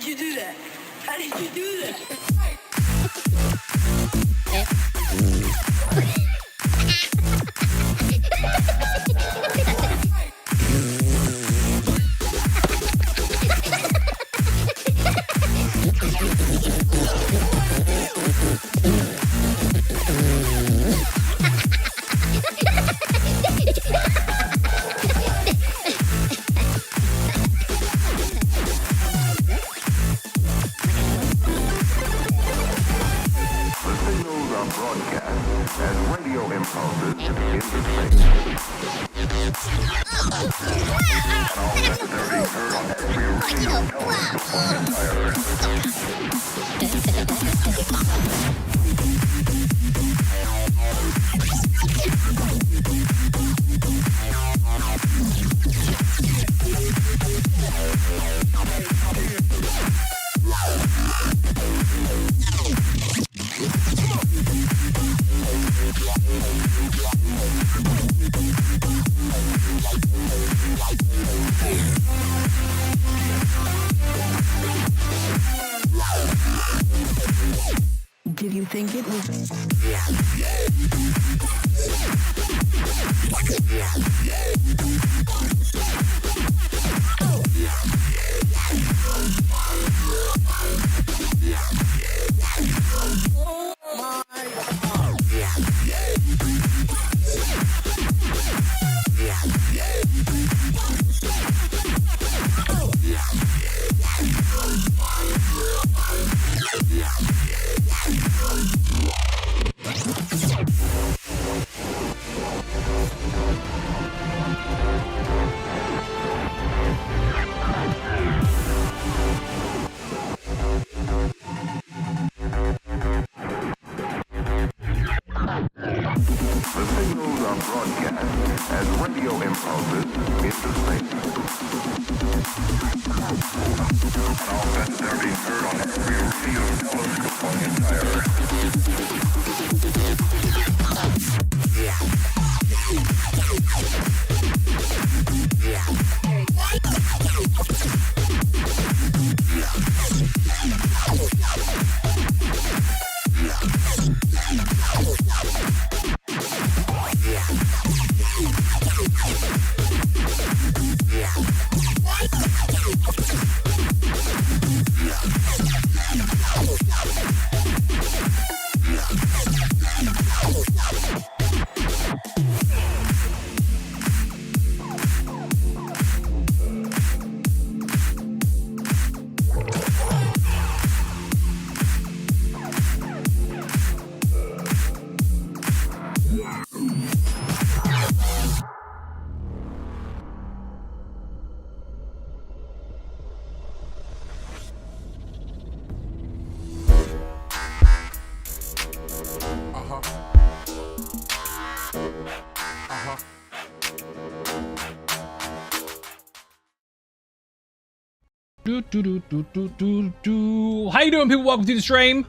did you do that? How did you do that? Did you think it was? How you doing, people? Welcome to the stream.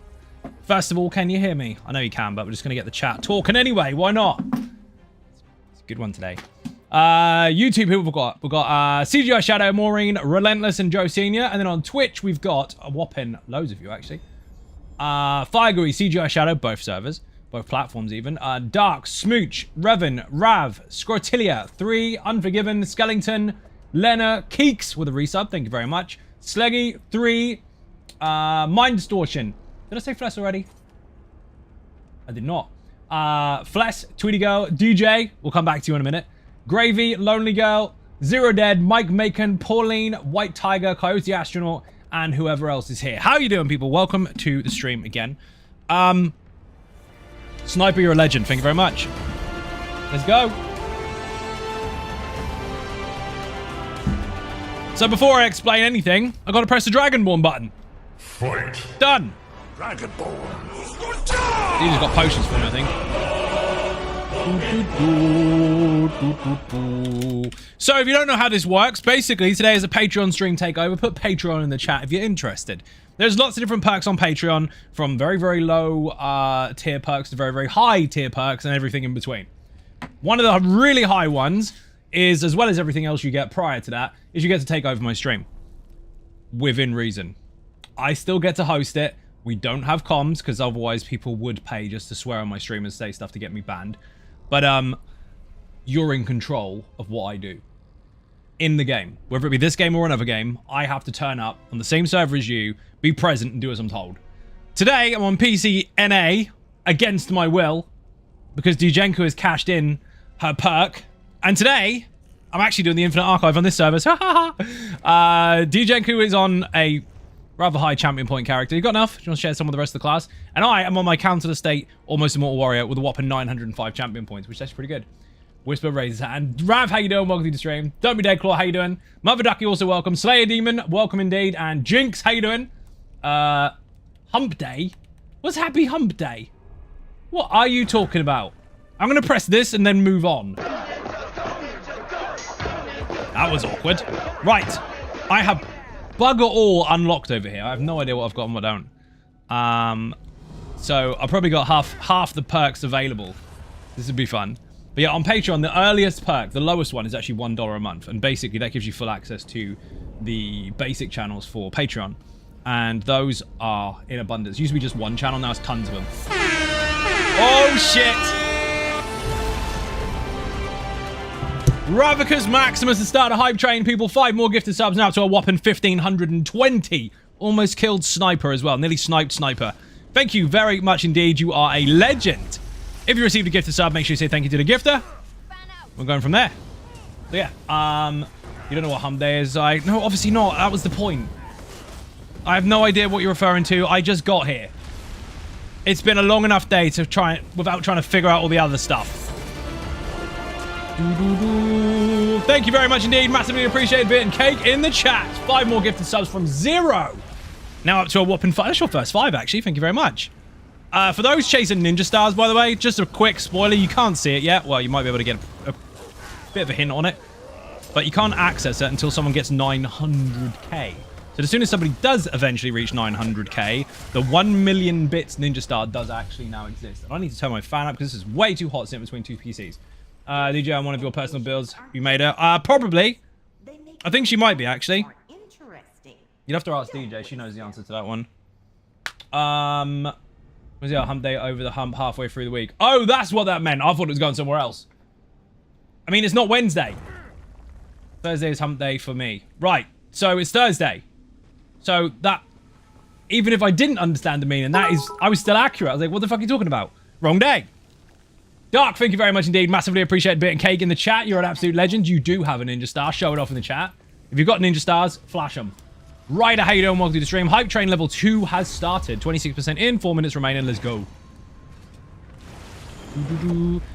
First of all, can you hear me? I know you can, but we're just gonna get the chat talking anyway. Why not? It's a good one today. YouTube people we've got CGI Shadow, Maureen, Relentless, and Joe Senior, and then on Twitch we've got a whopping loads of you actually. Fireguy, CGI Shadow, both servers, both platforms even. Dark, Smooch, Revan, Rav, Scrotilia, 3, Unforgiven, Skellington, Lena, Keeks with a resub, thank you very much. Sleggy, 3, Mind Distortion. Did I say Fless already? I did not. Fless, Tweety Girl, DJ, we'll come back to you in a minute. Gravy, Lonely Girl, Zero Dead, Mike Macon, Pauline, White Tiger, Coyote Astronaut, and whoever else is here. How you doing, people? Welcome to the stream again. Sniper, you're a legend. Thank you very much. Let's go. So before I explain anything, I gotta press the Dragonborn button. Fight. Done. Dragonborn. He just got potions for me, I think. So if you don't know how this works, basically today is a Patreon stream takeover. Put Patreon in the chat if you're interested. There's lots of different perks on Patreon, from very, very low tier perks to very, very high tier perks and everything in between. One of the really high ones is, as well as everything else you get prior to that, is you get to take over my stream. Within reason. I still get to host it. We don't have comms because otherwise people would pay just to swear on my stream and say stuff to get me banned. But you're in control of what I do in the game. Whether it be this game or another game, I have to turn up on the same server as you, be present, and do as I'm told. Today, I'm on PC NA against my will because Djenko has cashed in her perk. And today, I'm actually doing the Infinite Archive on this server. So, Djenko is on a rather high champion point character. You got enough? Do you want to share some with the rest of the class? And I am on my counter to state almost immortal warrior with a whopping 905 champion points, which is actually pretty good. Whisper raises hand. Rav, how you doing? Welcome to the stream. Don't be dead, Claw. How you doing? Mother Ducky also welcome. Slayer Demon, welcome indeed. And Jinx, how you doing? Hump Day? What's Happy Hump Day? What are you talking about? I'm going to press this and then move on. That was awkward. Right. I have bugger all unlocked over here. I have no idea what I've got and what I don't. So I've probably got half the perks available. This would be fun. But yeah, on Patreon, the earliest perk, the lowest one, is actually $1 a month. And basically, that gives you full access to the basic channels for Patreon. And those are in abundance. Used to be just one channel, now it's tons of them. Oh, shit! Ravicus Maximus has started a hype train, people. 5 more gifted subs now to a whopping 1,520. Almost killed Sniper as well. Nearly sniped Sniper. Thank you very much indeed. You are a legend. If you received a gifted sub, make sure you say thank you to the gifter. We're going from there. So yeah, you don't know what Hump Day is. No, obviously not. That was the point. I have no idea what you're referring to. I just got here. It's been a long enough day to try without trying to figure out all the other stuff. Thank you very much indeed. Massively appreciated. Bit and Cake in the chat. 5 more gifted subs from 0. Now up to a whopping 5. That's your first 5, actually. Thank you very much. For those chasing Ninja Stars, by the way, just a quick spoiler. You can't see it yet. Well, you might be able to get a bit of a hint on it. But you can't access it until someone gets 900k. So as soon as somebody does eventually reach 900k, the 1 million bits Ninja Star does actually now exist. And I need to turn my fan up because this is way too hot sitting between 2 PCs. DJ, on one of your personal builds, you made her. Probably. I think she might be, actually. You'd have to ask DJ. She knows the answer to that one. Was it a hump day over the hump halfway through the week? Oh, that's what that meant. I thought it was going somewhere else. I mean, it's not Wednesday. Thursday is hump day for me. Right. So it's Thursday. So that, even if I didn't understand the meaning, I was still accurate. I was like, what the fuck are you talking about? Wrong day. Dark, thank you very much indeed. Massively appreciate Bit and Cake in the chat. You're an absolute legend. You do have a Ninja Star. Show it off in the chat. If you've got Ninja Stars, flash them. Ryder, how you doing? Welcome to the stream. Hype Train level 2 has started. 26% in, 4 minutes remaining. Let's go.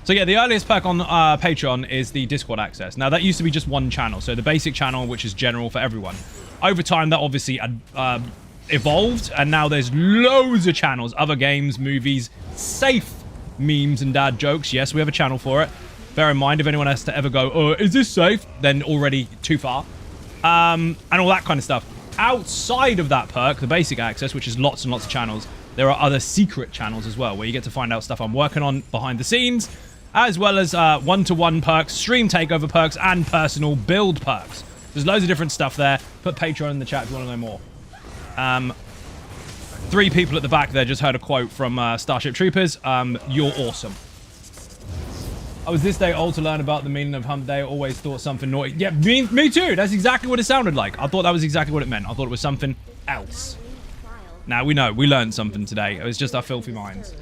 So yeah, the earliest perk on Patreon is the Discord access. Now, that used to be just one channel. So the basic channel, which is general for everyone. Over time, that obviously evolved. And now there's loads of channels. Other games, movies, safe memes and dad jokes. Yes, we have a channel for it. Bear in mind, if anyone has to ever go, oh, is this safe? Then already too far. And all that kind of stuff. Outside of that perk, the basic access, which is lots and lots of channels, there are other secret channels as well, where you get to find out stuff I'm working on behind the scenes, as well as one-to-one perks, stream takeover perks, and personal build perks. There's loads of different stuff there. Put Patreon in the chat if you want to know more. 3 people at the back there just heard a quote from Starship Troopers. You're awesome. I was this day old to learn about the meaning of hump day. Always thought something naughty. Yeah, me too. That's exactly what it sounded like. I thought that was exactly what it meant. I thought it was something else. Now we know. We learned something today. It was just our filthy minds.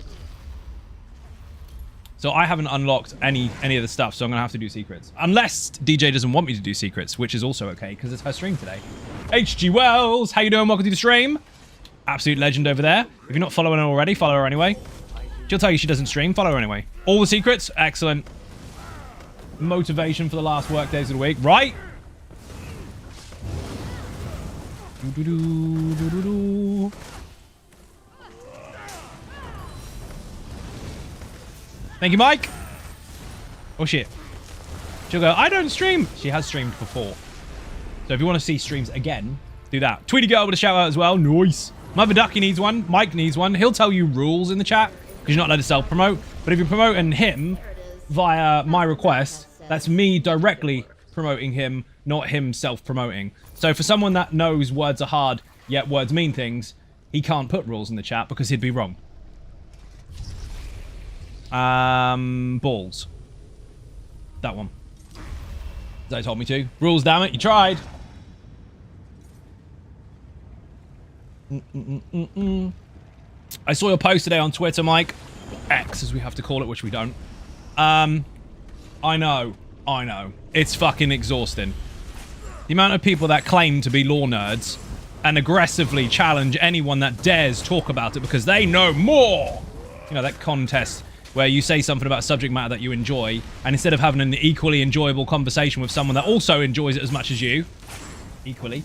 So I haven't unlocked any of the stuff, so I'm going to have to do secrets. Unless DJ doesn't want me to do secrets, which is also okay, because it's her stream today. HG Wells, how you doing? Welcome to the stream. Absolute legend over there. If you're not following her already, follow her anyway. She'll tell you she doesn't stream. Follow her anyway. All the secrets. Excellent. Motivation for the last work days of the week. Right? Thank you, Mike. Oh, shit. She'll go, I don't stream. She has streamed before. So if you want to see streams again, do that. Tweety Girl with a shout out as well. Nice. Mother Ducky needs one. Mike needs one. He'll tell you rules in the chat, because you're not allowed to self-promote. But if you're promoting him via my request, that's me directly promoting him, not him self-promoting. So for someone that knows words are hard yet words mean things, he can't put rules in the chat because he'd be wrong. Balls. That one. They told me to. Rules, damn it. You tried. I saw your post today on Twitter, Mike. X, as we have to call it, which we don't. I know. It's fucking exhausting. The amount of people that claim to be law nerds and aggressively challenge anyone that dares talk about it because they know more. You know, that contest where you say something about a subject matter that you enjoy, and instead of having an equally enjoyable conversation with someone that also enjoys it as much as you, equally,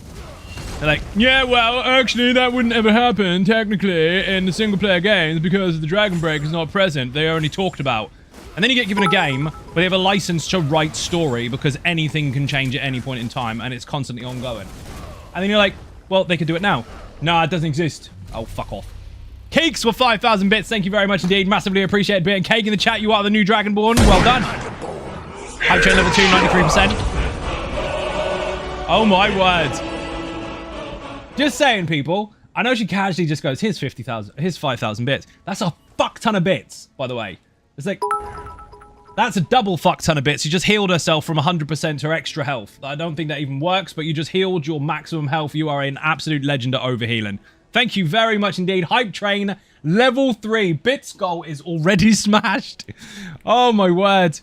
they're like, yeah, well, actually, that wouldn't ever happen, technically, in the single-player games because the Dragon Break is not present. They are only talked about. And then you get given a game where they have a license to write story because anything can change at any point in time, and it's constantly ongoing. And then you're like, well, they could do it now. Nah, it doesn't exist. Oh, fuck off. Cakes for 5,000 bits. Thank you very much indeed. Massively appreciated being Cake in the chat. You are the new Dragonborn. Well done. Hype train level 2, 93%. Oh my word. Just saying, people. I know she casually just goes, here's 50,000, here's 5,000 bits. That's a fuck ton of bits, by the way. It's like, that's a double fuck ton of bits. You just healed herself from 100% to her extra health. I don't think that even works, but you just healed your maximum health. You are an absolute legend at overhealing. Thank you very much indeed. Hype train, level 3. Bits goal is already smashed. Oh my word.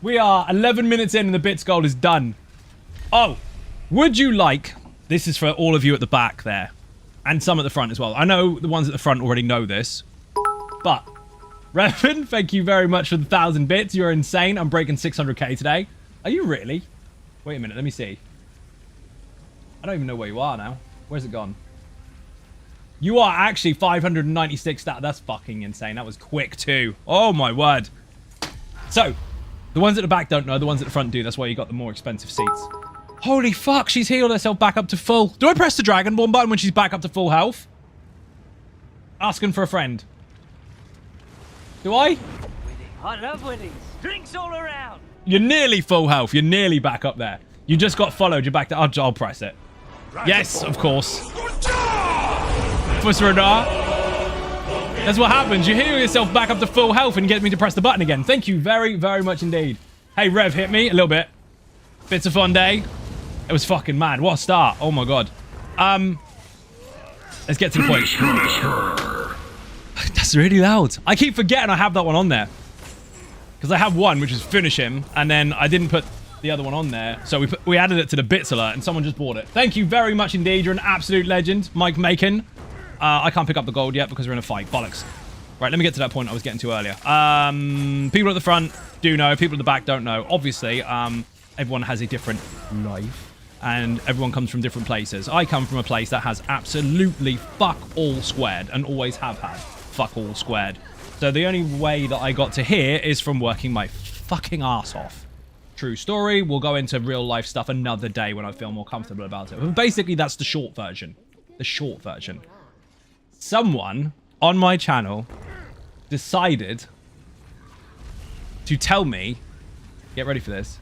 We are 11 minutes in and the bits goal is done. Oh, would you like, this is for all of you at the back there, and some at the front as well. I know the ones at the front already know this, but Revan, thank you very much for the 1,000 bits. You're insane. I'm breaking 600k today. Are you really? Wait a minute, let me see. I don't even know where you are now. Where's it gone? You are actually 596. That's fucking insane. That was quick too. Oh my word. So, the ones at the back don't know. The ones at the front do. That's why you got the more expensive seats. Holy fuck, she's healed herself back up to full. Do I press the Dragonborn button when she's back up to full health? Asking for a friend. Do I? I love winning. Drinks all around. You're nearly full health. You're nearly back up there. You just got followed. You're back to... I'll press it. Yes, of course. That's what happens. You heal yourself back up to full health and you get me to press the button again. Thank you very, very much indeed. Hey, Rev, hit me a little bit. Bits of fun day. It was fucking mad. What a start. Oh my god. Let's get to the point. That's really loud. I keep forgetting I have that one on there. Because I have one, which is finish him, and then I didn't put the other one on there. So we added it to the bits alert, and someone just bought it. Thank you very much indeed. You're an absolute legend. Mike Macon. I can't pick up the gold yet because we're in a fight. Bollocks. Right, let me get to that point I was getting to earlier. People at the front do know. People at the back don't know. Obviously, everyone has a different life. And everyone comes from different places. I come from a place that has absolutely fuck all squared. And always have had fuck all squared. So the only way that I got to here is from working my fucking ass off. True story. We'll go into real life stuff another day when I feel more comfortable about it. But basically, that's the short version. The short version. Someone on my channel decided to tell me, get ready for this,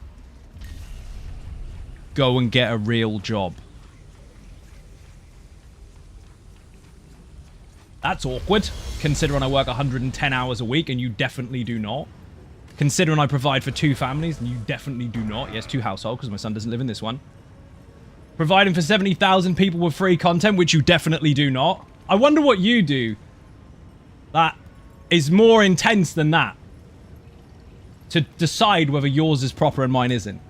go and get a real job. That's awkward, considering I work 110 hours a week and you definitely do not. Considering I provide for 2 families and you definitely do not. Yes, 2 households because my son doesn't live in this one. Providing for 70,000 people with free content, which you definitely do not. I wonder what you do that is more intense than that to decide whether yours is proper and mine isn't.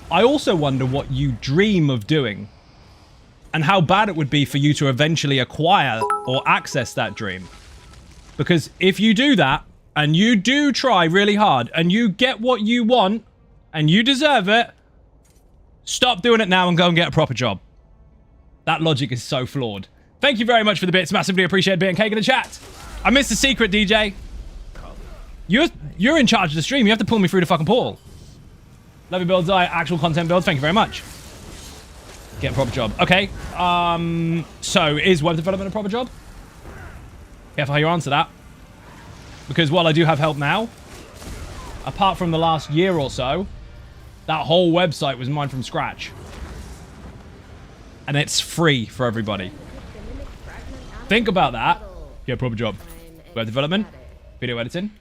I also wonder what you dream of doing and how bad it would be for you to eventually acquire or access that dream. Because if you do that and you do try really hard and you get what you want and you deserve it, stop doing it now and go and get a proper job. That logic is so flawed. Thank you very much for the bits. Massively appreciate being Cake in the chat. I missed the secret, DJ. You're in charge of the stream. You have to pull me through the fucking portal. Love your builds, actual content builds. Thank you very much. Get a proper job. Okay. So is web development a proper job? Careful how you answer that. Because while I do have help now, apart from the last year or so, that whole website was mine from scratch. and it's free for everybody. Think about that. Yeah, proper job. Web development, video editing,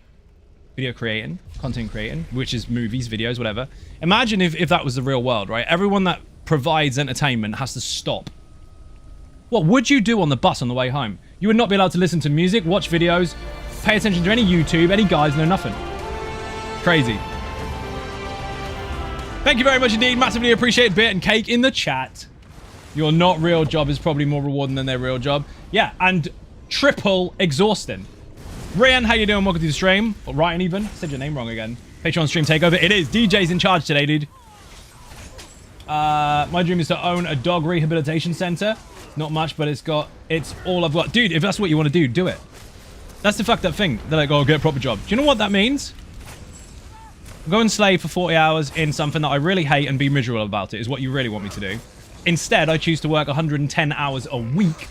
video creating, content creating, which is movies, videos, whatever. Imagine if that was the real world, right? Everyone that provides entertainment has to stop. What would you do on the bus on the way home? You would not be allowed to listen to music, watch videos, pay attention to any YouTube, any guides, no nothing. Crazy. Thank you very much indeed. Massively appreciate Bit and Cake in the chat. Your not real job is probably more rewarding than their real job. Yeah, and triple exhausting. Ryan, how you doing? Welcome to the stream. Or Ryan even. I said your name wrong again. Patreon stream takeover. It is. DJ's in charge today, dude. My dream is to own a dog rehabilitation center. Not much, but it's all I've got. Dude, if that's what you want to do, do it. That's the fucked up thing. They're like, oh, get a proper job. Do you know what that means? Go and slave for 40 hours in something that I really hate and be miserable about it is what you really want me to do. Instead, I choose to work 110 hours a week,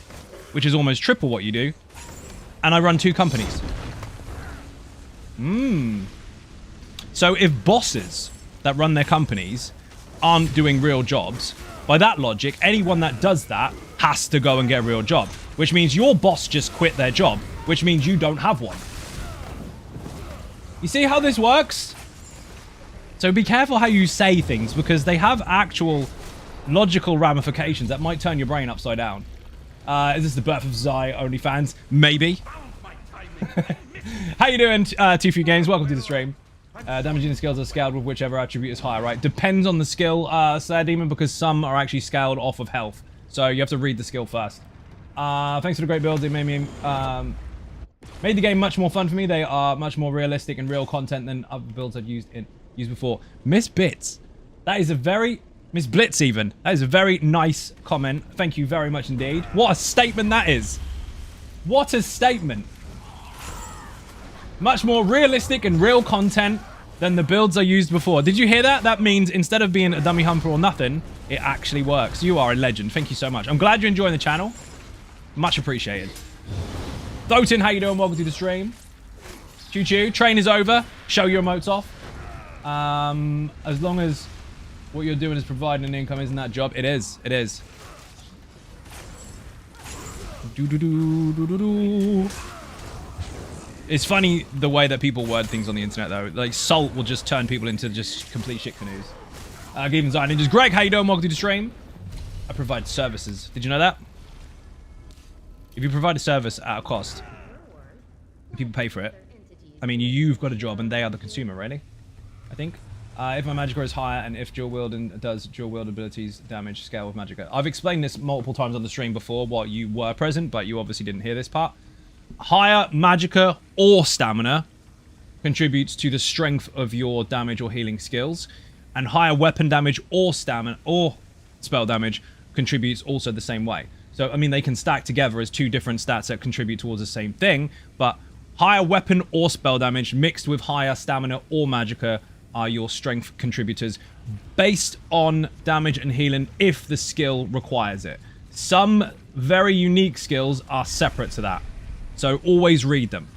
which is almost triple what you do. And I run 2 companies. So if bosses that run their companies aren't doing real jobs, by that logic, anyone that does that has to go and get a real job, which means your boss just quit their job, which means you don't have one. You see how this works? So be careful how you say things because they have actual logical ramifications that might turn your brain upside down. Is this the birth of Zai OnlyFans? Maybe. How you doing, Too Few Games? Welcome to the stream. Damaging skills are scaled with whichever attribute is higher, right? Depends on the skill, Slayer Demon, because some are actually scaled off of health. So you have to read the skill first. Thanks for the great builds. It made me made the game much more fun for me. They are much more realistic and real content than other builds I've used before. Miss Bits. That is a very... Miss Blitz even. That is a very nice comment. Thank you very much indeed. What a statement that is. What a statement. Much more realistic and real content than the builds I used before. Did you hear that? That means instead of being a dummy humper or nothing, it actually works. You are a legend. Thank you so much. I'm glad you're enjoying the channel. Much appreciated. Thotin, how you doing? Welcome to the stream. Choo choo. Train is over. Show your emotes off. As long as what you're doing is providing an income, isn't that job? It is. It is. It's funny the way that people word things on the internet, though. Like, salt will just turn people into just complete shit canoes. Even Zion Ninjas. Greg, how you doing? Welcome to the stream. I provide services. Did you know that? If you provide a service at a cost, and people pay for it, I mean, you've got a job and they are the consumer, really. I think. If my Magicka is higher and if dual wielding does dual wield abilities damage scale with Magicka. I've explained this multiple times on the stream before while you were present, but you obviously didn't hear this part. Higher Magicka or stamina contributes to the strength of your damage or healing skills, and higher weapon damage or stamina or spell damage contributes also the same way. So I mean, they can stack together as 2 different stats that contribute towards the same thing, but higher weapon or spell damage mixed with higher stamina or Magicka are your strength contributors based on damage and healing if the skill requires it. Some very unique skills are separate to that. So always read them.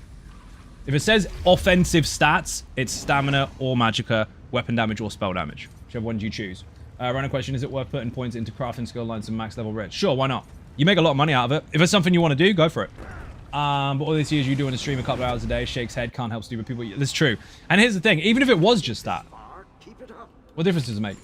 If it says offensive stats, it's stamina or Magicka, weapon damage or spell damage. Whichever one you choose. Random question, is it worth putting points into crafting skill lines and max level rich? Sure, why not? You make a lot of money out of it. If it's something you want to do, go for it. But all this years you doing a stream a couple of hours a day, shakes head, can't help stupid people. That's true. And here's the thing, even if it was just that, what difference does it make?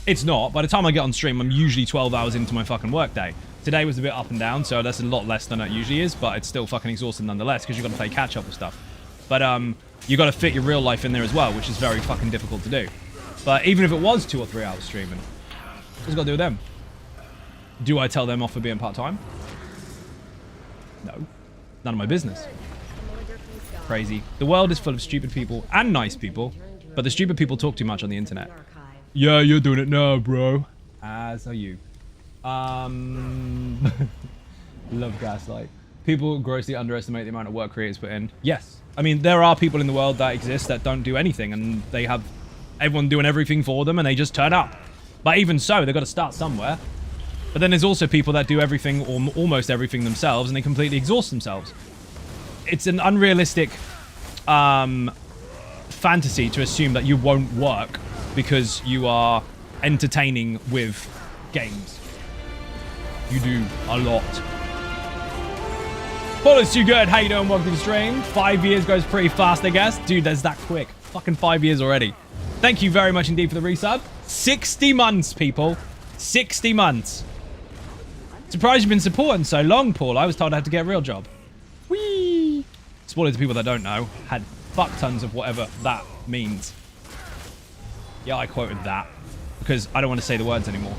It's not. By the time I get on stream, I'm usually 12 hours into my fucking work day. Today was a bit up and down, so that's a lot less than it usually is, but it's still fucking exhausting nonetheless, because you've got to play catch up with stuff. But you got to fit your real life in there as well, which is very fucking difficult to do. But even if it was 2 or 3 hours streaming, what's it got to do with them? Do I tell them off for being part-time? No. None of my business. Crazy. The world is full of stupid people and nice people, but the stupid people talk too much on the internet. Yeah, you're doing it now, bro. As are you. Love gaslight. People grossly underestimate the amount of work creators put in. Yes. I mean, there are people in the world that exist that don't do anything, and they have everyone doing everything for them, and they just turn up. But even so, they've got to start somewhere. But then there's also people that do everything or almost everything themselves, and they completely exhaust themselves. It's an unrealistic fantasy to assume that you won't work because you are entertaining with games. You do a lot. Paul is too good. How you doing? Welcome to the stream. 5 years goes pretty fast, I guess. Dude, that's that quick. Fucking 5 years already. Thank you very much indeed for the resub. 60 months, people. 60 months. Surprised you've been supporting so long, Paul. I was told I had to get a real job. Whee! Spoiler to people that don't know. Had fuck tons of whatever that means. Yeah, I quoted that. Because I don't want to say the words anymore.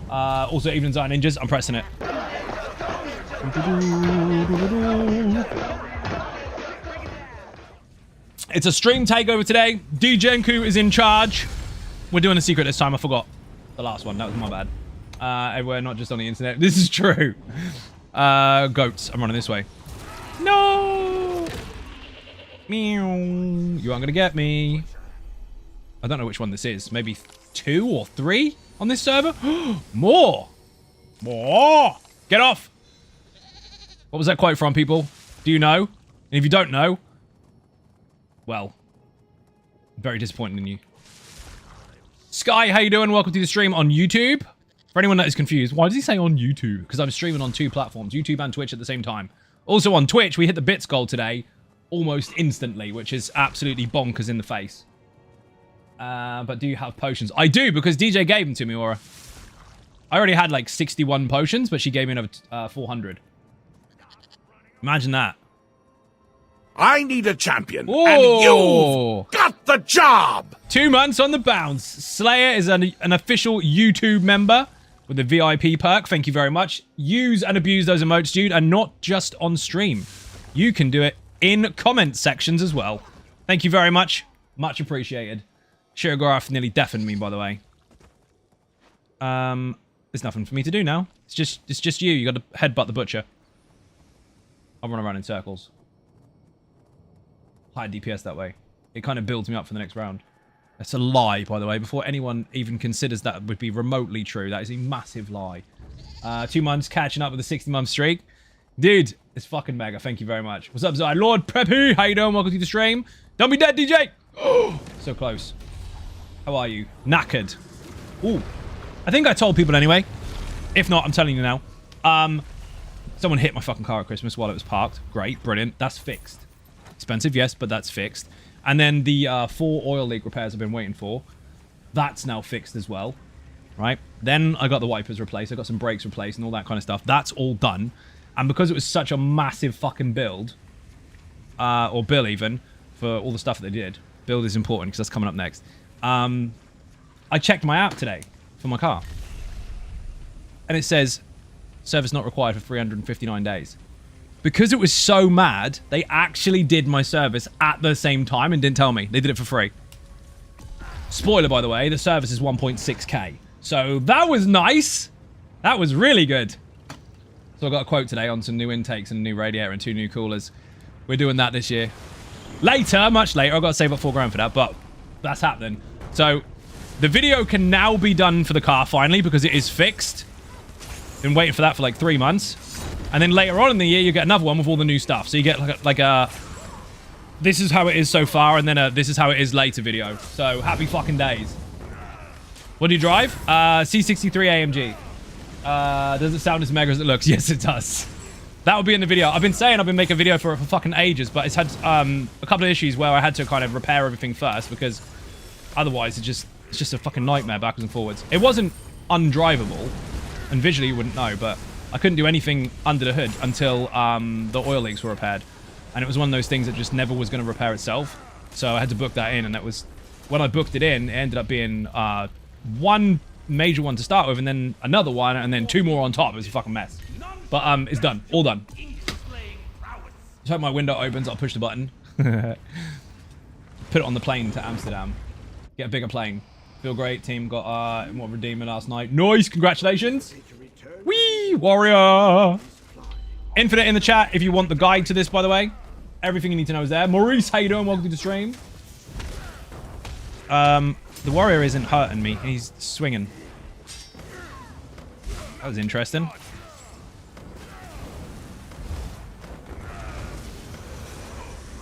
Also, Evening Zion Ninjas. I'm pressing it. It's a stream takeover today. Djenku is in charge. We're doing a secret this time. I forgot the last one. That was my bad. Everywhere, not just on the internet. This is true. Goats. I'm running this way. No! Meow. You aren't going to get me. I don't know which one this is. Maybe 2 or 3 on this server? More! More! Get off! What was that quote from, people? Do you know? And if you don't know, well, very disappointed in you. Sky, how you doing? Welcome to the stream on YouTube. For anyone that is confused, why does he say on YouTube? Because I'm streaming on 2 platforms, YouTube and Twitch at the same time. Also on Twitch, we hit the bits goal today almost instantly, which is absolutely bonkers in the face. But do you have potions? I do, because DJ gave them to me, Aura. I already had like 61 potions, but she gave me another 400. Imagine that. I need a champion, Ooh. and you've got the job! 2 months on the bounce. Slayer is an official YouTube member with the VIP perk. Thank you very much. Use and abuse those emotes, dude, and not just on stream. You can do it in comment sections as well. Thank you very much. Much appreciated. Shirogoraf nearly deafened me, by the way. There's nothing for me to do now. It's just you. You got to headbutt the butcher. I'll run around in circles. High DPS that way. It kind of builds me up for the next round. That's a lie, by the way. Before anyone even considers that would be remotely true, that is a massive lie. 2 months catching up with a 60-month streak. Dude, it's fucking mega. Thank you very much. What's up, Zai? Lord Preppy, how you doing? Welcome to the stream. Don't be dead, DJ. Oh, so close. How are you? Knackered. Ooh. I think I told people anyway. If not, I'm telling you now. Someone hit my fucking car at Christmas while it was parked. Great, brilliant. That's fixed. Expensive, yes, but that's fixed. And then the 4 oil leak repairs I've been waiting for. That's now fixed as well. Right? Then I got the wipers replaced. I got some brakes replaced and all that kind of stuff. That's all done. And because it was such a massive fucking build, or bill even, for all the stuff that they did. Build is important because that's coming up next. I checked my app today for my car. And it says, service not required for 359 days. Because it was so mad, they actually did my service at the same time and didn't tell me. They did it for free. Spoiler, by the way, the service is 1.6k. So that was nice. That was really good. So I got a quote today on some new intakes and a new radiator and 2 new coolers. We're doing that this year. Later, much later, I've got to save up 4 grand for that, but that's happening. So the video can now be done for the car finally because it is fixed. Been waiting for that for like 3 months. And then later on in the year, you get another one with all the new stuff. So you get like a this is how it is so far, and then a this is how it is later video. So happy fucking days. What do you drive? C63 AMG. Does it sound as mega as it looks? Yes, it does. That will be in the video. I've been saying I've been making a video for it for fucking ages, but it's had a couple of issues where I had to kind of repair everything first because otherwise it's just a fucking nightmare backwards and forwards. It wasn't undrivable, and visually you wouldn't know, but I couldn't do anything under the hood until the oil leaks were repaired. And it was one of those things that just never was going to repair itself. So I had to book that in, and that was when I booked it in, it ended up being one major one to start with, and then another one, and then 2 more on top. It was a fucking mess. But it's done. All done. Just hope my window opens. I'll push the button. Put it on the plane to Amsterdam. Get a bigger plane. Feel great. Team got what redeemer last night. Nice. Congratulations. Wee warrior. Infinite in the chat if you want the guide to this, by the way. Everything you need to know is there. Maurice, how you doing? Welcome to the stream. The warrior isn't hurting me. He's swinging. That was interesting.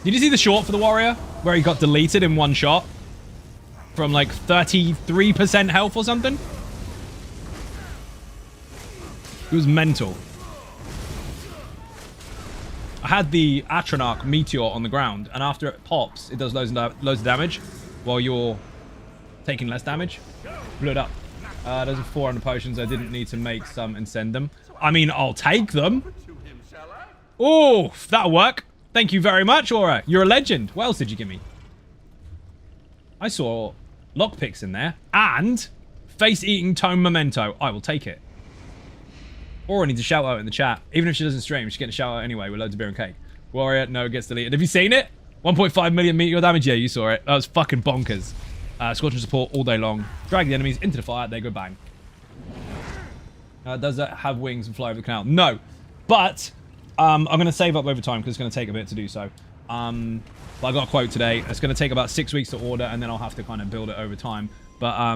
Did you see the short for the warrior? Where he got deleted in one shot? From like 33% health or something? It was mental. I had the Atronach meteor on the ground, and after it pops, it does loads of damage, while you're taking less damage. Blew it up. Those are 400 potions. I didn't need to make some and send them. I mean, I'll take them. Oh, that'll work. Thank you very much, Aura. You're a legend. What else did you give me? I saw lockpicks in there, and face-eating tome memento. I will take it. Aura needs a shout out in the chat. Even if she doesn't stream, she's getting a shout out anyway with loads of beer and cake. Warrior, no, gets deleted. Have you seen it? 1.5 million meteor damage? Yeah, you saw it. That was fucking bonkers. Scorching support all day long. Drag the enemies into the fire. They go bang. Does that have wings and fly over the canal? No. But I'm going to save up over time because it's going to take a bit to do so. But I got a quote today. It's going to take about 6 weeks to order, and then I'll have to kind of build it over time. But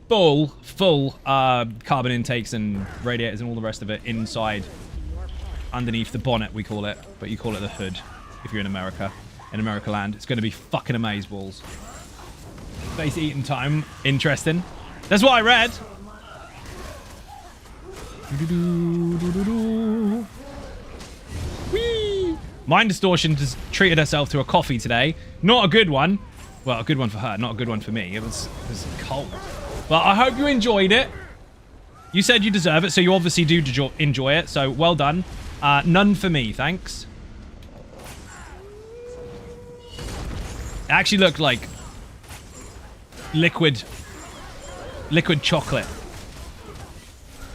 full carbon intakes and radiators and all the rest of it inside, underneath the bonnet, we call it, but you call it the hood if you're in America, land. It's going to be fucking amazeballs. Face eating time, interesting. That's what I read. Whee! Mind Distortion just treated herself to a coffee today. Not a good one. Well, a good one for her, not a good one for me. It was cold. But I hope you enjoyed it. You said you deserve it, so you obviously do enjoy it. So well done. None for me, thanks. It actually looked like liquid chocolate.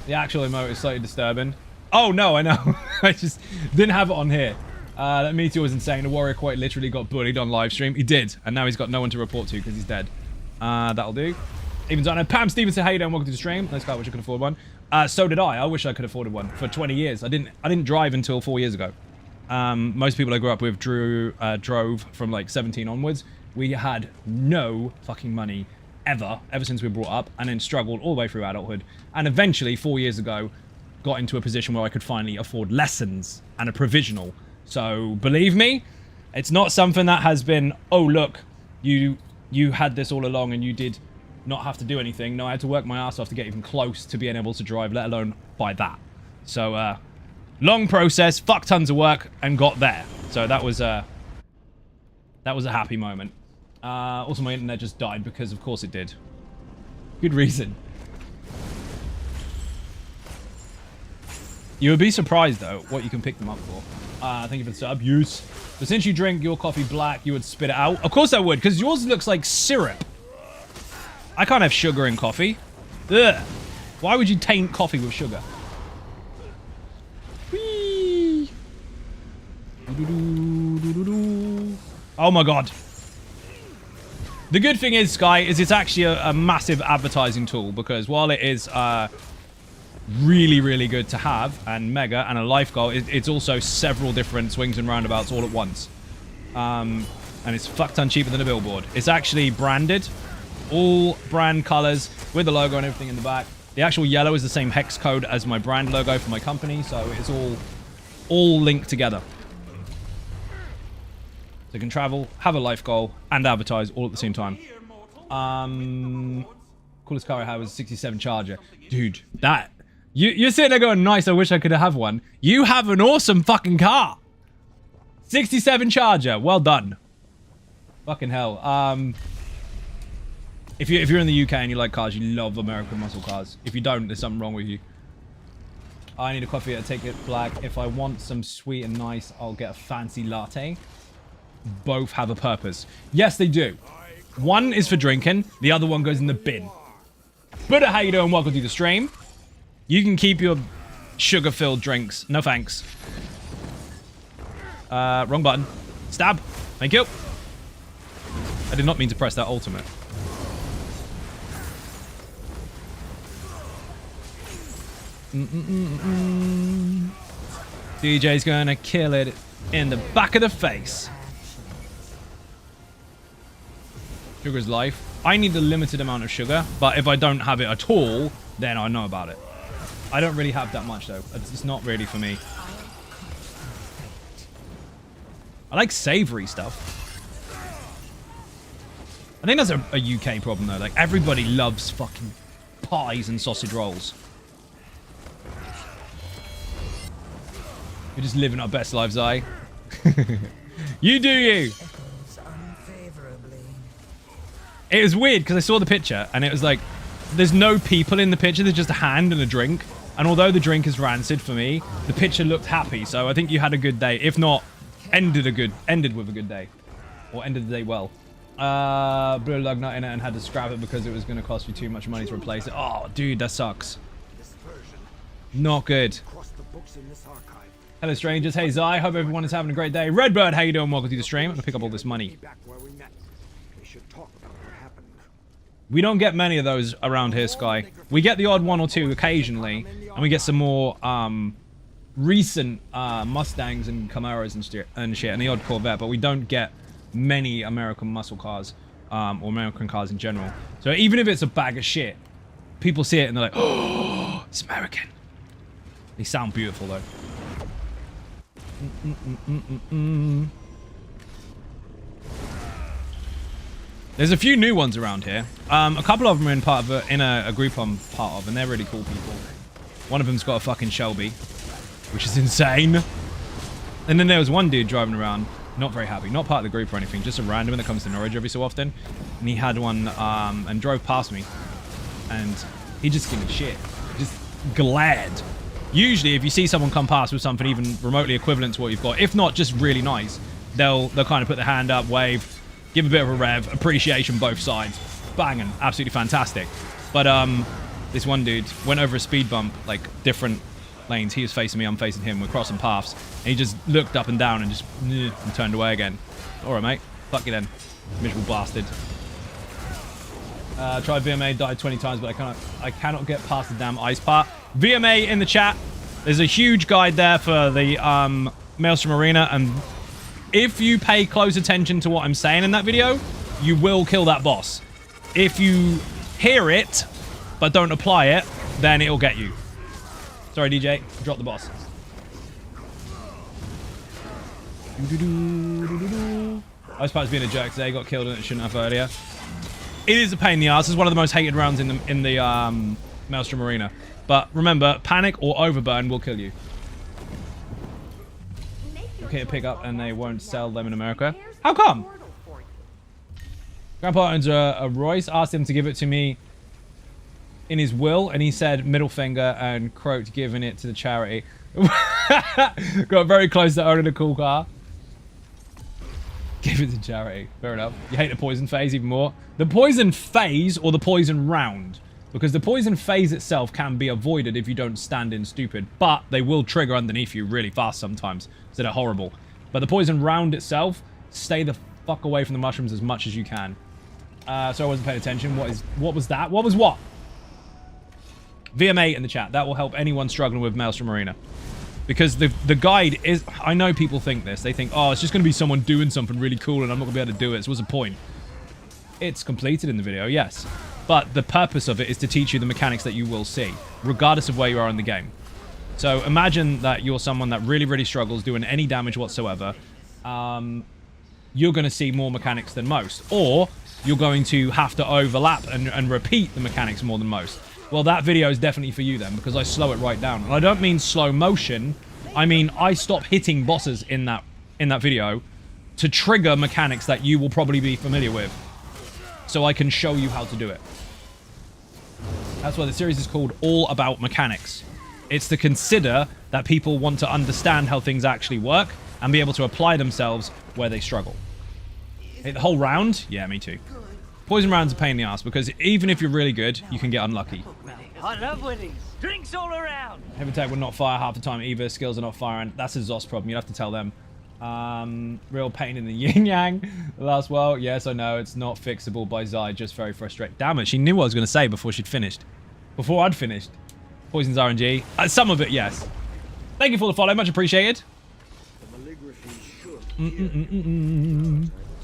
The actual emote is slightly disturbing. Oh no, I know. I just didn't have it on here. That meteor was insane. The warrior quite literally got bullied on live stream. He did, and now he's got no one to report to because he's dead. That'll do. Even Zynode. Pam Stevenson, hey, welcome to the stream. Nice guy, wish I could afford one. So did I. I wish I could afford one for 20 years. I didn't drive until 4 years ago. Most people I grew up with drove from like 17 onwards. We had no fucking money ever since we were brought up, and then struggled all the way through adulthood. And eventually, 4 years ago, got into a position where I could finally afford lessons and a provisional. So believe me, it's not something that has been, oh look, you had this all along and you did not have to do anything. No, I had to work my ass off to get even close to being able to drive, let alone buy that. So long process, fuck tons of work, and got there. So that was a happy moment. Also, my internet just died because, of course, it did. Good reason. You would be surprised, though, what you can pick them up for. Thank you for the sub. Use. So since you drink your coffee black, you would spit it out. Of course I would, because yours looks like syrup. I can't have sugar in coffee. Ugh. Why would you taint coffee with sugar? Whee! Oh my god. The good thing is, Sky, is it's actually a massive advertising tool, because while it is really, really good to have, and mega, and a life goal, it's also several different swings and roundabouts all at once. And it's fuck ton cheaper than a billboard. It's actually branded. All brand colors with the logo and everything in the back. The actual yellow is the same hex code as my brand logo for my company, so it's all linked together. So you can travel, have a life goal, and advertise all at the same time. Coolest car I have was a 67 Charger. Dude, that... You're sitting there going, nice, I wish I could have one. You have an awesome fucking car. 67 Charger, well done. Fucking hell. If you're in the UK and you like cars, you love American muscle cars. If you don't, there's something wrong with you. I need a coffee. I take it black. If I want some sweet and nice, I'll get a fancy latte. Both have a purpose. Yes, they do. One is for drinking. The other one goes in the bin. Buddha, how you doing? Welcome to the stream. You can keep your sugar-filled drinks. No thanks. Wrong button. Stab. Thank you. I did not mean to press that ultimate. DJ's gonna kill it in the back of the face. Sugar's life. I need a limited amount of sugar, but if I don't have it at all, then I know about it. I don't really have that much, though. It's not really for me. I like savory stuff. I think that's a UK problem, though. Like, everybody loves fucking pies and sausage rolls. We're just living our best lives, I. You do you. It was weird because I saw the picture and it was like, there's no people in the picture. There's just a hand and a drink. And although the drink is rancid for me, the picture looked happy. So I think you had a good day. If not, ended with a good day, or ended the day well. Blew a lug nut in it and had to scrap it because it was going to cost you too much money to replace it. Oh, dude, that sucks. Not good. Hello, strangers. Hey, Zai. Hope everyone is having a great day. Redbird, how you doing? Welcome to the stream. I'm going to pick up all this money. We don't get many of those around here, Sky. We get the odd one or two occasionally, and we get some more recent Mustangs and Camaros and shit, and the odd Corvette, but we don't get many American muscle cars, or American cars in general. So even if it's a bag of shit, people see it and they're like, oh, it's American. They sound beautiful, though. There's a few new ones around here. A couple of them are in a group I'm part of, and they're really cool people. One of them's got a fucking Shelby, which is insane. And then there was one dude driving around, not very happy, not part of the group or anything, just a random that comes to Norwich every so often. And he had one and drove past me, and he just gave me shit, just glared. Usually, if you see someone come past with something even remotely equivalent to what you've got, if not just really nice, they'll kind of put their hand up, wave, give a bit of a rev, appreciation both sides, banging, absolutely fantastic. But this one dude went over a speed bump, like different lanes. He was facing me, I'm facing him. We're crossing paths, and he just looked up and down and just and turned away again. All right, mate. Fuck you then, miserable bastard. Tried VMA, died 20 times, but I cannot get past the damn ice part. VMA in the chat. There's a huge guide there for the Maelstrom Arena, and if you pay close attention to what I'm saying in that video, you will kill that boss. If you hear it, but don't apply it, then it'll get you. Sorry, DJ. Drop the boss. I was supposed to be in a jerk today. Got killed and it shouldn't have earlier. It is a pain in the ass. It's one of the most hated rounds in the Maelstrom Arena. But remember, panic or overburn will kill you. Okay, pick up and they won't sell them in America. How come? Grandpa owns a Royce. Asked him to give it to me in his will, and he said middle finger and croaked giving it to the charity. Got very close to owning a cool car. Give it to charity. Fair enough. You hate the poison phase even more. The poison phase or the poison round? Because the poison phase itself can be avoided if you don't stand in stupid, but they will trigger underneath you really fast sometimes, so they're horrible. But the poison round itself, stay the fuck away from the mushrooms as much as you can. So I wasn't paying attention. What was that? What was what? VMA in the chat. That will help anyone struggling with Maelstrom Arena. Because the guide is... I know people think this. They think, oh, it's just going to be someone doing something really cool and I'm not going to be able to do it. So what's the point? It's completed in the video, yes. But the purpose of it is to teach you the mechanics that you will see, regardless of where you are in the game. So imagine that you're someone that really, really struggles doing any damage whatsoever. You're going to see more mechanics than most. Or you're going to have to overlap and repeat the mechanics more than most. Well, that video is definitely for you then, because I slow it right down. And I don't mean slow motion. I mean, I stop hitting bosses in that video to trigger mechanics that you will probably be familiar with. So I can show you how to do it. That's why the series is called All About Mechanics. It's to consider that people want to understand how things actually work and be able to apply themselves where they struggle. Hit the whole round? Yeah, me too. Poison round's a pain in the ass because even if you're really good, you can get unlucky. I love winnings. Drinks all around. Heavy Tech will not fire half the time either. Skills are not firing. That's a Zos problem. You'd have to tell them. Real pain in the yin-yang. The last well, yes, I know. It's not fixable by Zai. Just very frustrating. Damn it. She knew what I was going to say before she'd finished. Before I'd finished. Poison's RNG. Some of it, yes. Thank you for the follow. Much appreciated.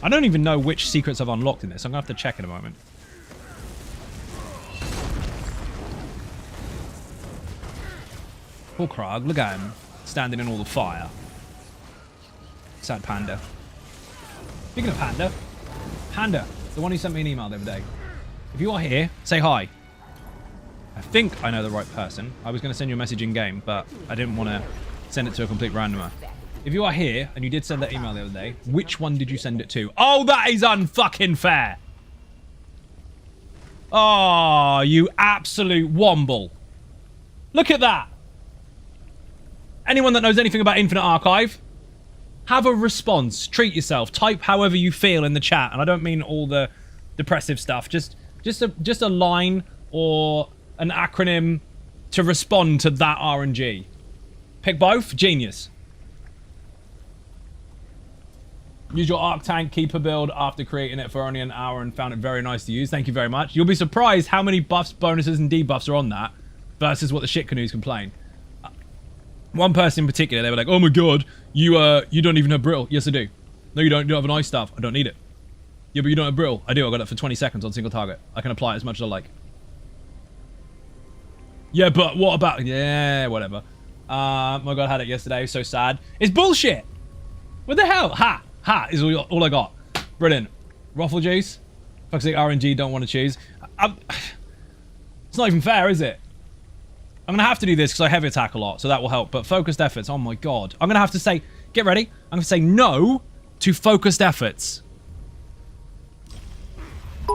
I don't even know which secrets I've unlocked in this. I'm going to have to check in a moment. Poor Krog. Look at him. Standing in all the fire. Sad panda. Speaking of panda. Panda. The one who sent me an email the other day. If you are here, say hi. I think I know the right person. I was going to send you a message in game, but I didn't want to send it to a complete randomer. If you are here and you did send that email the other day, which one did you send it to? Oh, that is unfucking fair. Oh, you absolute womble. Look at that. Anyone that knows anything about Infinite Archive, have a response. Treat yourself. Type however you feel in the chat. And I don't mean all the depressive stuff. Just a line or an acronym to respond to that RNG. Pick both. Genius. Use your Arc Tank Keeper build after creating it for only an hour and found it very nice to use. Thank you very much. You'll be surprised how many buffs, bonuses, and debuffs are on that versus what the shit canoes complain. One person in particular, they were like, "Oh my god, you don't even have brittle." Yes, I do. No, you don't. You don't have an ice staff. I don't need it. Yeah, but you don't have brittle. I do. I got it for 20 seconds on single target. I can apply it as much as I like. Yeah, but what about... Yeah, whatever. My god, I had it yesterday. So sad. It's bullshit. What the hell? Ha! Ha is all I got. Brilliant. Ruffle juice. Fuck's sake, RNG don't want to choose. It's not even fair, is it? I'm going to have to do this because I heavy attack a lot, so that will help. But focused efforts, oh my god. I'm going to have to say, get ready. I'm going to say no to focused efforts.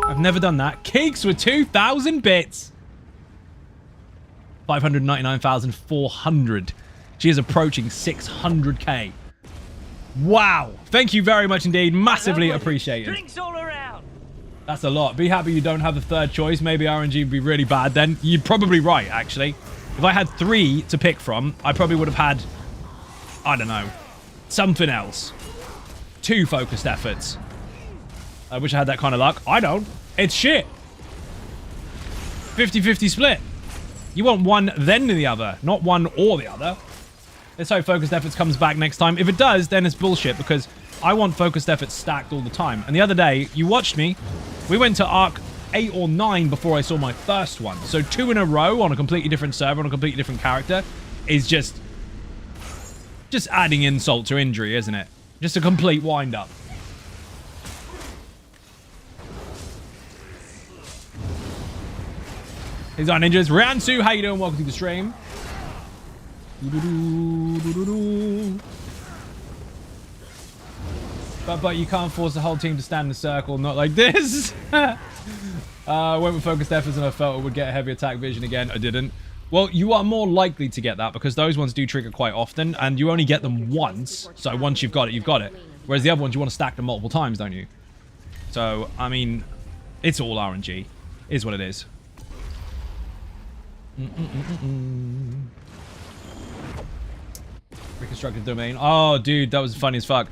I've never done that. Cakes with 2,000 bits. 599,400. She is approaching 600k. Wow. Thank you very much indeed. Massively appreciated. Drinks all around. That's a lot. Be happy you don't have the third choice. Maybe RNG would be really bad then. You're probably right, actually. If I had 3 to pick from, I probably would have had, I don't know, something else. 2 focused efforts. I wish I had that kind of luck. I don't. It's shit. 50-50 split. You want one, then the other, not one or the other. Let's hope focused efforts comes back next time. If it does, then it's bullshit because I want focused efforts stacked all the time. And the other day, you watched me. We went to Arc 8 or 9 before I saw my first one. So 2 in a row on a completely different server, on a completely different character, is just adding insult to injury, isn't it? Just a complete wind-up. Here's our ninjas. Ransu, how you doing? Welcome to the stream. But you can't force the whole team to stand in a circle, not like this. Went with focused efforts and I felt it would get a heavy attack vision again. I didn't. Well, you are more likely to get that because those ones do trigger quite often and you only get them once. So once you've got it, you've got it. Whereas the other ones, you want to stack them multiple times, don't you? So, I mean, it's all RNG. Is what it is. Reconstructed domain. Oh, dude, that was funny as fuck.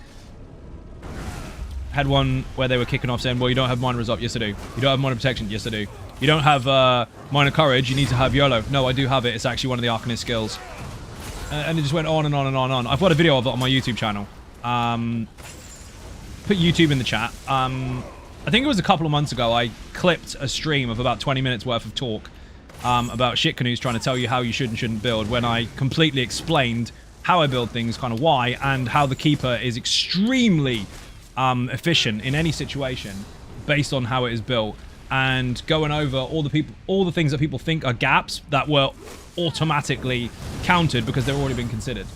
Had one where they were kicking off saying, well, you don't have minor resolve. Yes, I do. You don't have minor protection. Yes, I do. You don't have minor courage. You need to have YOLO. No, I do have it. It's actually one of the Arcanist skills. And it just went on and on and on and on. I've got a video of it on my YouTube channel. Put YouTube in the chat. I think it was a couple of months ago. I clipped a stream of about 20 minutes worth of talk about shit canoes trying to tell you how you should and shouldn't build when I completely explained how I build things, kind of why, and how the Keeper is extremely efficient in any situation based on how it is built, and going over all the things that people think are gaps that were automatically counted because they've already been considered.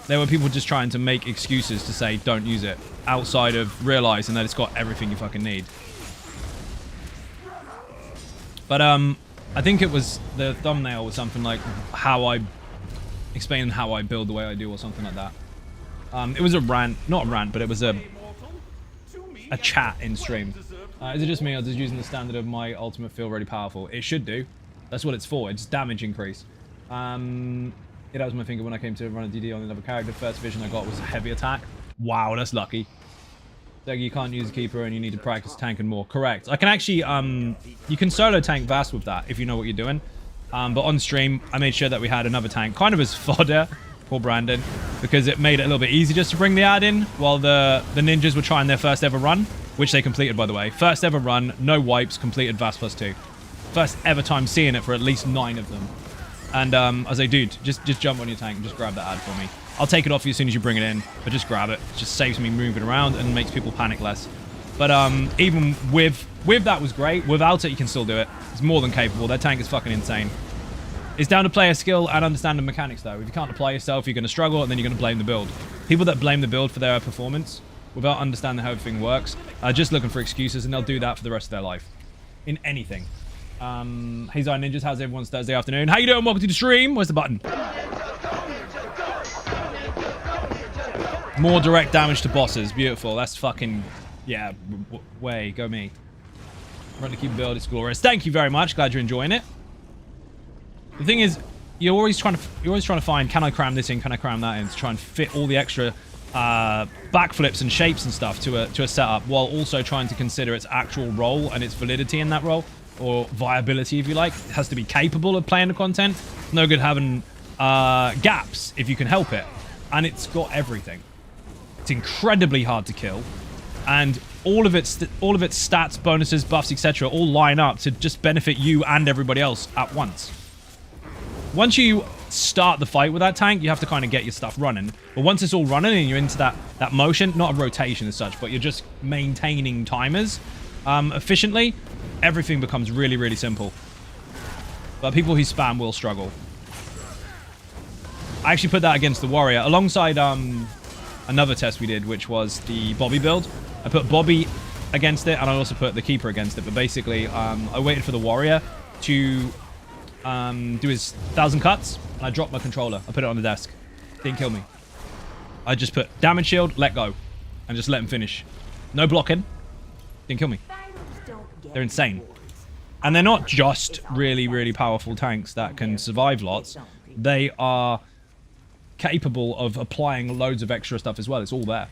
There were people just trying to make excuses to say don't use it outside of realizing that it's got everything you fucking need. But I think it was the thumbnail was something like how I explaining how I build the way I do or something like that. It was a rant, not a rant, but it was a chat in stream. Is it just me or does using the standard of my ultimate feel really powerful? It should do. That's what it's for. It's damage increase. It was my finger when I came to run a DD on another character. First vision I got was a heavy attack. Wow, that's lucky. So you can't use a Keeper and you need to practice tanking more. Correct. I can actually, you can solo tank Vast with that if you know what you're doing. But on stream, I made sure that we had another tank, kind of as fodder for Brandon, because it made it a little bit easier just to bring the ad in while the ninjas were trying their first ever run, which they completed, by the way. First ever run, no wipes, completed Vast +2. First ever time seeing it for at least 9 of them. And I was like, dude, just jump on your tank and just grab that ad for me. I'll take it off you as soon as you bring it in, but just grab it. It just saves me moving around and makes people panic less. But even with that was great. Without it, you can still do it. It's more than capable. That tank is fucking insane. It's down to player skill and understanding mechanics, though. If you can't apply yourself, you're going to struggle, and then you're going to blame the build. People that blame the build for their performance without understanding how everything works are just looking for excuses, and they'll do that for the rest of their life. In anything. Hey Zion Ninjas, how's everyone's Thursday afternoon? How you doing? Welcome to the stream. Where's the button? More direct damage to bosses. Beautiful. That's fucking... Yeah, way. Go me. Run to keep build. It's glorious. Thank you very much. Glad you're enjoying it. The thing is, you're always trying to find, can I cram this in? Can I cram that in? To try and fit all the extra backflips and shapes and stuff to a setup, while also trying to consider its actual role and its validity in that role, or viability, if you like. It has to be capable of playing the content. It's no good having gaps if you can help it. And it's got everything. It's incredibly hard to kill, and all of its stats, bonuses, buffs, etc. all line up to just benefit you and everybody else at once. Once you start the fight with that tank, you have to kind of get your stuff running. But once it's all running and you're into that motion, not a rotation as such, but you're just maintaining timers efficiently, everything becomes really, really simple. But people who spam will struggle. I actually put that against the warrior alongside another test we did, which was the Bobby build. I put Bobby against it, and I also put the keeper against it. But basically, I waited for the warrior to do his 1,000 cuts, and I dropped my controller. I put it on the desk. Didn't kill me. I just put damage shield, let go, and just let him finish. No blocking. Didn't kill me. They're insane. And they're not just really, really powerful tanks that can survive lots. They are capable of applying loads of extra stuff as well. It's all there.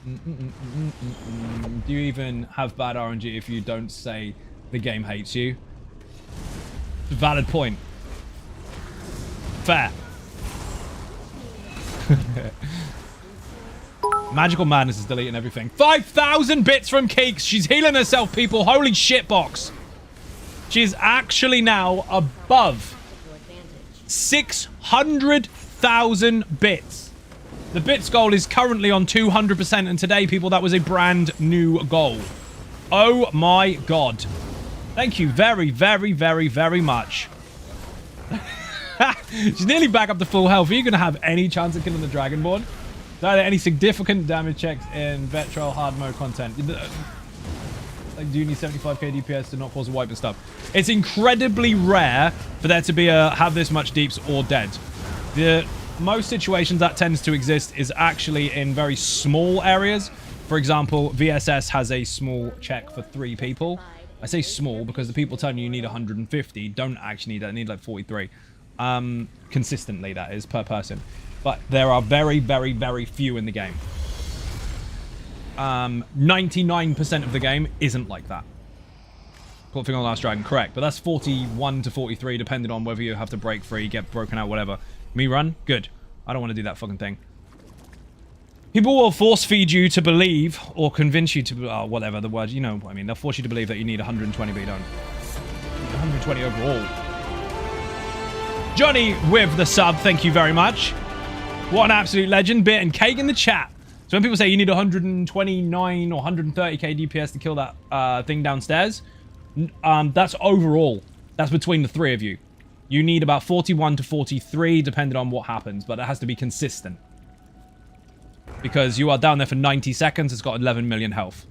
Do you even have bad RNG if you don't say the game hates you? Valid point. Fair. Magical Madness is deleting everything. 5,000 bits from Keeks. She's healing herself, people. Holy shitbox. She's actually now above 600,000 bits. The bits goal is currently on 200%, and today, people, that was a brand new goal. Oh my god. Thank you very, very, very, very much. She's nearly back up to full health. Are you going to have any chance of killing the Dragonborn? Are there any significant damage checks in Vetro hard mode content? Like, do you need 75k DPS to not cause a wipe and stuff? It's incredibly rare for there to be have this much deeps or dead. The most situations that tends to exist is actually in very small areas. For example, VSS has a small check for 3 people. I say small because the people telling you need 150 don't actually need that. They need like 43. Consistently, that is, per person. But there are very, very, very few in the game. 99% of the game isn't like that. Put thing on Last Dragon, correct. But that's 41 to 43, depending on whether you have to break free, get broken out, whatever. Me run? Good. I don't want to do that fucking thing. People will force feed you to believe, or convince you to, whatever the word, you know what I mean. They'll force you to believe that you need 120, but you don't. 120 overall. Johnny with the sub, thank you very much. What an absolute legend. Bit and cake in the chat. So when people say you need 129 or 130k DPS to kill that thing downstairs, that's overall. That's between the 3 of you. You need about 41 to 43, depending on what happens, but it has to be consistent. Because you are down there for 90 seconds, it's got 11 million health.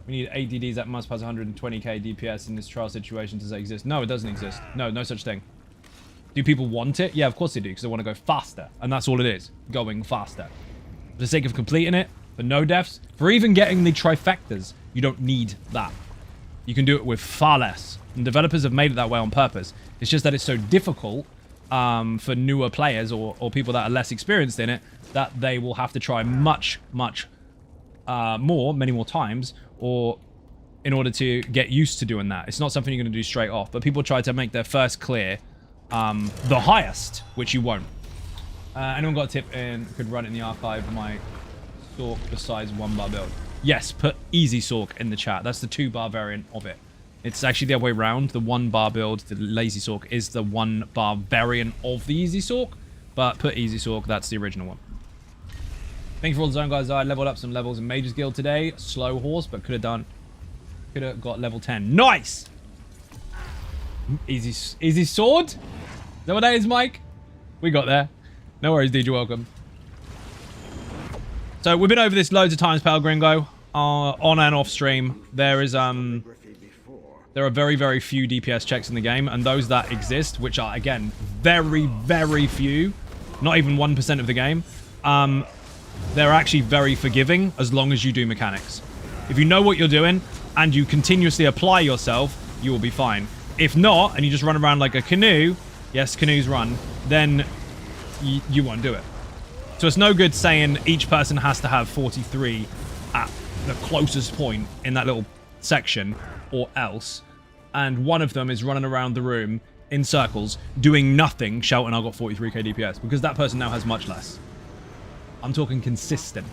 We need ADDs that must pass 120k DPS in this trial situation. Does that exist? No, it doesn't exist. No, no such thing. Do people want it? Yeah, of course they do, because they want to go faster. And that's all it is, going faster. For the sake of completing it, for no deaths, for even getting the trifectas, you don't need that. You can do it with far less. And developers have made it that way on purpose. It's just that it's so difficult for newer players or people that are less experienced in it, that they will have to try much, much many more times, or in order to get used to doing that. It's not something you're going to do straight off, but people try to make their first clear the highest, which you won't. Anyone got a tip and could run it in the archive? My Sork besides 1-bar build. Yes, put easy Sork in the chat. That's the 2-bar variant of it. It's actually the other way around. The 1-bar build, the lazy Sork, is the 1-bar variant of the easy Sork. But put easy Sork, that's the original one. Thank you for all the zone, guys. I leveled up some levels in Mage's Guild today. Slow horse, but could have done. Could have got level 10. Nice! Easy sword? Is that what that is, Mike? We got there. No worries, dude. You're welcome. So we've been over this loads of times, Pale Gringo. On and off stream. There is, there are very, very few DPS checks in the game. And those that exist, which are, again, very, very few. Not even 1% of the game. They're actually very forgiving as long as you do mechanics. If you know what you're doing and you continuously apply yourself, you will be fine. If not, and you just run around like a canoe, yes, canoes run, then you won't do it. So it's no good saying each person has to have 43 at the closest point in that little section or else. And one of them is running around the room in circles, doing nothing, shouting, I've got 43k DPS, because that person now has much less. I'm talking consistent.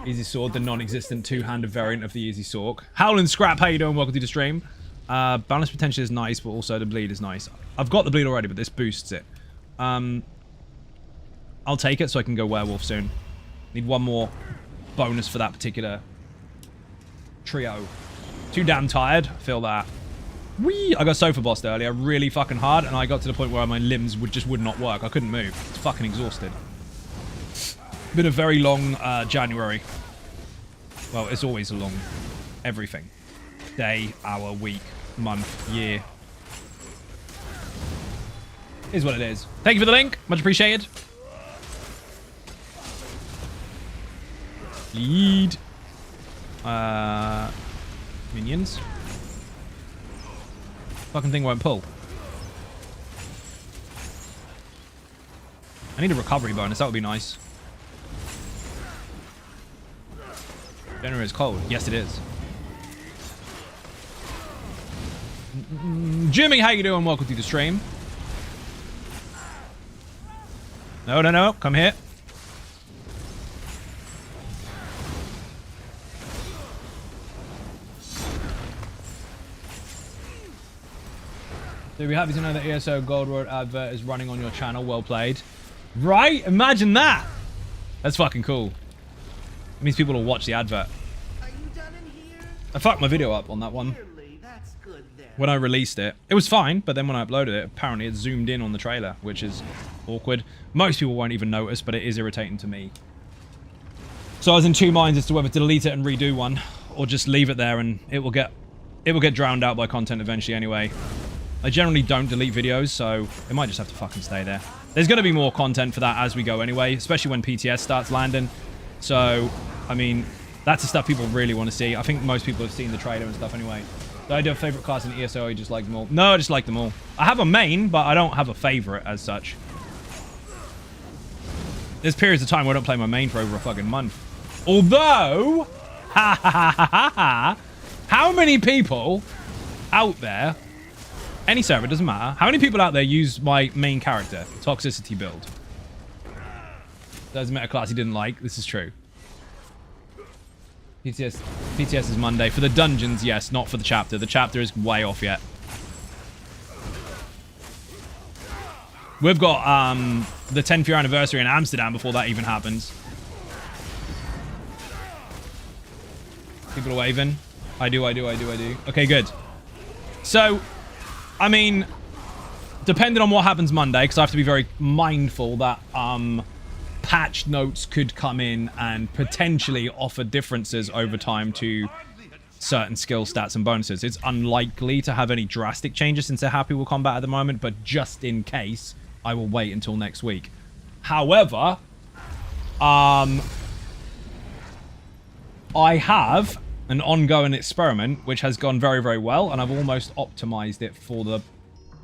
Easy Sword, the non-existent two-handed variant of the Easy Sork. Howlin' Scrap, how you doing? Welcome to the stream. Balance potential is nice, but also the bleed is nice. I've got the bleed already, but this boosts it. I'll take it so I can go werewolf soon. Need one more bonus for that particular trio. Too damn tired. Feel that. Whee! I got sofa bossed earlier really fucking hard, and I got to the point where my limbs would not work. I couldn't move. It's fucking exhausted. Been a very long January. Well, it's always a long everything. Day, hour, week, month, year. Is what it is. Thank you for the link. Much appreciated. Lead. Minions. Fucking thing won't pull. I need a recovery bonus. That would be nice. General is cold. Yes, it is. Jimmy, how you doing? Welcome to the stream. No, no, no. Come here. So we're happy to know that ESO Gold Road advert is running on your channel. Well played. Right? Imagine that. That's fucking cool. It means people will watch the advert. Are you done in here? I fucked my video up on that one. Clearly, that's good then. When I released it. It was fine, but then when I uploaded it, apparently it zoomed in on the trailer, which is awkward. Most people won't even notice, but it is irritating to me. So I was in two minds as to whether to delete it and redo one, or just leave it there and it will get drowned out by content eventually anyway. I generally don't delete videos, so it might just have to fucking stay there. There's going to be more content for that as we go anyway, especially when PTS starts landing. So, I mean, that's the stuff people really want to see. I think most people have seen the trailer and stuff anyway. Do I do a favorite class in ESO or you just like them all? No, I just like them all. I have a main, but I don't have a favorite as such. There's periods of time where I don't play my main for over a fucking month. Although, how many people out there, any server, doesn't matter, how many people out there use my main character, Toxicity build? Doesn't matter class he didn't like. This is true. PTS is Monday. For the dungeons, yes. Not for the chapter. The chapter is way off yet. We've got the 10th year anniversary in Amsterdam before that even happens. People are waving. I do. Okay, good. So, I mean, depending on what happens Monday, because I have to be very mindful that patch notes could come in and potentially offer differences over time to certain skill stats and bonuses. It's unlikely to have any drastic changes since they're happy with combat at the moment, but just in case, I will wait until next week. However, I have an ongoing experiment which has gone very, very well, and I've almost optimized it for the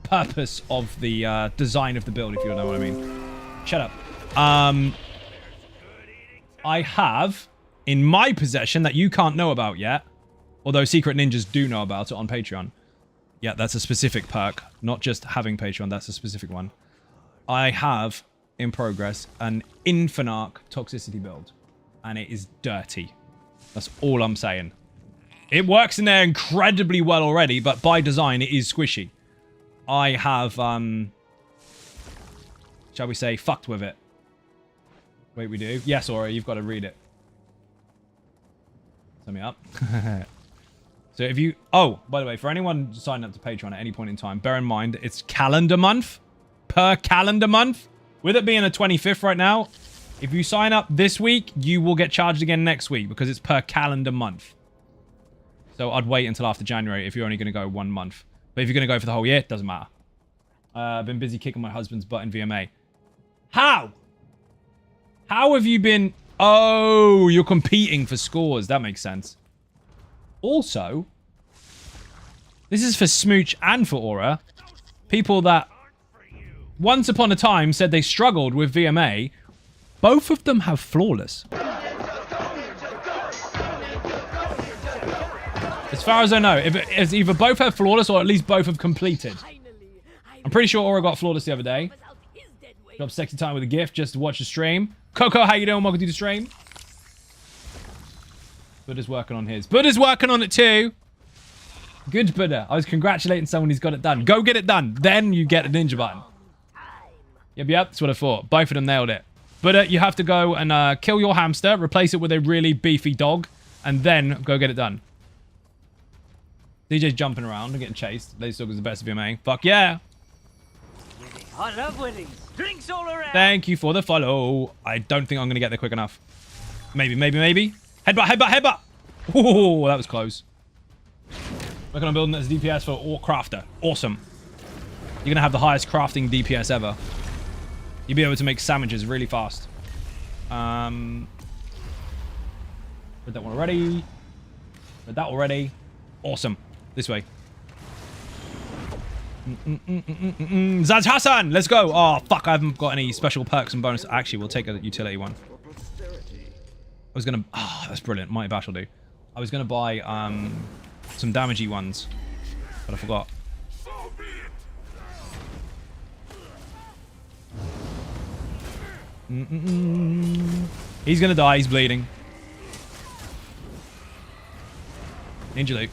purpose of the design of the build, if you know what I mean. Shut up. I have in my possession that you can't know about yet, although Secret Ninjas do know about it on Patreon. Yeah, that's a specific perk, not just having Patreon, that's a specific one. I have in progress an Infinarch Toxicity build, and it is dirty. That's all I'm saying. It works in there incredibly well already, but by design it is squishy. I have, shall we say, fucked with it. Wait, we do? Yes, Aura, you've got to read it. Sign me up. So if you... Oh, by the way, for anyone signing up to Patreon at any point in time, bear in mind, it's calendar month. Per calendar month. With it being the 25th right now, if you sign up this week, you will get charged again next week because it's per calendar month. So I'd wait until after January if you're only going to go 1 month. But if you're going to go for the whole year, it doesn't matter. I've been busy kicking my husband's butt in VMA. How? How have you been... Oh, you're competing for scores. That makes sense. Also, this is for Smooch and for Aura. People that once upon a time said they struggled with VMA. Both of them have flawless. As far as I know, if it's either both have flawless or at least both have completed. I'm pretty sure Aura got flawless the other day. Dropped sexy time with a gift just to watch the stream. Coco, how you doing? Welcome to the stream. Buddha's working on his. Buddha's working on it too. Good, Buddha. I was congratulating someone who's got it done. Go get it done. Then you get a ninja button. Yep, that's what I thought. Both of them nailed it. Buddha, you have to go and kill your hamster, replace it with a really beefy dog, and then go get it done. DJ's jumping around and getting chased. Lady Dog is the best of VMA. Fuck yeah. I love weddings. Drinks all around. Thank you for the follow. I don't think I'm going to get there quick enough. Maybe. Headbutt. Oh, that was close. Working on building this DPS for Orc Crafter. Awesome. You're going to have the highest crafting DPS ever. You'll be able to make sandwiches really fast. Read that one already. Awesome. This way. Zaz Hassan, let's go. Oh, fuck, I haven't got any special perks and bonus. Actually, we'll take a utility one. I was gonna... Oh, that's brilliant. Mighty Bash will do. I was gonna buy some damagey ones, but I forgot. He's gonna die. He's bleeding. Ninja loot.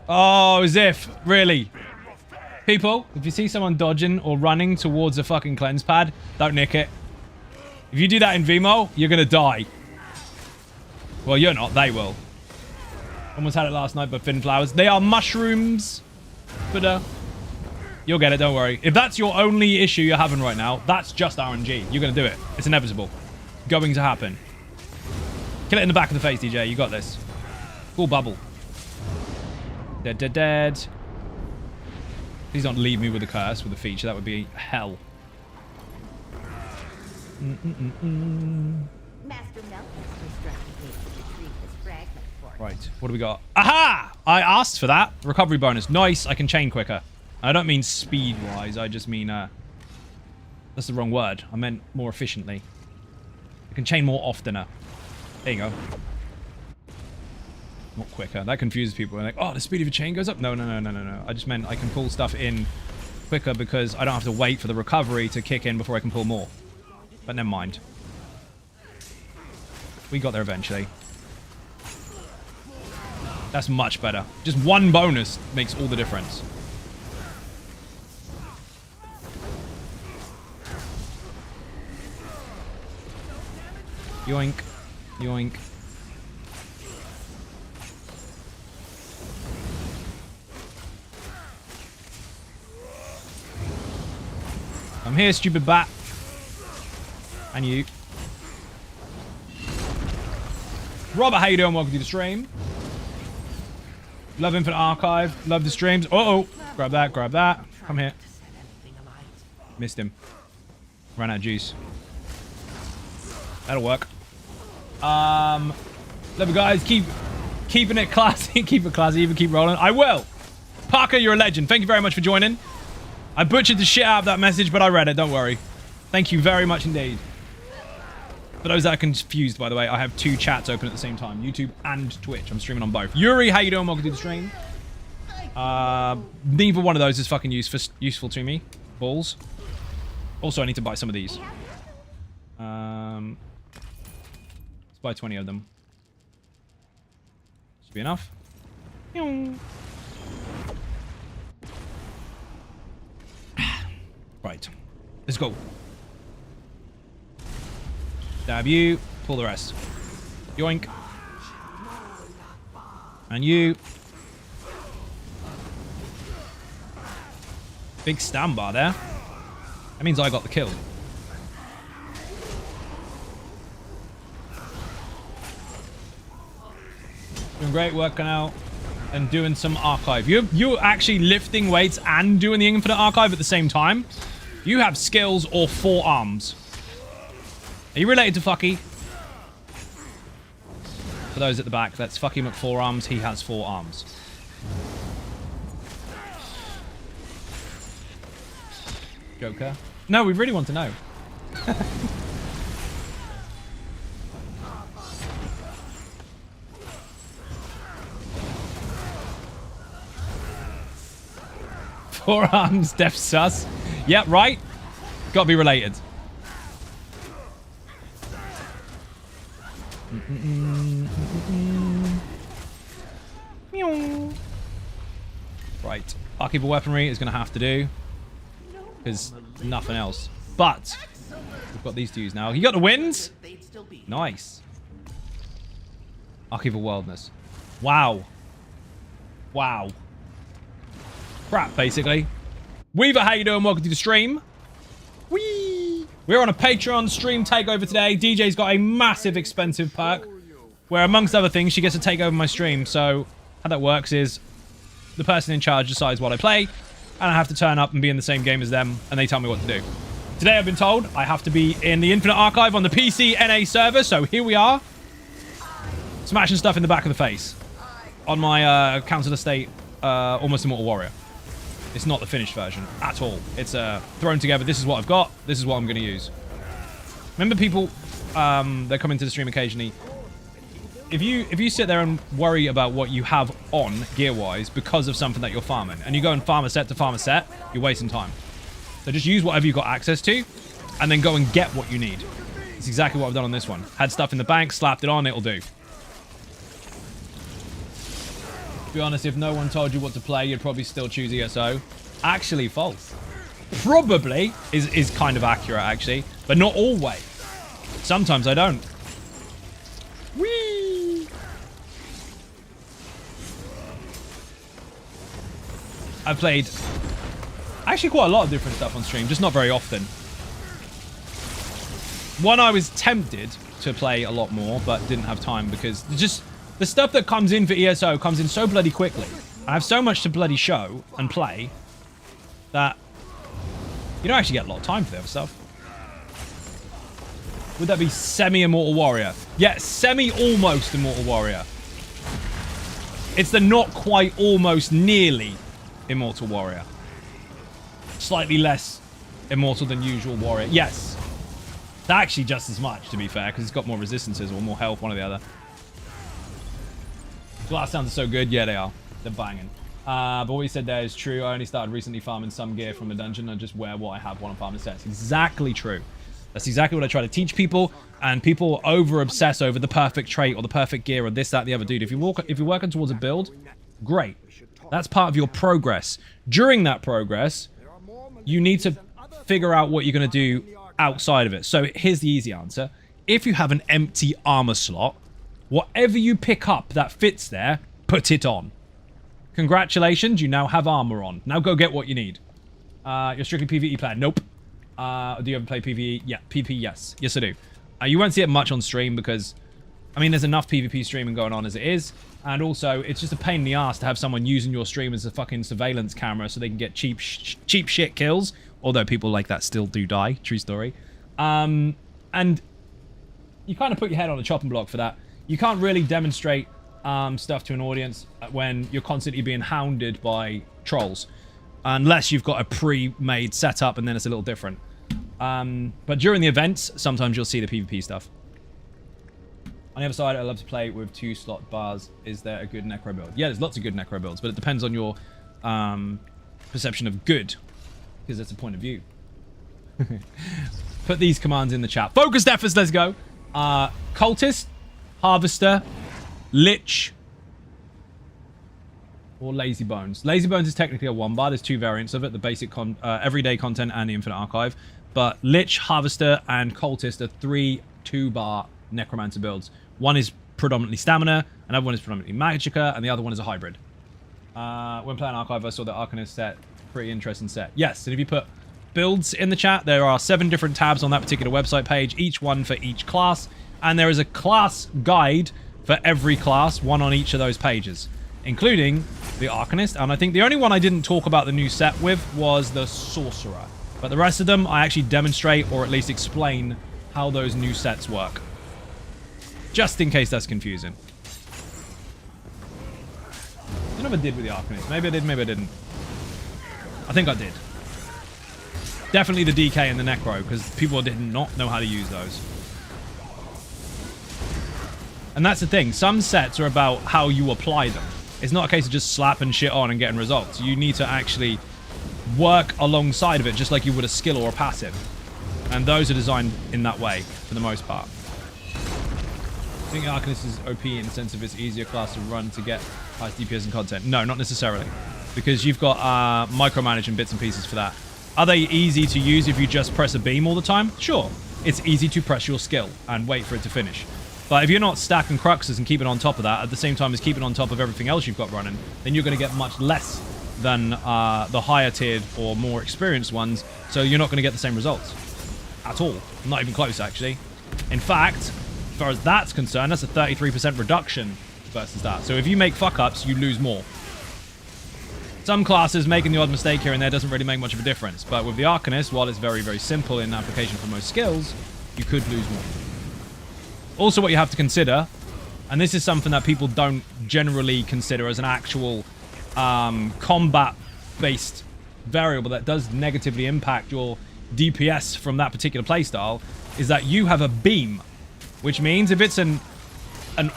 Oh, as if. Really? People, if you see someone dodging or running towards a fucking cleanse pad, don't nick it. If you do that in VMO, you're gonna die. Well, you're not. They will. Almost had it last night, but Fin Flowers. They are mushrooms. But, you'll get it. Don't worry. If that's your only issue you're having right now, that's just RNG. You're gonna do it. It's inevitable. Going to happen. Kill it in the back of the face, DJ. You got this. Cool bubble. Dead. Please don't leave me with a curse, with a feature. That would be hell. Master Mel has instructed me to retrieve this fragment for you. Right, what do we got? Aha! I asked for that. Recovery bonus. Nice, I can chain quicker. I don't mean speed-wise, I just mean, that's the wrong word. I meant more efficiently. I can chain more oftener. There you go. Not quicker. That confuses people. They're like, oh, the speed of your chain goes up. No. I just meant I can pull stuff in quicker because I don't have to wait for the recovery to kick in before I can pull more. But never mind. We got there eventually. That's much better. Just one bonus makes all the difference. Yoink. Yoink. I'm here, stupid bat. And you. Robert, how you doing? Welcome to the stream. Love Infinite Archive. Love the streams. Uh-oh. Grab that. Come here. Missed him. Ran out of juice. That'll work. Love you guys. Keeping it classy. Keep it classy. Even keep rolling. I will. Parker, you're a legend. Thank you very much for joining. I butchered the shit out of that message, but I read it. Don't worry. Thank you very much indeed. For those that are confused, by the way, I have 2 chats open at the same time. YouTube and Twitch. I'm streaming on both. Yuri, how you doing? Welcome to the stream. Neither one of those is fucking useful to me. Balls. Also, I need to buy some of these. Let's buy 20 of them. Should be enough. Right. Let's go. Dab you. Pull the rest. Yoink. And you. Big stand bar there. That means I got the kill. Doing great, working out and doing some archive. You're actually lifting weights and doing the infinite archive at the same time. You have skills or 4 arms. Are you related to Fucky? For those at the back, that's Fucky McForearms. He has 4 arms. Joker? No, we really want to know. Forearms, def sus. Yeah, right. Gotta be related. Right. Archival weaponry is gonna have to do. Because nothing else. But we've got these to use now. You got the wins? Nice. Archival wildness. Wow. Wow. Crap, basically. Weaver, how you doing? Welcome to the stream. Whee! We're on a Patreon stream takeover today. DJ's got a massive expensive perk where, amongst other things, she gets to take over my stream. So how that works is the person in charge decides what I play, and I have to turn up and be in the same game as them, and they tell me what to do. Today I've been told I have to be in the Infinite Archive on the PC NA server, so here we are. Smashing stuff in the back of the face. On my Council Estate Almost Immortal Warrior. It's not the finished version at all. It's thrown together. This is what I've got. This is what I'm going to use. Remember people, they come into the stream occasionally. If you sit there and worry about what you have on gear-wise because of something that you're farming, and you go and farm a set to farm a set, you're wasting time. So just use whatever you've got access to, and then go and get what you need. It's exactly what I've done on this one. Had stuff in the bank, slapped it on, it'll do. To be honest, if no one told you what to play, you'd probably still choose ESO. Actually, false. Probably is kind of accurate, actually. But not always. Sometimes I don't. Whee! I've played actually quite a lot of different stuff on stream, just not very often. One I was tempted to play a lot more, but didn't have time because just the stuff that comes in for ESO comes in so bloody quickly. I have so much to bloody show and play that you don't actually get a lot of time for the other stuff. Would that be semi-immortal warrior? Yeah, semi-almost immortal warrior. It's the not quite almost nearly immortal warrior. Slightly less immortal than usual warrior. Yes. It's actually just as much, to be fair, because it's got more resistances or more health, one or the other. Glass sounds are so good. Yeah, they are. They're banging. But what you said there is true. I only started recently farming some gear from a dungeon and just wear what I have while I'm farming sets. Exactly true. That's exactly what I try to teach people, and people over-obsess over the perfect trait or the perfect gear or this, that, the other. Dude, if you're working towards a build, great. That's part of your progress. During that progress, you need to figure out what you're going to do outside of it. So here's the easy answer. If you have an empty armor slot, whatever you pick up that fits there, put it on. Congratulations, you now have armor on. Now go get what you need. You're strictly PvE player. Nope. Do you ever play PvE? Yeah, PP, yes. Yes, I do. You won't see it much on stream because, I mean, there's enough PvP streaming going on as it is. And also, it's just a pain in the ass to have someone using your stream as a fucking surveillance camera so they can get cheap shit kills. Although people like that still do die. True story. And you kind of put your head on a chopping block for that. You can't really demonstrate stuff to an audience when you're constantly being hounded by trolls. Unless you've got a pre-made setup, and then it's a little different. But during the events, sometimes you'll see the PvP stuff. On the other side, I love to play with 2 slot bars. Is there a good necro build? Yeah, there's lots of good necro builds, but it depends on your perception of good. Because that's a point of view. Put these commands in the chat. Focused efforts, let's go. Cultist, Harvester, Lich, or Lazy Bones. Lazy Bones is technically a 1-bar. There's 2 variants of it. The basic everyday content and the Infinite Archive. But Lich, Harvester, and Cultist are 3 2-bar necromancer builds. One is predominantly stamina, another one is predominantly magicka, and the other one is a hybrid. When playing Archive, I saw the Arcanist set. Pretty interesting set. Yes, and if you put builds in the chat, there are 7 different tabs on that particular website page, each one for each class, and there is a class guide for every class, one on each of those pages, including the Arcanist. And I think the only one I didn't talk about the new set with was the Sorcerer. But the rest of them, I actually demonstrate or at least explain how those new sets work. Just in case that's confusing. I don't know if I did with the Arcanist. Maybe I did, maybe I didn't. I think I did. Definitely the DK and the Necro, because people did not know how to use those. And that's the thing. Some sets are about how you apply them. It's not a case of just slapping shit on and getting results. You need to actually work alongside of it, just like you would a skill or a passive. And those are designed in that way, for the most part. I think Arcanist is OP in the sense of it's easier class to run to get highest DPS and content. No, not necessarily. Because you've got micromanaging bits and pieces for that. Are they easy to use if you just press a beam all the time? Sure. It's easy to press your skill and wait for it to finish. But if you're not stacking cruxes and keeping on top of that, at the same time as keeping on top of everything else you've got running, then you're going to get much less than the higher tiered or more experienced ones. So you're not going to get the same results. At all. Not even close, actually. In fact, as far as that's concerned, that's a 33% reduction versus that. So if you make fuck-ups, you lose more. Some classes making the odd mistake here and there doesn't really make much of a difference. But with the Arcanist, while it's very, very simple in application for most skills, you could lose more. Also, what you have to consider, and this is something that people don't generally consider as an actual combat-based variable that does negatively impact your DPS from that particular playstyle, is that you have a beam. Which means if it's an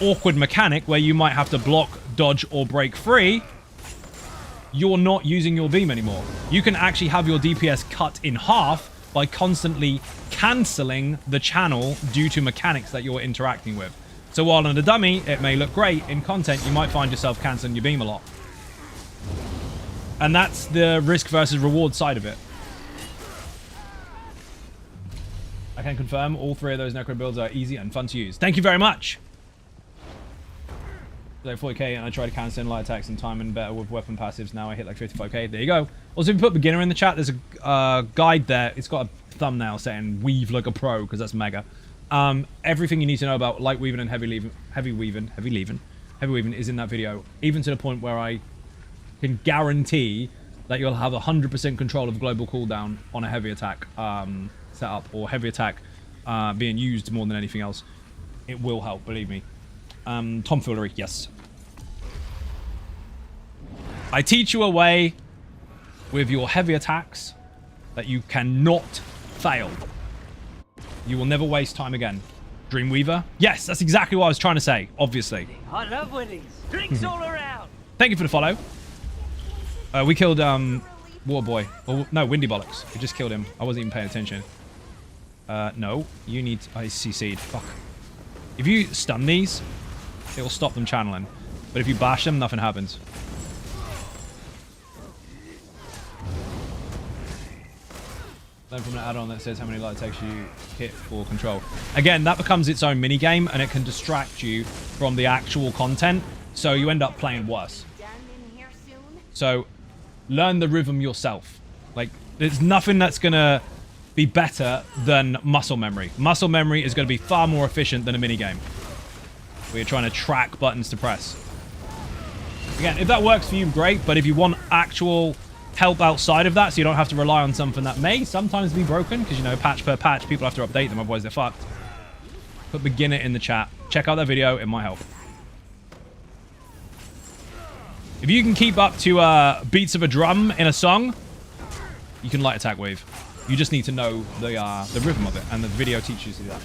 awkward mechanic where you might have to block, dodge, or break free, you're not using your beam anymore. You can actually have your DPS cut in half by constantly cancelling the channel due to mechanics that you're interacting with. So while on a dummy, it may look great, in content, you might find yourself cancelling your beam a lot. And that's the risk versus reward side of it. I can confirm all 3 of those Necro builds are easy and fun to use. Thank you very much! Like 40k and I try to cancel in light attacks and time and better with weapon passives. Now I hit like 55k. There you go. Also, if you put beginner in the chat, there's a guide there. It's got a thumbnail saying weave like a pro, because that's mega. Everything you need to know about light weaving and heavy weaving is in that video. Even to the point where I can guarantee that you'll have 100% control of global cooldown on a heavy attack setup, or heavy attack being used more than anything else. It will help, believe me. Tomfoolery, yes. I teach you a way with your heavy attacks that you cannot fail. You will never waste time again. Dreamweaver? Yes, that's exactly what I was trying to say, obviously. I love winnings. Drinks all around. Thank you for the follow. We killed Warboy. Well, no, Windy Bollocks. We just killed him. I wasn't even paying attention. No, you need... I CC'd. Fuck. If you stun these, it will stop them channeling. But if you bash them, nothing happens. Learn from an add-on that says how many light attacks you hit for control. Again, that becomes its own minigame, and it can distract you from the actual content, so you end up playing worse. So, learn the rhythm yourself. Like, there's nothing that's gonna be better than muscle memory. Muscle memory is gonna be far more efficient than a minigame, where you're trying to track buttons to press. Again, if that works for you, great, but if you want actual help outside of that, so you don't have to rely on something that may sometimes be broken, because, you know, patch per patch, people have to update them, otherwise they're fucked. Put beginner in the chat. Check out that video, it might help. If you can keep up to beats of a drum in a song, you can light attack wave. You just need to know the rhythm of it, and the video teaches you that.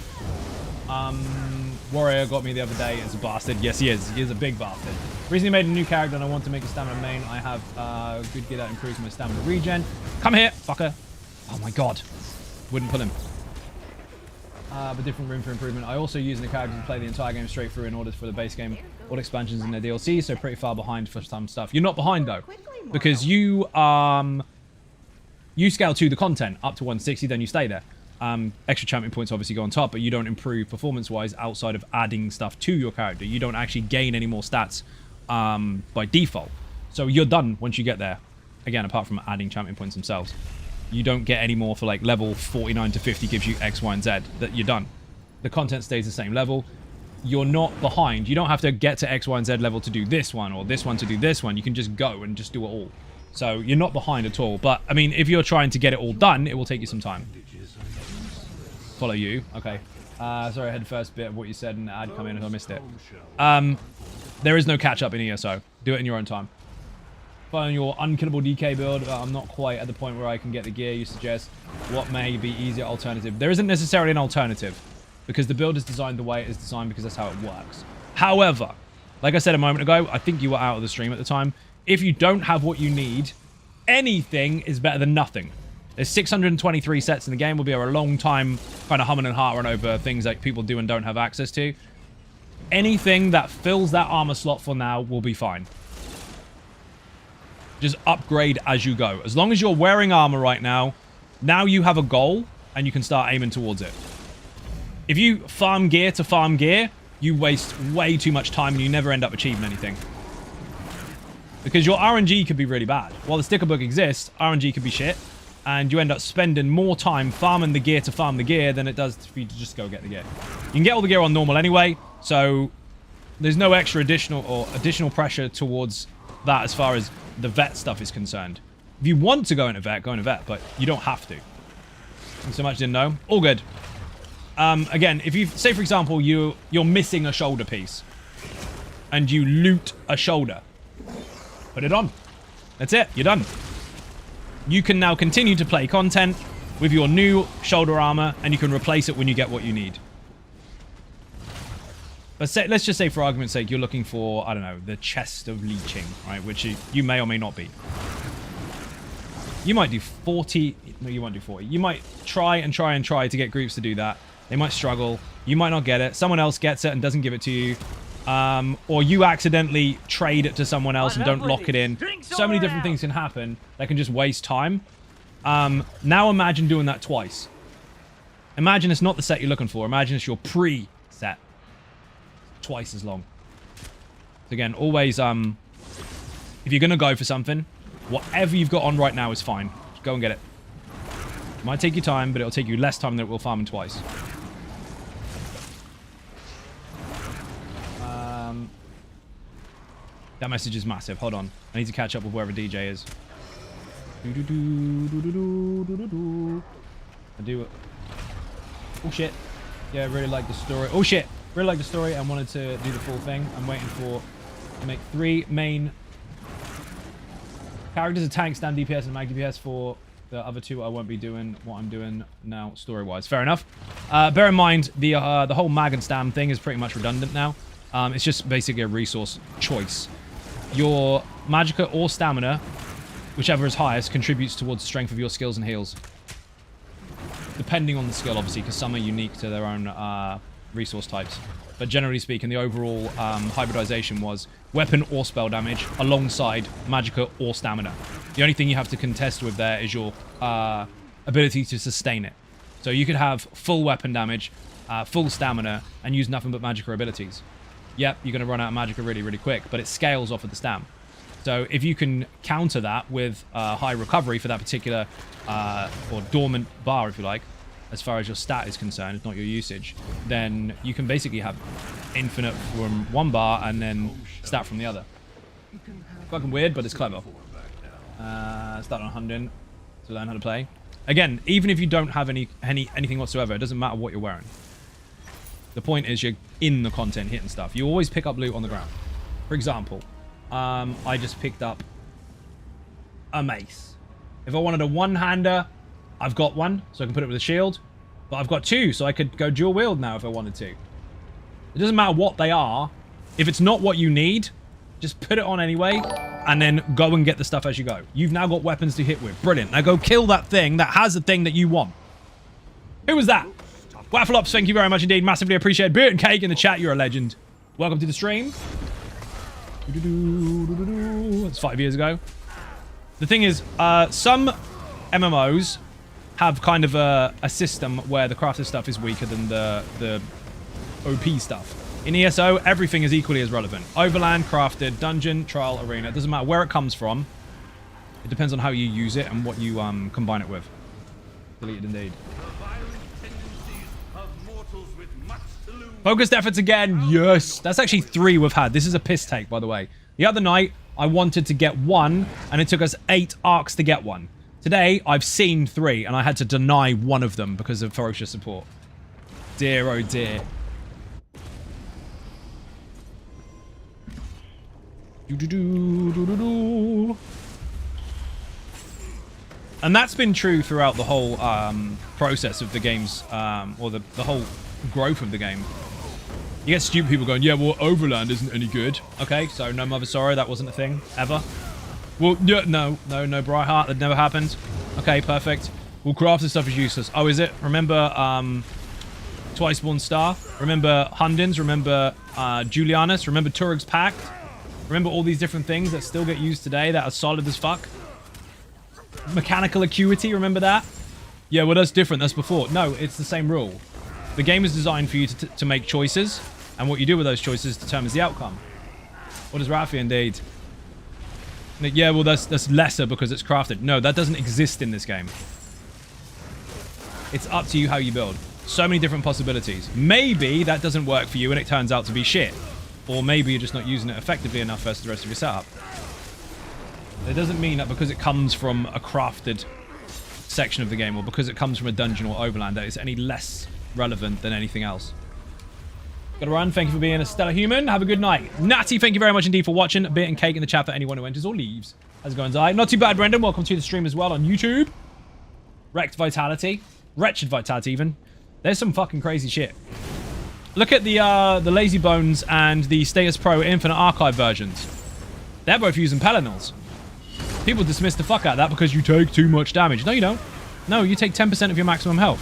Warrior got me the other day as a bastard. Yes, he is. He is a big bastard. Recently made a new character and I want to make a stamina main. I have good gear that improves my stamina regen. Come here, fucker. Oh my god. Wouldn't pull him. But different room for improvement. I also use the character to play the entire game straight through in order for the base game. All expansions and their DLC, so pretty far behind for some stuff. You're not behind though, because you scale to the content up to 160, then you stay there. Extra champion points obviously go on top, but you don't improve performance-wise outside of adding stuff to your character. You don't actually gain any more stats by default. So you're done once you get there. Again, apart from adding champion points themselves. You don't get any more for like level 49 to 50 gives you X, Y, and Z. That you're done. The content stays the same level. You're not behind. You don't have to get to X, Y, and Z level to do this one or this one to do this one. You can just go and just do it all. So you're not behind at all. But, I mean, if you're trying to get it all done, it will take you some time. Follow you. Okay. Sorry, I had the first bit of what you said and I'd come in if I missed it. There is no catch-up in ESO. Do it in your own time. Following your unkillable DK build, I'm not quite at the point where I can get the gear you suggest. What may be easier alternative? There isn't necessarily an alternative because the build is designed the way it is designed because that's how it works. However, like I said a moment ago, I think you were out of the stream at the time. If you don't have what you need, anything is better than nothing. There's 623 sets in the game. We'll be a long time kind of humming and hawing over things that people do and don't have access to. Anything that fills that armor slot for now will be fine. Just upgrade as you go. As long as you're wearing armor right now you have a goal and you can start aiming towards it. If you farm gear to farm gear, you waste way too much time and you never end up achieving anything. Because your RNG could be really bad. While the sticker book exists, RNG could be shit. And you end up spending more time farming the gear to farm the gear than it does for you to just go get the gear. You can get all the gear on normal anyway, so there's no extra additional pressure towards that as far as the vet stuff is concerned. If you want to go into vet, go into vet, but you don't have to. Thanks so much, didn't know. All good. Again, if you say, for example, you're missing a shoulder piece and you loot a shoulder, put it on. That's it. You're done. You can now continue to play content with your new shoulder armor, and you can replace it when you get what you need. But let's just say, for argument's sake, you're looking for, I don't know, the chest of leeching, right? Which you may or may not be. You might do 40. No, you won't do 40. You might try to get groups to do that. They might struggle. You might not get it. Someone else gets it and doesn't give it to you. Or you accidentally trade it to someone else and don't lock it in. So many different things can happen that can just waste time. Now imagine doing that twice. Imagine it's not the set you're looking for. Imagine it's your pre-set. Twice as long. So again, always, if you're going to go for something, whatever you've got on right now is fine. Just go and get it. It might take you time, but it'll take you less time than it will farming twice. That message is massive. Hold on. I need to catch up with wherever DJ is. I do. Oh, shit. Yeah, I really like the story. Oh, shit. Really like the story and wanted to do the full thing. I'm waiting to make 3 main characters, a tank, stand DPS, and mag DPS. For the other 2, I won't be doing what I'm doing now story-wise. Fair enough. Bear in mind, the whole mag and stam thing is pretty much redundant now. It's just basically a resource choice. Your magicka or stamina, whichever is highest, contributes towards the strength of your skills and heals. Depending on the skill, obviously, because some are unique to their own resource types. But generally speaking, the overall hybridization was weapon or spell damage alongside magicka or stamina. The only thing you have to contest with there is your ability to sustain it. So you could have full weapon damage, full stamina, and use nothing but magicka abilities. Yep, you're going to run out of magicka really, really quick, but it scales off of the stam. So if you can counter that with high recovery for that particular, or dormant bar, if you like, as far as your stat is concerned, it's not your usage, then you can basically have infinite from one bar and then stat from the other. Fucking weird, but it's clever. Start on hunting to learn how to play. Again, even if you don't have anything whatsoever, it doesn't matter what you're wearing. The point is you're in the content hitting stuff. You always pick up loot on the ground. For example, I just picked up a mace. If I wanted a one-hander, I've got one, so I can put it with a shield. But I've got 2, so I could go dual wield now if I wanted to. It doesn't matter what they are. If it's not what you need, just put it on anyway, and then go and get the stuff as you go. You've now got weapons to hit with. Brilliant. Now go kill that thing that has the thing that you want. Who was that? Waffle Ups, thank you very much indeed. Massively appreciate Beer and Cake in the chat. You're a legend. Welcome to the stream. It's 5 years ago. The thing is, some MMOs have kind of a system where the crafted stuff is weaker than the OP stuff. In ESO, everything is equally as relevant. Overland, crafted, dungeon, trial, arena. It doesn't matter where it comes from. It depends on how you use it and what you combine it with. Deleted indeed. Focused efforts again. Yes. That's actually 3 we've had. This is a piss take, by the way. The other night, I wanted to get 1, and it took us 8 arcs to get 1. Today, I've seen 3, and I had to deny 1 of them because of ferocious support. Dear, oh dear. And that's been true throughout the whole process of the game's, or the whole growth of the game. You get stupid people going, yeah, well, Overland isn't any good. Okay, so no mother sorrow, that wasn't a thing, ever. Well, yeah, no, Brightheart, that never happened. Okay, perfect. Well, crafted stuff is useless. Oh, is it? Remember, Twice-Born Star? Remember Hundins? Remember, Julianus? Remember Turg's Pact? Remember all these different things that still get used today that are solid as fuck? Mechanical acuity, remember that? Yeah, well, that's different. That's before. No, it's the same rule. The game is designed for you to make choices, and what you do with those choices determines the outcome. What is Rafi indeed? Yeah, well, that's lesser because it's crafted. No, that doesn't exist in this game. It's up to you how you build. So many different possibilities. Maybe that doesn't work for you and it turns out to be shit. Or maybe you're just not using it effectively enough versus the rest of your setup. It doesn't mean that because it comes from a crafted section of the game or because it comes from a dungeon or overland that it's any less relevant than anything else. Gotta run. Thank you for being a stellar human. Have a good night. Natty, thank you very much indeed for watching. A bit and cake in the chat for anyone who enters or leaves. How's it going, Zai? Not too bad, Brendan. Welcome to the stream as well on YouTube. Wrecked Vitality. Wretched Vitality, even. There's some fucking crazy shit. Look at the Lazy Bones and the Status Pro Infinite Archive versions. They're both using Pelinals. People dismiss the fuck out of that because you take too much damage. No, you don't. No, you take 10% of your maximum health.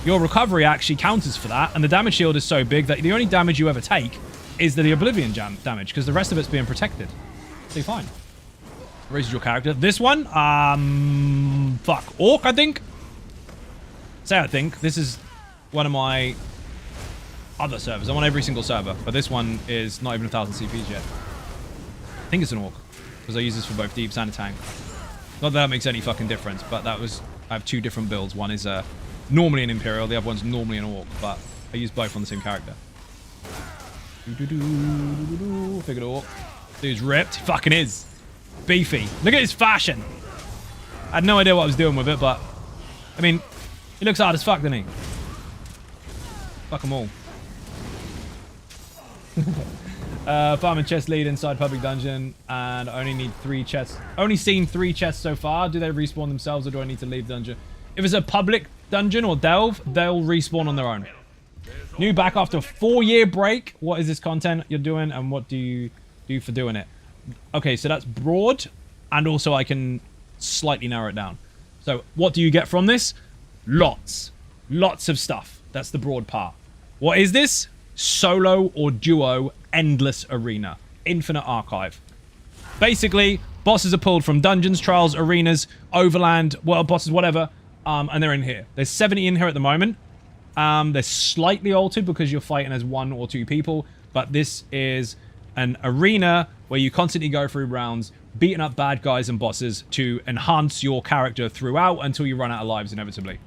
Your recovery actually counters for that, and the damage shield is so big that the only damage you ever take is the Oblivion damage, because the rest of it's being protected. So you're fine. Raises your character. This one, fuck. Orc, I think? Say I think. This is one of my other servers. I'm on every single server, but this one is not even 1,000 CPs yet. I think it's an Orc, because I use this for both deeps and a tank. Not that makes any fucking difference, but that was... I have 2 different builds. One is normally an Imperial, the other one's normally an Orc, but I use both on the same character. Figured Orc. Dude's ripped. He fucking is. Beefy. Look at his fashion. I had no idea what I was doing with it, but... I mean, he looks hard as fuck, doesn't he? Fuck them all. Farming chest lead inside public dungeon, and I only need 3 chests. Only seen 3 chests so far. Do they respawn themselves, or do I need to leave dungeon? If it's a public dungeon or delve, they'll respawn on their own. New back after a 4-year break. What is this content you're doing, and what do you do for doing it? Okay, so that's broad, and also I can slightly narrow it down. So what do you get from this? Lots of stuff. That's the broad part. What is this? Solo or duo endless arena, infinite archive. Basically, bosses are pulled from dungeons, trials, arenas, overland, world bosses, whatever, and they're in here. There's 70 in here at the moment. They're slightly altered because you're fighting as 1 or 2 people, but this is an arena where you constantly go through rounds, beating up bad guys and bosses to enhance your character throughout until you run out of lives inevitably.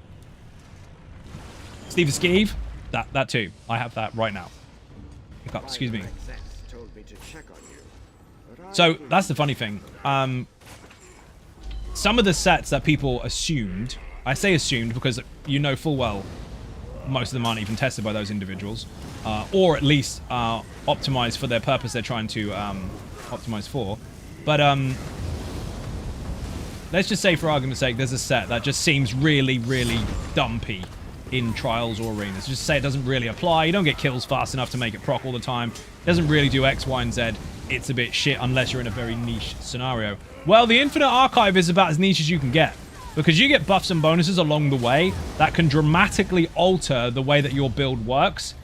Steve Skeeve, that too. I have that right now. Excuse me. So that's the funny thing. Some of the sets that people assumed, I say assumed because you know full well most of them aren't even tested by those individuals, or at least optimized for their purpose they're trying to optimize for. But let's just say, for argument's sake, there's a set that just seems really, really dumpy in trials or arenas. Just say it doesn't really apply. You don't get kills fast enough to make it proc all the time. It doesn't really do X, Y, and Z. It's a bit shit unless you're in a very niche scenario. Well, the Infinite Archive is about as niche as you can get, because you get buffs and bonuses along the way that can dramatically alter the way that your build works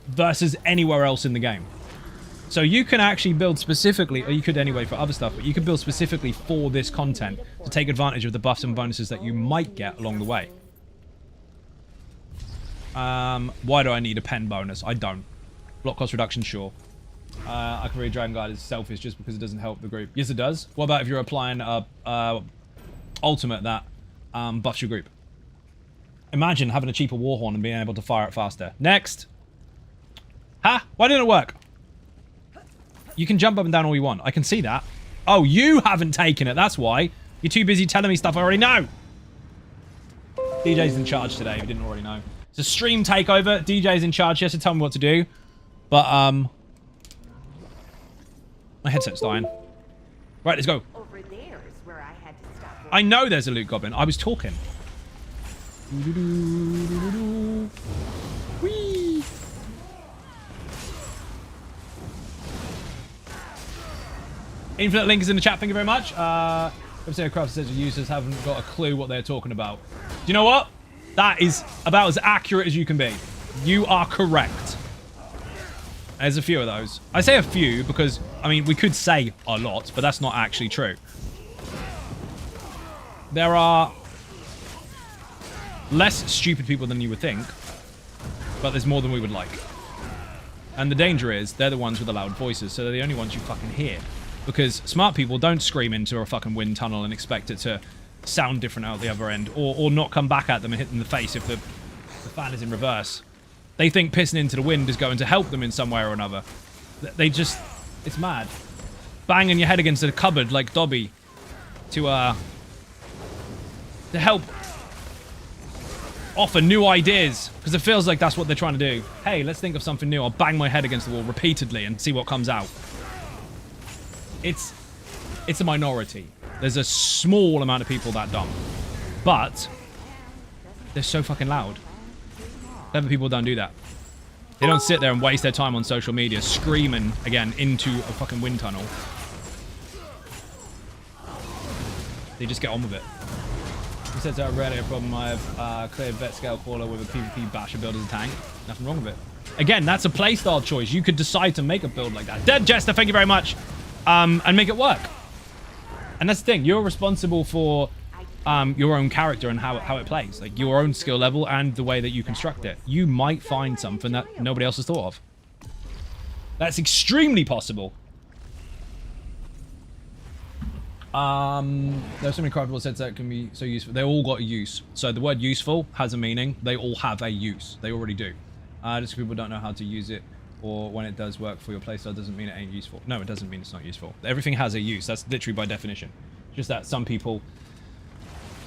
versus anywhere else in the game. So you can actually build specifically, or you could anyway for other stuff, but you could build specifically for this content to take advantage of the buffs and bonuses that you might get along the way. Why do I need a pen bonus? I don't. Block cost reduction, sure. I can read Dragon Guard is selfish just because it doesn't help the group. Yes, it does. What about if you're applying ultimate that buffs your group? Imagine having a cheaper Warhorn and being able to fire it faster. Next. Ha! Why didn't it work? You can jump up and down all you want. I can see that. Oh, you haven't taken it. That's why. You're too busy telling me stuff I already know. DJ's in charge today, if you didn't already know. It's a stream takeover. DJ's in charge. He has to tell me what to do. But, my headset's dying. Right, let's go. Over there is where I had to stop. I know there's a loot goblin. I was talking. Whee! Infinite link is in the chat. Thank you very much. Website Craft says the users haven't got a clue what they're talking about. Do you know what? That is about as accurate as you can be. You are correct. There's a few of those. I say a few because, I mean, we could say a lot, but that's not actually true. There are less stupid people than you would think, but there's more than we would like. And the danger is they're the ones with the loud voices, so they're the only ones you fucking hear. Because smart people don't scream into a fucking wind tunnel and expect it to sound different out the other end, or not come back at them and hit them in the face if the fan is in reverse. They think pissing into the wind is going to help them in some way or another. They just... It's mad. Banging your head against a cupboard like Dobby to help offer new ideas, because it feels like that's what they're trying to do. Hey, let's think of something new. I'll bang my head against the wall repeatedly and see what comes out. It's a minority. There's a small amount of people that dumb. But they're so fucking loud. Clever people don't do that. They don't sit there and waste their time on social media screaming, again, into a fucking wind tunnel. They just get on with it. He says that rarely a problem. I have cleared vet scale caller with a PvP basher build as a tank. Nothing wrong with it. Again, that's a playstyle choice. You could decide to make a build like that. Dead Jester, thank you very much. And make it work. And that's the thing. You're responsible for your own character and how it plays. Like, your own skill level and the way that you construct it. You might find something that nobody else has thought of. That's extremely possible. There's so many craftable sets that can be so useful. They all got a use. So the word useful has a meaning. They all have a use. They already do. Just people don't know how to use it, or when it does work for your playstyle doesn't mean it ain't useful. No, it doesn't mean it's not useful. Everything has a use. That's literally by definition. Just that some people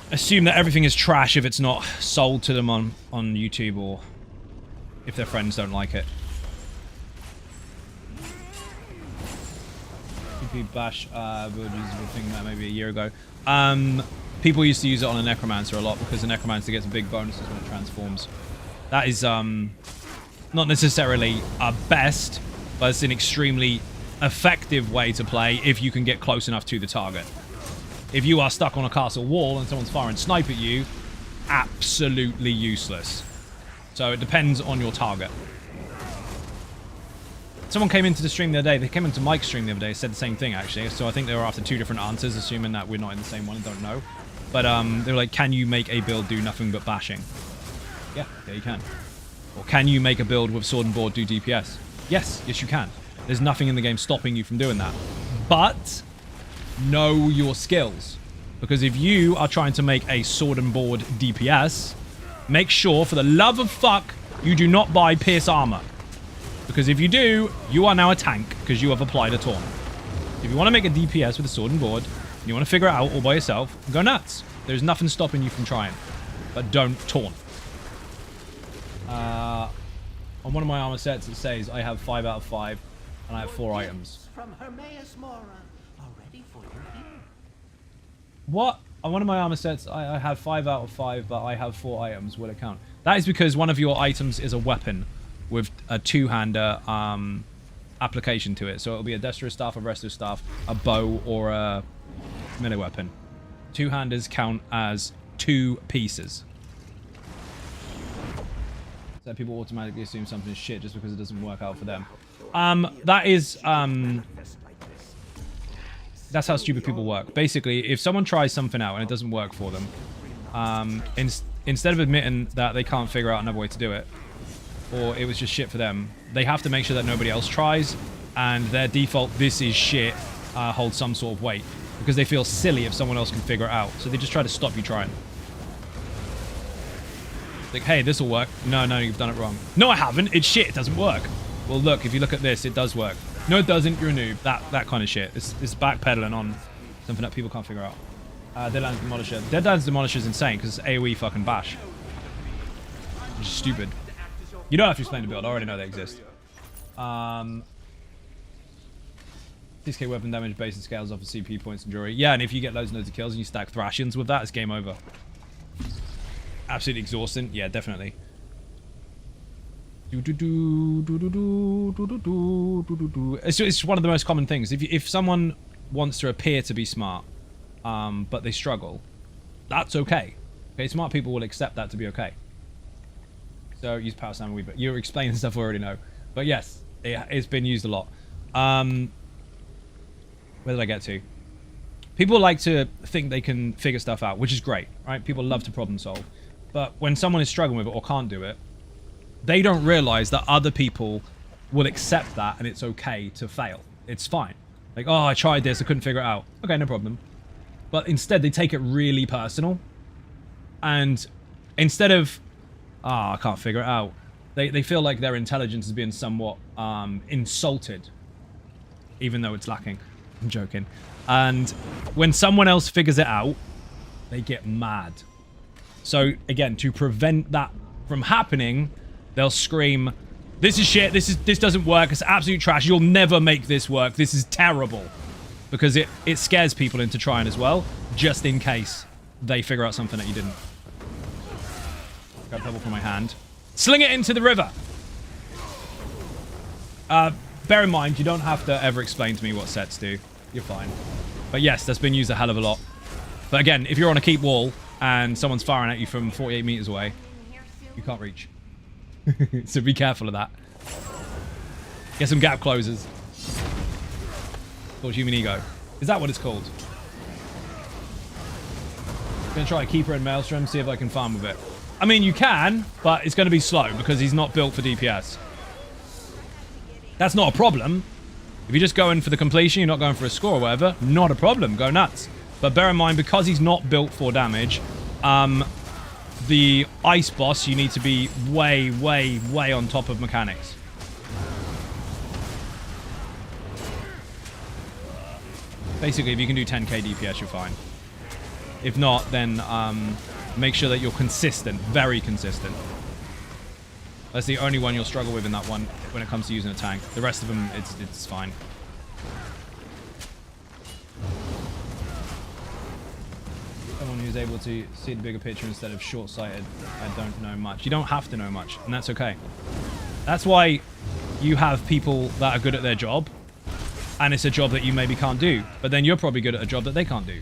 assume that everything is trash if it's not sold to them on YouTube, or if their friends don't like it. PvP bash build users were thinking that maybe a year ago. People used to use it on a necromancer a lot because the necromancer gets big bonuses when it transforms. That is not necessarily best, but it's an extremely effective way to play if you can get close enough to the target. If you are stuck on a castle wall and someone's firing snipe at you, absolutely useless. So it depends on your target. Someone came into the stream the other day. They came into Mike's stream the other day, said the same thing, actually. So I think they were after two different answers, assuming that we're not in the same one. I don't know. But they were like, can you make a build do nothing but bashing? Yeah, you can. Or can you make a build with sword and board do DPS? Yes, you can. There's nothing in the game stopping you from doing that. But know your skills. Because if you are trying to make a sword and board DPS, make sure, for the love of fuck, you do not buy pierce armor. Because if you do, you are now a tank, because you have applied a taunt. If you want to make a DPS with a sword and board, and you want to figure it out all by yourself, go nuts. There's nothing stopping you from trying. But don't taunt. On one of my armor sets, it says I have 5 out of 5, and I have 4 items. From Hermaeus Mora, already for you here. What? On one of my armor sets, I have 5 out of 5, but I have 4 items. Will it count? That is because one of your items is a weapon with a two-hander application to it. So it'll be a Dester's staff, a Resto's staff, a bow, or a melee weapon. Two-handers count as 2 pieces. So people automatically assume something is shit just because it doesn't work out for them. That is, that's how stupid people work. Basically, if someone tries something out and it doesn't work for them, instead of admitting that they can't figure out another way to do it, or it was just shit for them, they have to make sure that nobody else tries, and their default, this is shit, holds some sort of weight, because they feel silly if someone else can figure it out. So they just try to stop you trying. Like, hey, this will work. No, you've done it wrong. No, I haven't. It's shit. It doesn't work. Well, look, if you look at this, it does work. No, it doesn't. You're a noob. That kind of shit. It's backpedaling on something that people can't figure out. Deadlands Demolisher. Deadlands Demolisher is insane because it's AoE fucking bash. Which is stupid. You don't have to explain the build. I already know they exist. 6k weapon damage based on scales off of CP points and jewelry. Yeah, and if you get loads and loads of kills and you stack Thrashians with that, it's game over. Absolutely exhausting. Yeah, definitely. It's one of the most common things. If someone wants to appear to be smart, but they struggle, that's okay. Okay, smart people will accept that to be okay. So use power slam a wee bit. You're explaining stuff I already know. But yes, it's been used a lot. Where did I get to? People like to think they can figure stuff out, which is great, right? People love to problem solve. But when someone is struggling with it or can't do it, they don't realize that other people will accept that and it's okay to fail. It's fine. Like, oh, I tried this, I couldn't figure it out. Okay, no problem. But instead, they take it really personal. And instead of, I can't figure it out, they feel like their intelligence is being somewhat insulted, even though it's lacking. I'm joking. And when someone else figures it out, they get mad. So again, to prevent that from happening, they'll scream, this is shit, this doesn't work, it's absolute trash, you'll never make this work, this is terrible. Because it scares people into trying as well, just in case they figure out something that you didn't. Grab pebble from my hand. Sling it into the river! Bear in mind, you don't have to ever explain to me what sets do. You're fine. But yes, that's been used a hell of a lot. But again, if you're on a keep wall and someone's firing at you from 48 meters away, you can't reach. So be careful of that. Get some gap closers. It's called human ego. Is that what it's called? I'm going to try a keeper in Maelstrom, see if I can farm with it. I mean, you can, but it's going to be slow because he's not built for DPS. That's not a problem. If you're just going for the completion, you're not going for a score or whatever, not a problem. Go nuts. But bear in mind, because he's not built for damage, the ice boss, you need to be way, way, way on top of mechanics. Basically, if you can do 10k DPS, you're fine. If not, then make sure that you're consistent, very consistent. That's the only one you'll struggle with in that one when it comes to using a tank. The rest of them, it's fine. Someone who's able to see the bigger picture instead of short-sighted. I don't know much. You don't have to know much, and that's okay. That's why you have people that are good at their job, and it's a job that you maybe can't do, but then you're probably good at a job that they can't do.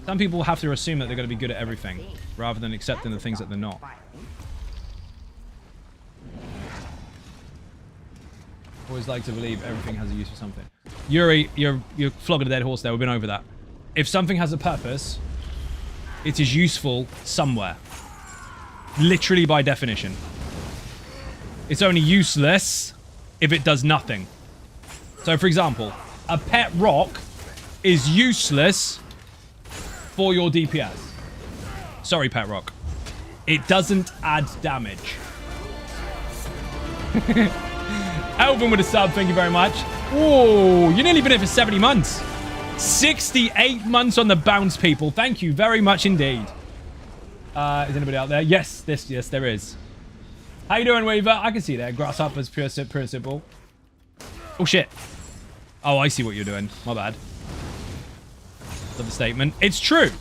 Some people have to assume that they're going to be good at everything, rather than accepting the things that they're not. Always like to believe everything has a use for something. Yuri, you're flogging a dead horse there. We've been over that. If something has a purpose, it is useful somewhere. Literally by definition. It's only useless if it does nothing. So, for example, a pet rock is useless for your DPS. Sorry, pet rock. It doesn't add damage. Elvin with a sub, thank you very much. Ooh, you've nearly been here for 70 months. 68 months on the bounce, people. Thank you very much indeed. Is anybody out there? Yes, yes, there is. How you doing, Weaver? I can see there. Grasshoppers, pure and simple. Oh, shit. Oh, I see what you're doing. My bad. Love the statement. It's true.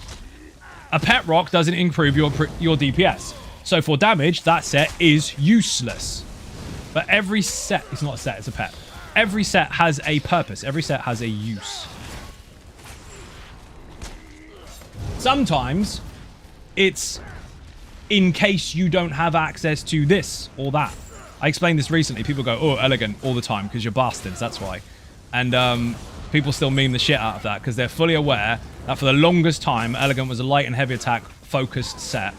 A pet rock doesn't improve your DPS. So for damage, that set is useless. But every set, it's not a set, it's a pet. Every set has a purpose. Every set has a use. Sometimes it's in case you don't have access to this or that. I explained this recently. People go, oh, elegant all the time because you're bastards. That's why. And people still meme the shit out of that because they're fully aware that for the longest time, elegant was a light and heavy attack focused set.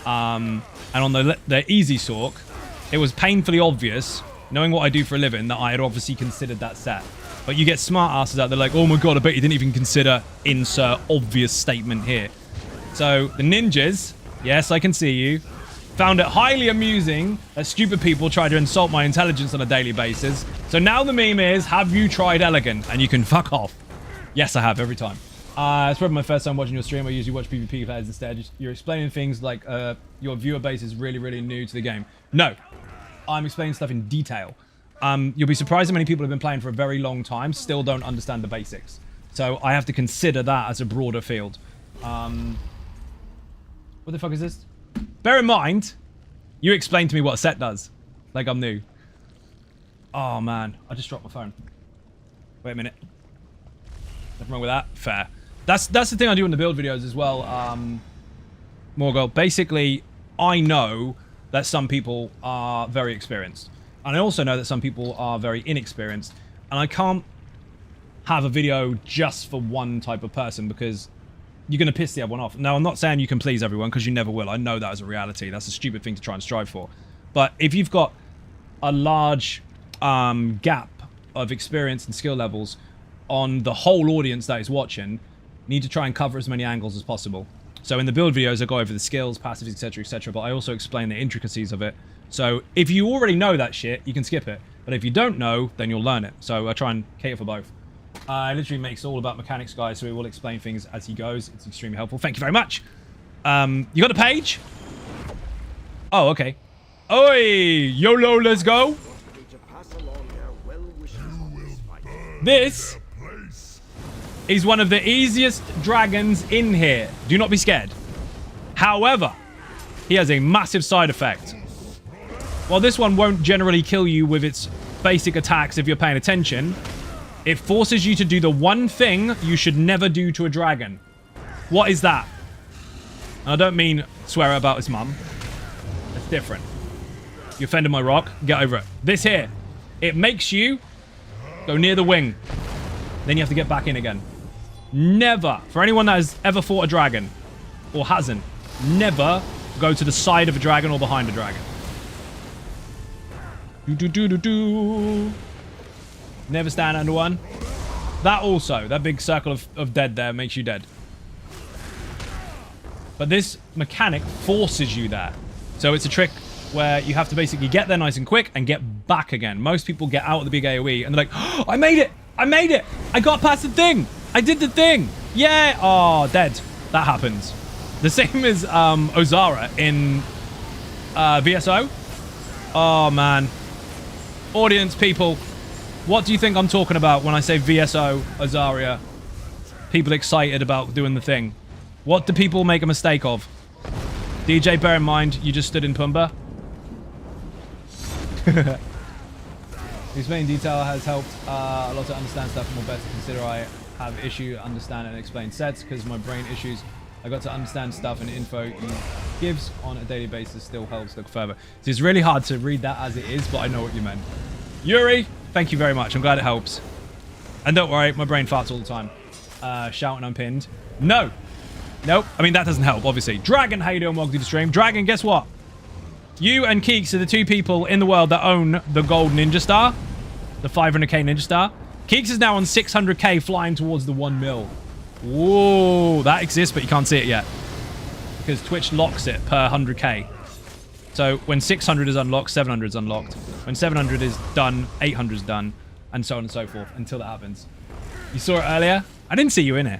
And on the easy Sork, it was painfully obvious, knowing what I do for a living, that I had obviously considered that set. But you get smart asses out there like, oh my god, I bet you didn't even consider insert obvious statement here. So the ninjas, yes, I can see you, found it highly amusing that stupid people try to insult my intelligence on a daily basis. So now the meme is, have you tried elegant? And you can fuck off. Yes, I have, every time. It's probably my first time watching your stream. I usually watch PvP players instead. You're explaining things like your viewer base is really, really new to the game. No, I'm explaining stuff in detail. You'll be surprised how many people have been playing for a very long time, still don't understand the basics. So I have to consider that as a broader field. What the fuck is this? Bear in mind, you explained to me what a set does. Like I'm new. Oh man, I just dropped my phone. Wait a minute. Nothing wrong with that? Fair. That's the thing I do in the build videos as well. Morgul. Basically, I know that some people are very experienced. And I also know that some people are very inexperienced. And I can't have a video just for one type of person because you're going to piss the other one off. Now, I'm not saying you can please everyone because you never will. I know that as a reality. That's a stupid thing to try and strive for. But if you've got a large gap of experience and skill levels on the whole audience that is watching, you need to try and cover as many angles as possible. So in the build videos, I go over the skills, passives, etc., but I also explain the intricacies of it. So if you already know that shit, you can skip it. But if you don't know, then you'll learn it. So I try and cater for both. It literally makes it all about mechanics, guys, so he will explain things as he goes. It's extremely helpful. Thank you very much. You got the page? Oh, okay. Oi! YOLO, let's go! This is one of the easiest dragons in here. Do not be scared. However, he has a massive side effect. While this one won't generally kill you with its basic attacks if you're paying attention, it forces you to do the one thing you should never do to a dragon. What is that? And I don't mean swear about his mum. That's different. You offended my rock. Get over it. This here. It makes you go near the wing. Then you have to get back in again. Never, for anyone that has ever fought a dragon, or hasn't, never go to the side of a dragon or behind a dragon. Do-do-do-do-do. Never stand under one. That also, that big circle of dead there makes you dead. But this mechanic forces you there. So it's a trick where you have to basically get there nice and quick and get back again. Most people get out of the big AoE and they're like, oh, I made it! I made it! I got past the thing! I did the thing! Yeah! Oh, dead. That happens. The same as Ozara in VSO. Oh, man. Audience people, what do you think I'm talking about when I say VSO, Ozaria? People excited about doing the thing. What do people make a mistake of? DJ, bear in mind, you just stood in Pumbaa. Explaining detail has helped a lot to understand stuff more better. Consider I have issue understand and explain sets because my brain issues. I got to understand stuff and info he gives on a daily basis still helps look further. So it's really hard to read that as it is, but I know what you meant. Yuri, thank you very much. I'm glad it helps. And don't worry, my brain farts all the time. Shouting unpinned. No. Nope. I mean, that doesn't help, obviously. Dragon, how you doing? Welcome to the stream. Dragon, guess what? You and Keeks are the two people in the world that own the gold ninja star. The 500k ninja star. Keeks is now on 600k flying towards the 1 mil. Whoa, that exists, but you can't see it yet. Because Twitch locks it per 100k. So when 600 is unlocked, 700 is unlocked. When 700 is done, 800 is done. And so on and so forth until that happens. You saw it earlier? I didn't see you in it.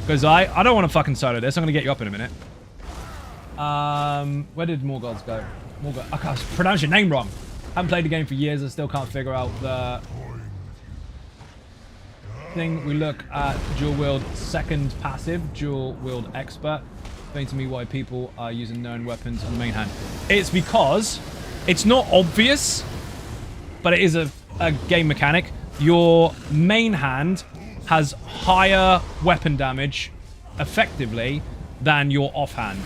Because I don't want to fucking solo this. I'm going to get you up in a minute. Where did Morgoths go? I can't pronounce your name wrong. Haven't played the game for years. I still can't figure out the thing. We look at dual wield second passive, dual wield expert. Explain to me why people are using known weapons on the main hand. It's because it's not obvious, but it is a game mechanic. Your main hand has higher weapon damage effectively than your offhand.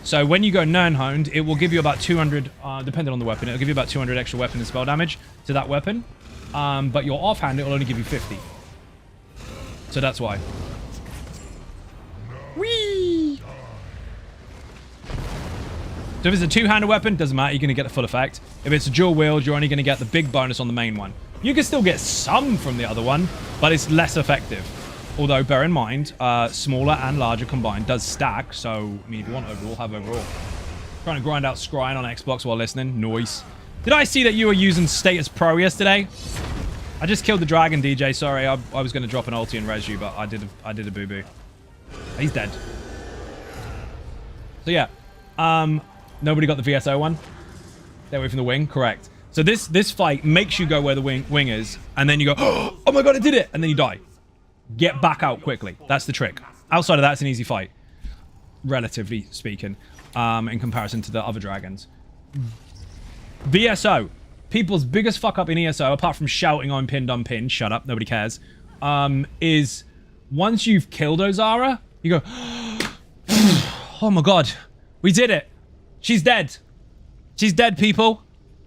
So when you go Nernhoned, it will give you about 200, depending on the weapon, it'll give you about 200 extra weapon and spell damage to that weapon. But your offhand, it will only give you 50. So that's why. Whee! So if it's a two-handed weapon, doesn't matter, you're going to get the full effect. If it's a dual wield, you're only going to get the big bonus on the main one. You can still get some from the other one, but it's less effective. Although, bear in mind, smaller and larger combined does stack. So, I mean, if you want overall, have overall. Trying to grind out scrying on Xbox while listening. Noise. Did I see that you were using Status Pro yesterday? I just killed the dragon, DJ. Sorry, I was going to drop an ulti and res you, but I did a boo-boo. He's dead. So, yeah. Nobody got the VSO one? Stay away from the wing? Correct. So this fight makes you go where the wing is, and then you go, oh my god, it did it! And then you die. Get back out quickly. That's the trick. Outside of that, it's an easy fight. Relatively speaking, in comparison to the other dragons. VSO. People's biggest fuck up in ESO, apart from shouting I'm pinned, unpinned, shut up, nobody cares, is once you've killed Ozara, you go, oh my god, we did it. She's dead. She's dead, people.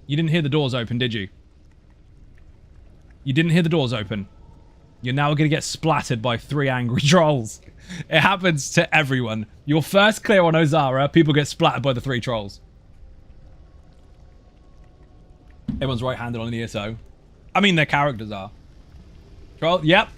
You didn't hear the doors open, did you? You didn't hear the doors open. You're now going to get splattered by 3 angry trolls. It happens to everyone. Your first clear on Ozara, people get splattered by the 3 trolls. Everyone's right-handed on the ESO. I mean, their characters are. Troll, yep.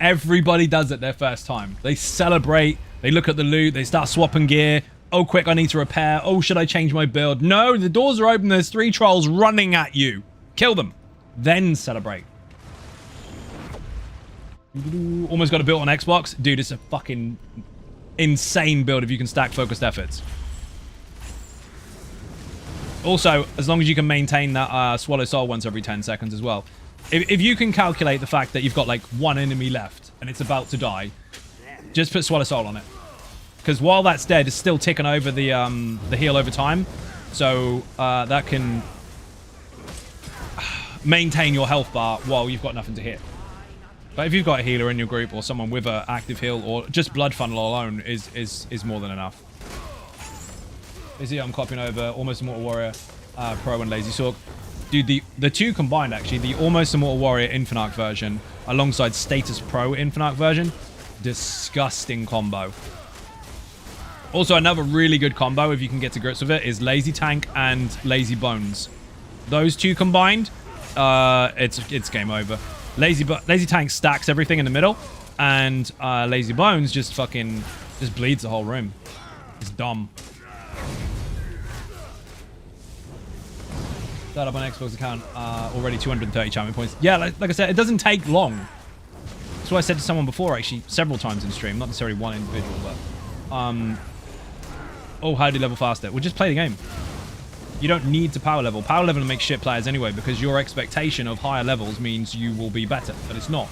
Everybody does it their first time. They celebrate. They look at the loot. They start swapping gear. Oh, quick, I need to repair. Oh, should I change my build? No, the doors are open. There's 3 trolls running at you. Kill them. Then celebrate. Almost got a build on Xbox. Dude, it's a fucking insane build if you can stack focused efforts. Also, as long as you can maintain that Swallow Soul once every 10 seconds as well. If you can calculate the fact that you've got like 1 enemy left and it's about to die, just put Swallow Soul on it. Because while that's dead, it's still ticking over the heal over time. So that can maintain your health bar while you've got nothing to hit. But if you've got a healer in your group or someone with an active heal or just blood funnel alone is more than enough. You see, I'm copying over Almost Immortal Warrior Pro and Lazy Sork. Dude, the 2 combined, actually, the Almost Immortal Warrior Infinite version alongside Status Pro Infinite version, disgusting combo. Also, another really good combo, if you can get to grips with it, is Lazy Tank and Lazy Bones. Those 2 combined, it's game over. Lazy Tank stacks everything in the middle, and Lazy Bones just bleeds the whole room. It's dumb. Start up on Xbox account, already 230 champion points. Yeah, like I said, it doesn't take long. That's what I said to someone before, actually, several times in stream. Not necessarily one individual, but... oh, how do you level faster? Well, just play the game. You don't need to power level. Power level makes shit players anyway, because your expectation of higher levels means you will be better, but it's not.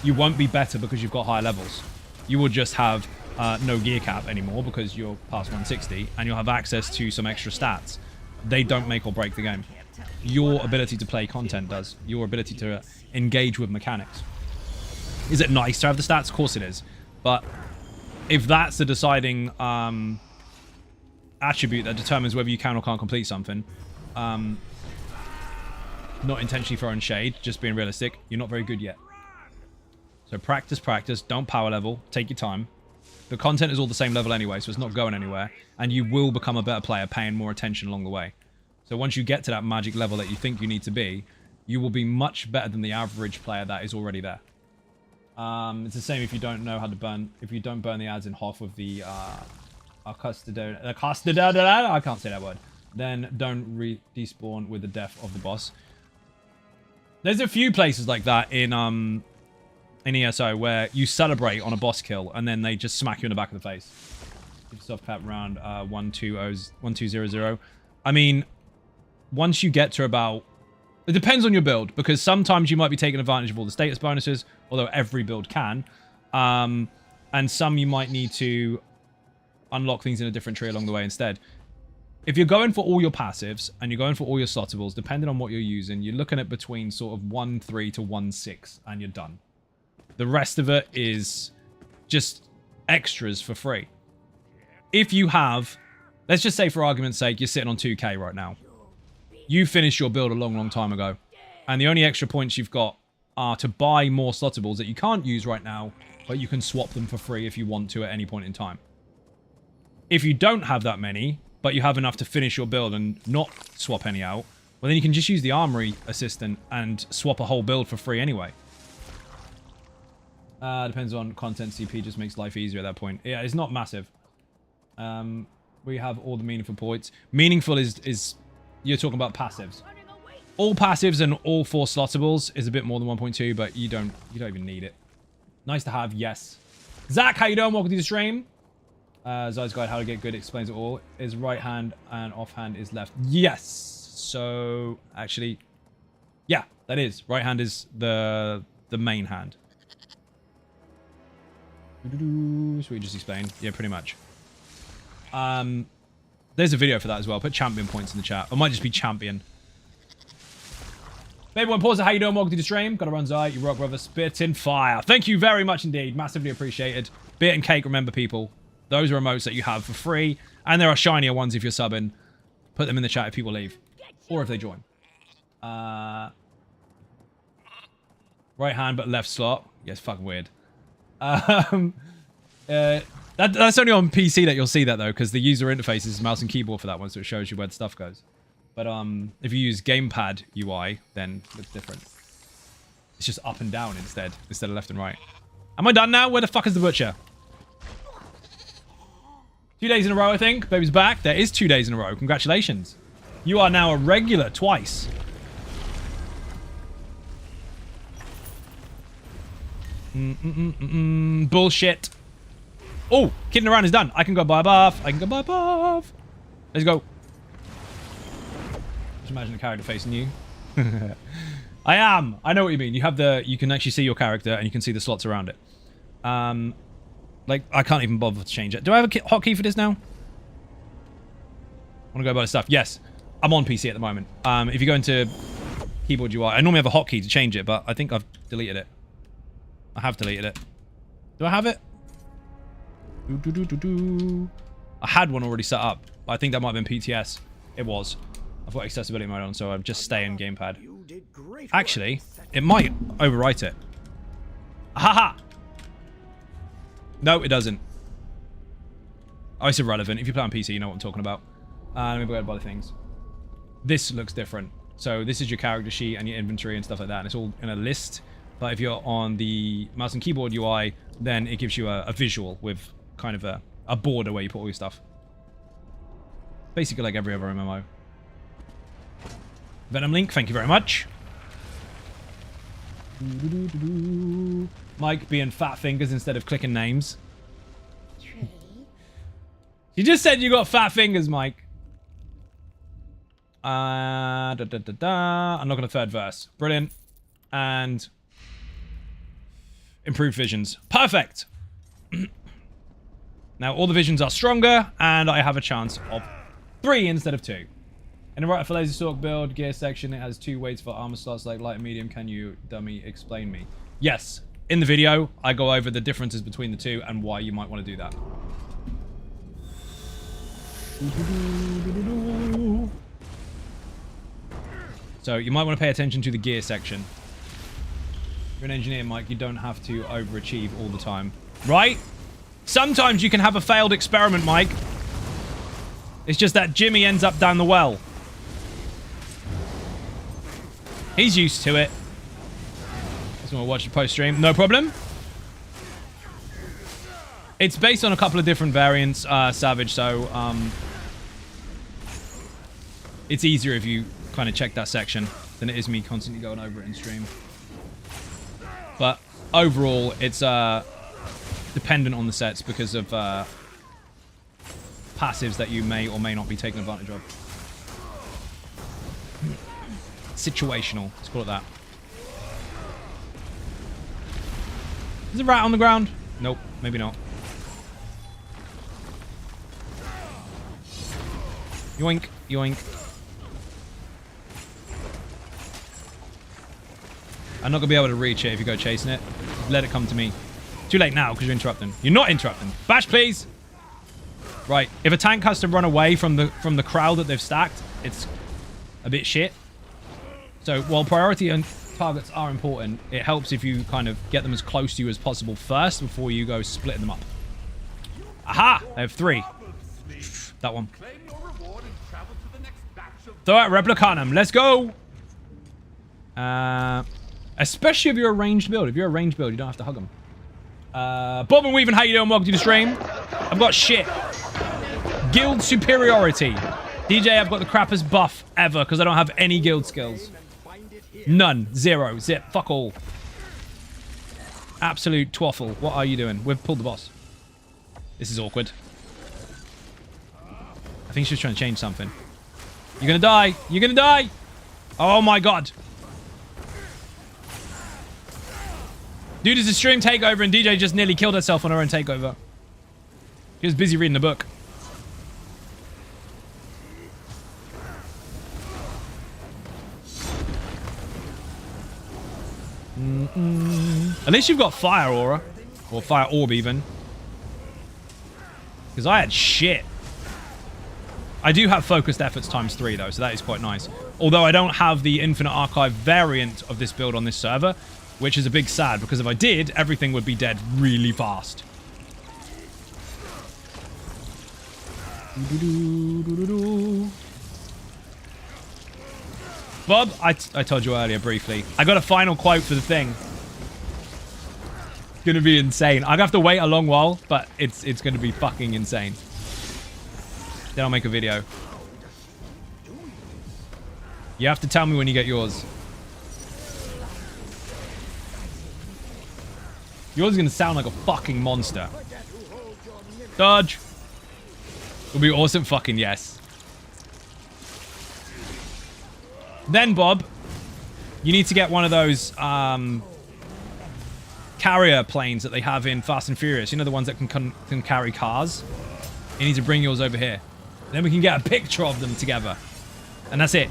You won't be better because you've got higher levels. You will just have no gear cap anymore because you're past 160, and you'll have access to some extra stats. They don't make or break the game. Your ability to play content does. Your ability to engage with mechanics. Is it nice to have the stats? Of course it is. But if that's the deciding attribute that determines whether you can or can't complete something, not intentionally throwing shade, just being realistic, you're not very good yet. So practice, don't power level, take your time. The content is all the same level anyway, so it's not going anywhere, and you will become a better player paying more attention along the way. So once you get to that magic level that you think you need to be, you will be much better than the average player that is already there. It's the same if you don't know how to burn, if you don't burn the ads in half with the I can't say that word. Then don't despawn with the death of the boss. There's a few places like that in ESO where you celebrate on a boss kill and then they just smack you in the back of the face. Soft cap round 1200. I mean, once you get to about, it depends on your build, because sometimes you might be taking advantage of all the status bonuses, although every build can, and some you might need to unlock things in a different tree along the way instead. If you're going for all your passives and you're going for all your slottables, depending on what you're using, you're looking at between sort of 1.3 to 1.6 and you're done. The rest of it is just extras for free. if you have, let's just say for argument's sake, you're sitting on 2k right now. You finished your build a long, long time ago. And the only extra points you've got are to buy more slottables that you can't use right now, but you can swap them for free if you want to at any point in time. If you don't have that many, but you have enough to finish your build and not swap any out, well, then you can just use the armory assistant and swap a whole build for free anyway. Depends on content. CP just makes life easier at that point. Yeah, it's not massive. We have all the meaningful points. Meaningful is you're talking about passives. All passives and all 4 slottables is a bit more than 1.2, but you don't even need it. Nice to have, yes. Zach, how you doing? Welcome to the stream. Zai's guide how to get good explains it all. Is right hand and offhand is left. Yes. So actually, yeah, that is. Right hand is the main hand. So we just explained. Yeah, pretty much. There's a video for that as well. Put champion points in the chat. It might just be champion. Baby one pause. How you doing? Welcome to the stream. Gotta run Zai. You rock, brother. Spit in fire. Thank you very much indeed. Massively appreciated. Beer and cake. Remember, people. Those are emotes that you have for free. And there are shinier ones if you're subbing. Put them in the chat if people leave. Or if they join. Right hand but left slot. Yes, fucking weird. That's only on PC that you'll see that though, because the user interface is mouse and keyboard for that one, so it shows you where the stuff goes. But if you use gamepad UI, then it's different. It's just up and down instead of left and right. Am I done now? Where the fuck is the butcher? 2 days in a row, I think. Baby's back. There is 2 days in a row. Congratulations. You are now a regular twice. Bullshit. Oh, kidding around is done. I can go buy a buff. I can go buy a buff. Let's go. Just imagine a character facing you. I am. I know what you mean. You have you can actually see your character and you can see the slots around it. Like, I can't even bother to change it. Do I have a hotkey for this now? I want to go buy the stuff. Yes. I'm on PC at the moment. If you go into keyboard UI, I normally have a hotkey to change it, but I think I've deleted it. I have deleted it. Do I have it? I had one already set up. I think that might have been PTS. It was. I've got accessibility mode on, so I'll just stay in gamepad. Actually, it might overwrite it. Haha! No, it doesn't. Oh, it's irrelevant. If you play on PC, you know what I'm talking about. Let me go ahead and buy the things. This looks different. So this is your character sheet and your inventory and stuff like that. And it's all in a list. But if you're on the mouse and keyboard UI, then it gives you a visual with kind of a border where you put all your stuff. Basically like every other MMO. Venom Link, thank you very much. Mike being fat fingers instead of clicking names. You just said you got fat fingers, Mike. I'm not going to third verse. Brilliant. And improved visions. Perfect. Now all the visions are stronger, and I have a chance of 3 instead of 2. In the right for laser stalk build gear section, it has 2 weights for armor slots like light and medium. Can you, dummy, explain me? Yes. In the video, I go over the differences between the 2 and why you might want to do that. So you might want to pay attention to the gear section. You're an engineer, Mike. You don't have to overachieve all the time. Right? Sometimes you can have a failed experiment, Mike. It's just that Jimmy ends up down the well. He's used to it. Just want to watch the post-stream. No problem. It's based on a couple of different variants, Savage, so it's easier if you kind of check that section than it is me constantly going over it in stream. But overall, it's dependent on the sets because of passives that you may or may not be taking advantage of. Situational, let's call it that. Is a rat on the ground? Nope, maybe not. Yoink, yoink. I'm not going to be able to reach it if you go chasing it. Let it come to me. Too late now because you're interrupting. You're not interrupting. Bash, please. Right, if a tank has to run away from the crowd that they've stacked, it's a bit shit. So while priority and targets are important, it helps if you kind of get them as close to you as possible first before you go splitting them up. Aha! I have 3. That one. Throw out Replicanum. Let's go! Especially if you're a ranged build. If you're a ranged build, you don't have to hug them. Bob and Weaven, how you doing? Welcome to the stream. I've got shit. Guild superiority. DJ, I've got the crappiest buff ever because I don't have any guild skills. None. 0. Zip. Fuck all. Absolute twaffle. What are you doing? We've pulled the boss. This is awkward. I think she's trying to change something. You're gonna die. You're gonna die. Oh my god. Dude, it's a stream takeover and DJ just nearly killed herself on her own takeover. She was busy reading a book. At least you've got fire aura. Or fire orb even. Because I had shit. I do have focused efforts ×3 though, so that is quite nice. Although I don't have the Infinite Archive variant of this build on this server, which is a big sad, because if I did, everything would be dead really fast. Bob, I told you earlier briefly. I got a final quote for the thing. It's gonna be insane. I'd have to wait a long while, but it's gonna be fucking insane. Then I'll make a video. You have to tell me when you get yours. Yours is gonna sound like a fucking monster. Dodge. It'll be awesome fucking yes. Then, Bob, you need to get one of those carrier planes that they have in Fast and Furious. You know, the ones that can carry cars? You need to bring yours over here. Then we can get a picture of them together. And that's it.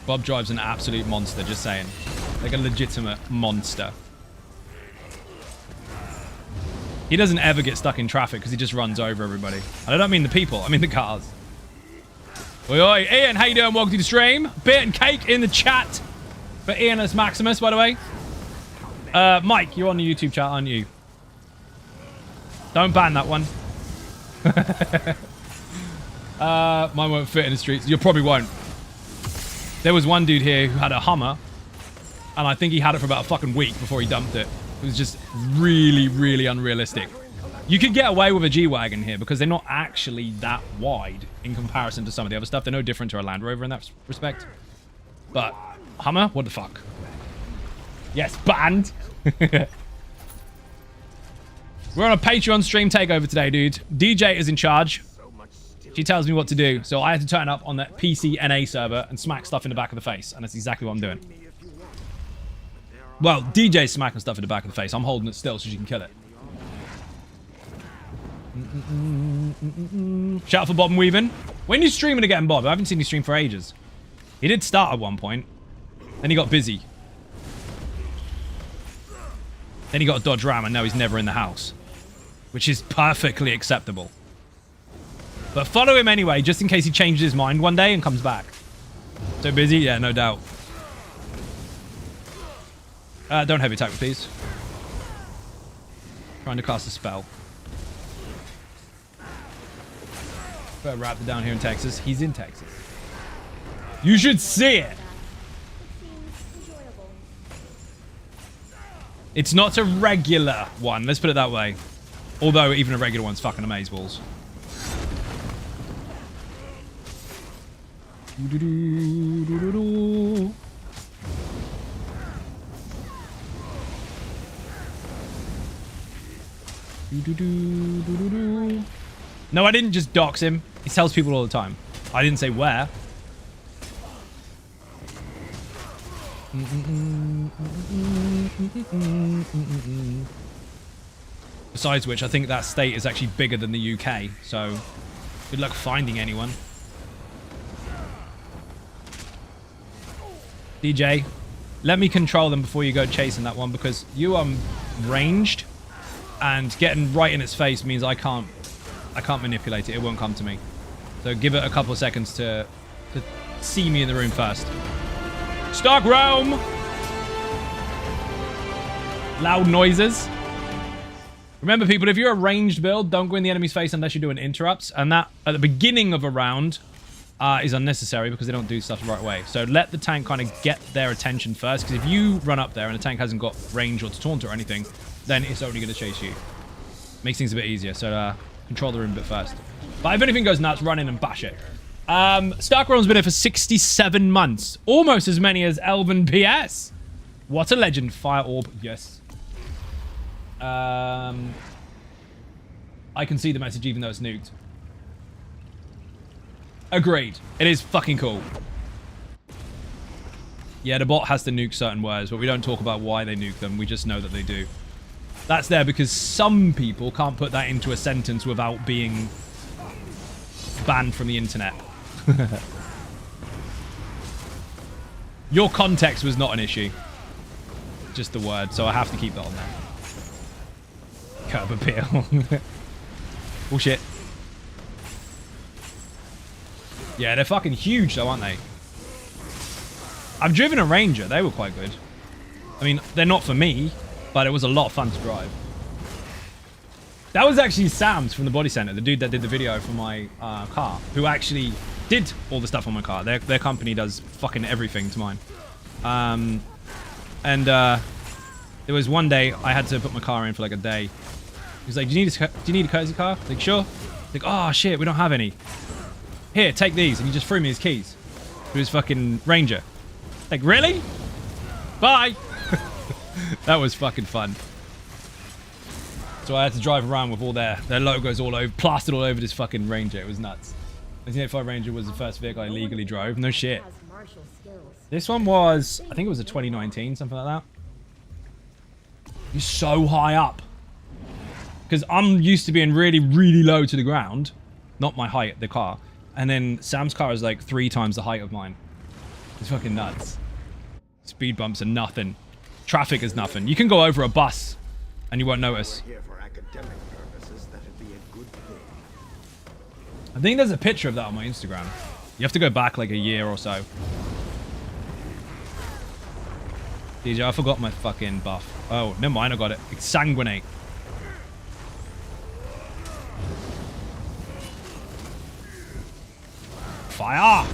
Bob drives an absolute monster, just saying. Like a legitimate monster. He doesn't ever get stuck in traffic because he just runs over everybody. And I don't mean the people, I mean the cars. Oi, oi, Ian, how you doing? Welcome to the stream. Beer and cake in the chat for Ian as Maximus, by the way. Mike, you're on the YouTube chat, aren't you? Don't ban that one. Mine won't fit in the streets. You probably won't. There was one dude here who had a Hummer, and I think he had it for about a fucking week before he dumped it. It was just really, really unrealistic. You could get away with a G-Wagon here because they're not actually that wide in comparison to some of the other stuff. They're no different to a Land Rover in that respect. But Hummer, what the fuck? Yes, banned. We're on a Patreon stream takeover today, dude. DJ is in charge. She tells me what to do, so I had to turn up on the PC NA server and smack stuff in the back of the face, and that's exactly what I'm doing. Well, DJ's smacking stuff in the back of the face. I'm holding it still so she can kill it. Shout out for Bob and Weaven. When are you streaming again, Bob? I haven't seen you stream for ages. He did start at one point. Then he got busy. Then he got a Dodge Ram and now he's never in the house. Which is perfectly acceptable. But follow him anyway, just in case he changes his mind one day and comes back. So busy? Yeah, no doubt. Don't heavy attack, please. Trying to cast a spell. Better Raptor down here in Texas. He's in Texas. You should see it. It's not a regular one. Let's put it that way. Although even a regular one's fucking amazeballs. No, I didn't just dox him. He tells people all the time. I didn't say where. Besides which, I think that state is actually bigger than the UK. So, good luck finding anyone. DJ, let me control them before you go chasing that one, because you are ranged, and getting right in its face means I can't manipulate it. It won't come to me. So give it a couple of seconds to see me in the room first. Stark Realm! Loud noises. Remember, people, if you're a ranged build, don't go in the enemy's face unless you're doing interrupts. And that, at the beginning of a round, is unnecessary because they don't do stuff the right way. So let the tank kind of get their attention first, because if you run up there and the tank hasn't got range or to taunt or anything, then it's only going to chase you. Makes things a bit easier. So control the room a bit first. But if anything goes nuts, run in and bash it. Stark Realm's been here for 67 months. Almost as many as Elven PS. What a legend. Fire Orb. Yes. I can see the message even though it's nuked. Agreed. It is fucking cool. Yeah, the bot has to nuke certain words, but we don't talk about why they nuke them. We just know that they do. That's there because some people can't put that into a sentence without being banned from the internet. Your context was not an issue. Just the word, so I have to keep that on there. Curb appeal. Oh shit. Yeah, they're fucking huge though, aren't they? I've driven a Ranger. They were quite good. I mean, they're not for me, but it was a lot of fun to drive. That was actually Sam's from the Body Center, the dude that did the video for my car, who actually did all the stuff on my car. Their company does fucking everything to mine. There was one day I had to put my car in for like a day. He was like, do you need a courtesy car? Like, sure. Like, oh shit, we don't have any. Here, take these. And he just threw me his keys to his fucking Ranger. Like, really? Bye. That was fucking fun. So I had to drive around with all their logos all over, plastered all over this fucking Ranger. It was nuts. 1985 Ranger was the first vehicle I legally drove. No shit. This one was, I think it was a 2019, something like that. You're so high up. Because I'm used to being really, really low to the ground. Not my height, the car. And then Sam's car is like 3 times the height of mine. It's fucking nuts. Speed bumps are nothing. Traffic is nothing. You can go over a bus and you won't notice. I think there's a picture of that on my Instagram. You have to go back like a year or so. DJ, I forgot my fucking buff. Oh, never mind, I got it. Exsanguinate. Fire!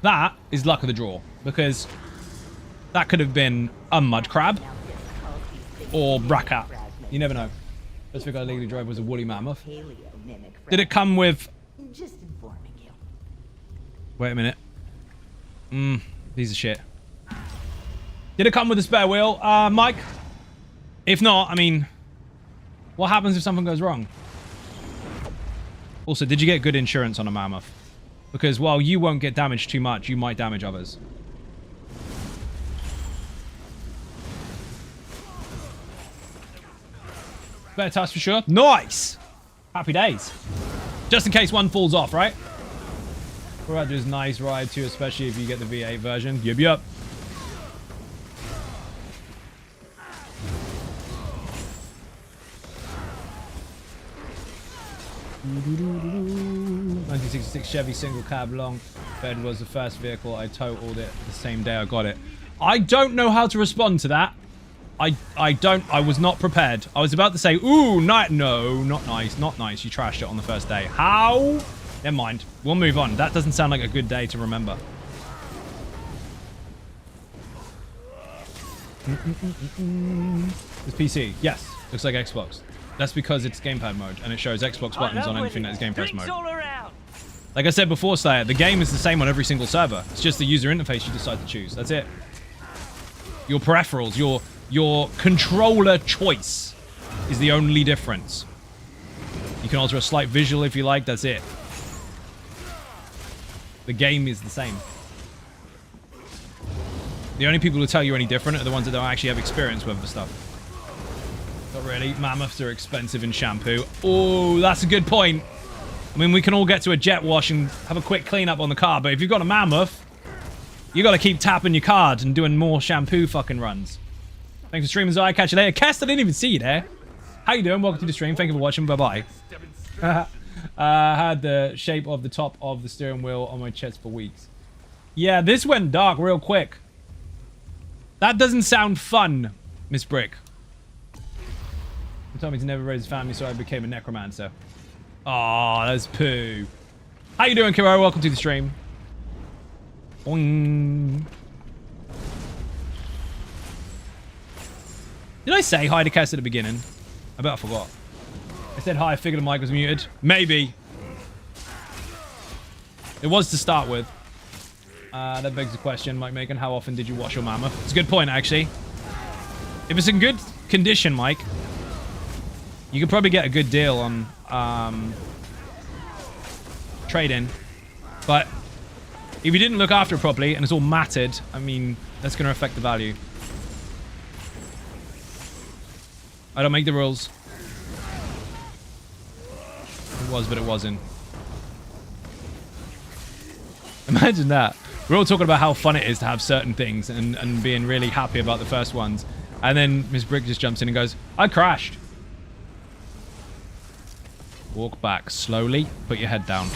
That is luck of the draw, because that could have been a mud crab or bracat. You never know. First thing I legally drove was a woolly mammoth. Did it come with... Just informing you. Wait a minute. Piece of shit. Did it come with a spare wheel, Mike? If not, I mean, what happens if something goes wrong? Also, did you get good insurance on a mammoth? Because while you won't get damaged too much, you might damage others. Better touch for sure. Nice! Happy days. Just in case one falls off, right? Alright, there's nice ride too, especially if you get the V8 version. Yup, yup. ...1966 Chevy single cab long bed was the first vehicle I totaled it the same day I got it. I don't know how to respond to that. I was not prepared. I was about to say, ooh, no, not nice, not nice. You trashed it on the first day. How? Never mind. We'll move on. That doesn't sound like a good day to remember. It's PC. Yes. Looks like Xbox. That's because it's gamepad mode, and it shows Xbox buttons on anything that is Game Pass mode. Like I said before, Slayer, the game is the same on every single server. It's just the user interface you decide to choose. That's it. Your peripherals, your controller choice is the only difference. You can alter a slight visual if you like, that's it. The game is the same. The only people who tell you any different are the ones that don't actually have experience with the stuff. Not really. Mammoths are expensive in shampoo. Oh, that's a good point. I mean, we can all get to a jet wash and have a quick cleanup on the car, but if you've got a mammoth, you got to keep tapping your card and doing more shampoo fucking runs. Thanks for streaming, Zai. Catch you later. Kest, I didn't even see you there. How you doing? Welcome to the stream. Thank you for watching. Bye-bye. Had the shape of the top of the steering wheel on my chest for weeks. Yeah, this went dark real quick. That doesn't sound fun, Miss Brick. He told me to never raise his family, so I became a necromancer. Aw, that's poo. How you doing, Kiro? Welcome to the stream. Boing. Did I say hi to Cass at the beginning? I bet I forgot. I said hi, I figured the mic was muted. Maybe. It was to start with. That begs the question, Mike Macon, how often did you wash your mammoth? It's a good point, actually. If it's in good condition, Mike, you could probably get a good deal on trade-in. But if you didn't look after it properly and it's all matted, I mean, that's going to affect the value. I don't make the rules. It was, but it wasn't. Imagine that. We're all talking about how fun it is to have certain things and being really happy about the first ones. And then Miss Brick just jumps in and goes, I crashed. Walk back slowly. Put your head down.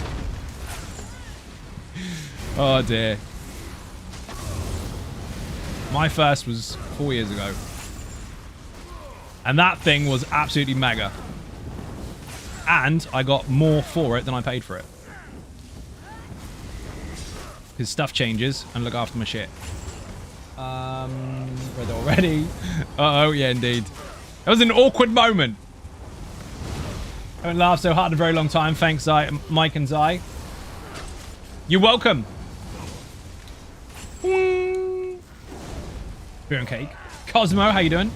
Oh, dear. My first was 4 years ago. And that thing was absolutely mega. And I got more for it than I paid for it. Because stuff changes and look after my shit. Read already. Uh-oh, yeah, indeed. That was an awkward moment. I haven't laughed so hard in a very long time. Thanks, Zai, Mike and Zai. You're welcome. Beer and cake. Cosmo, how you doing?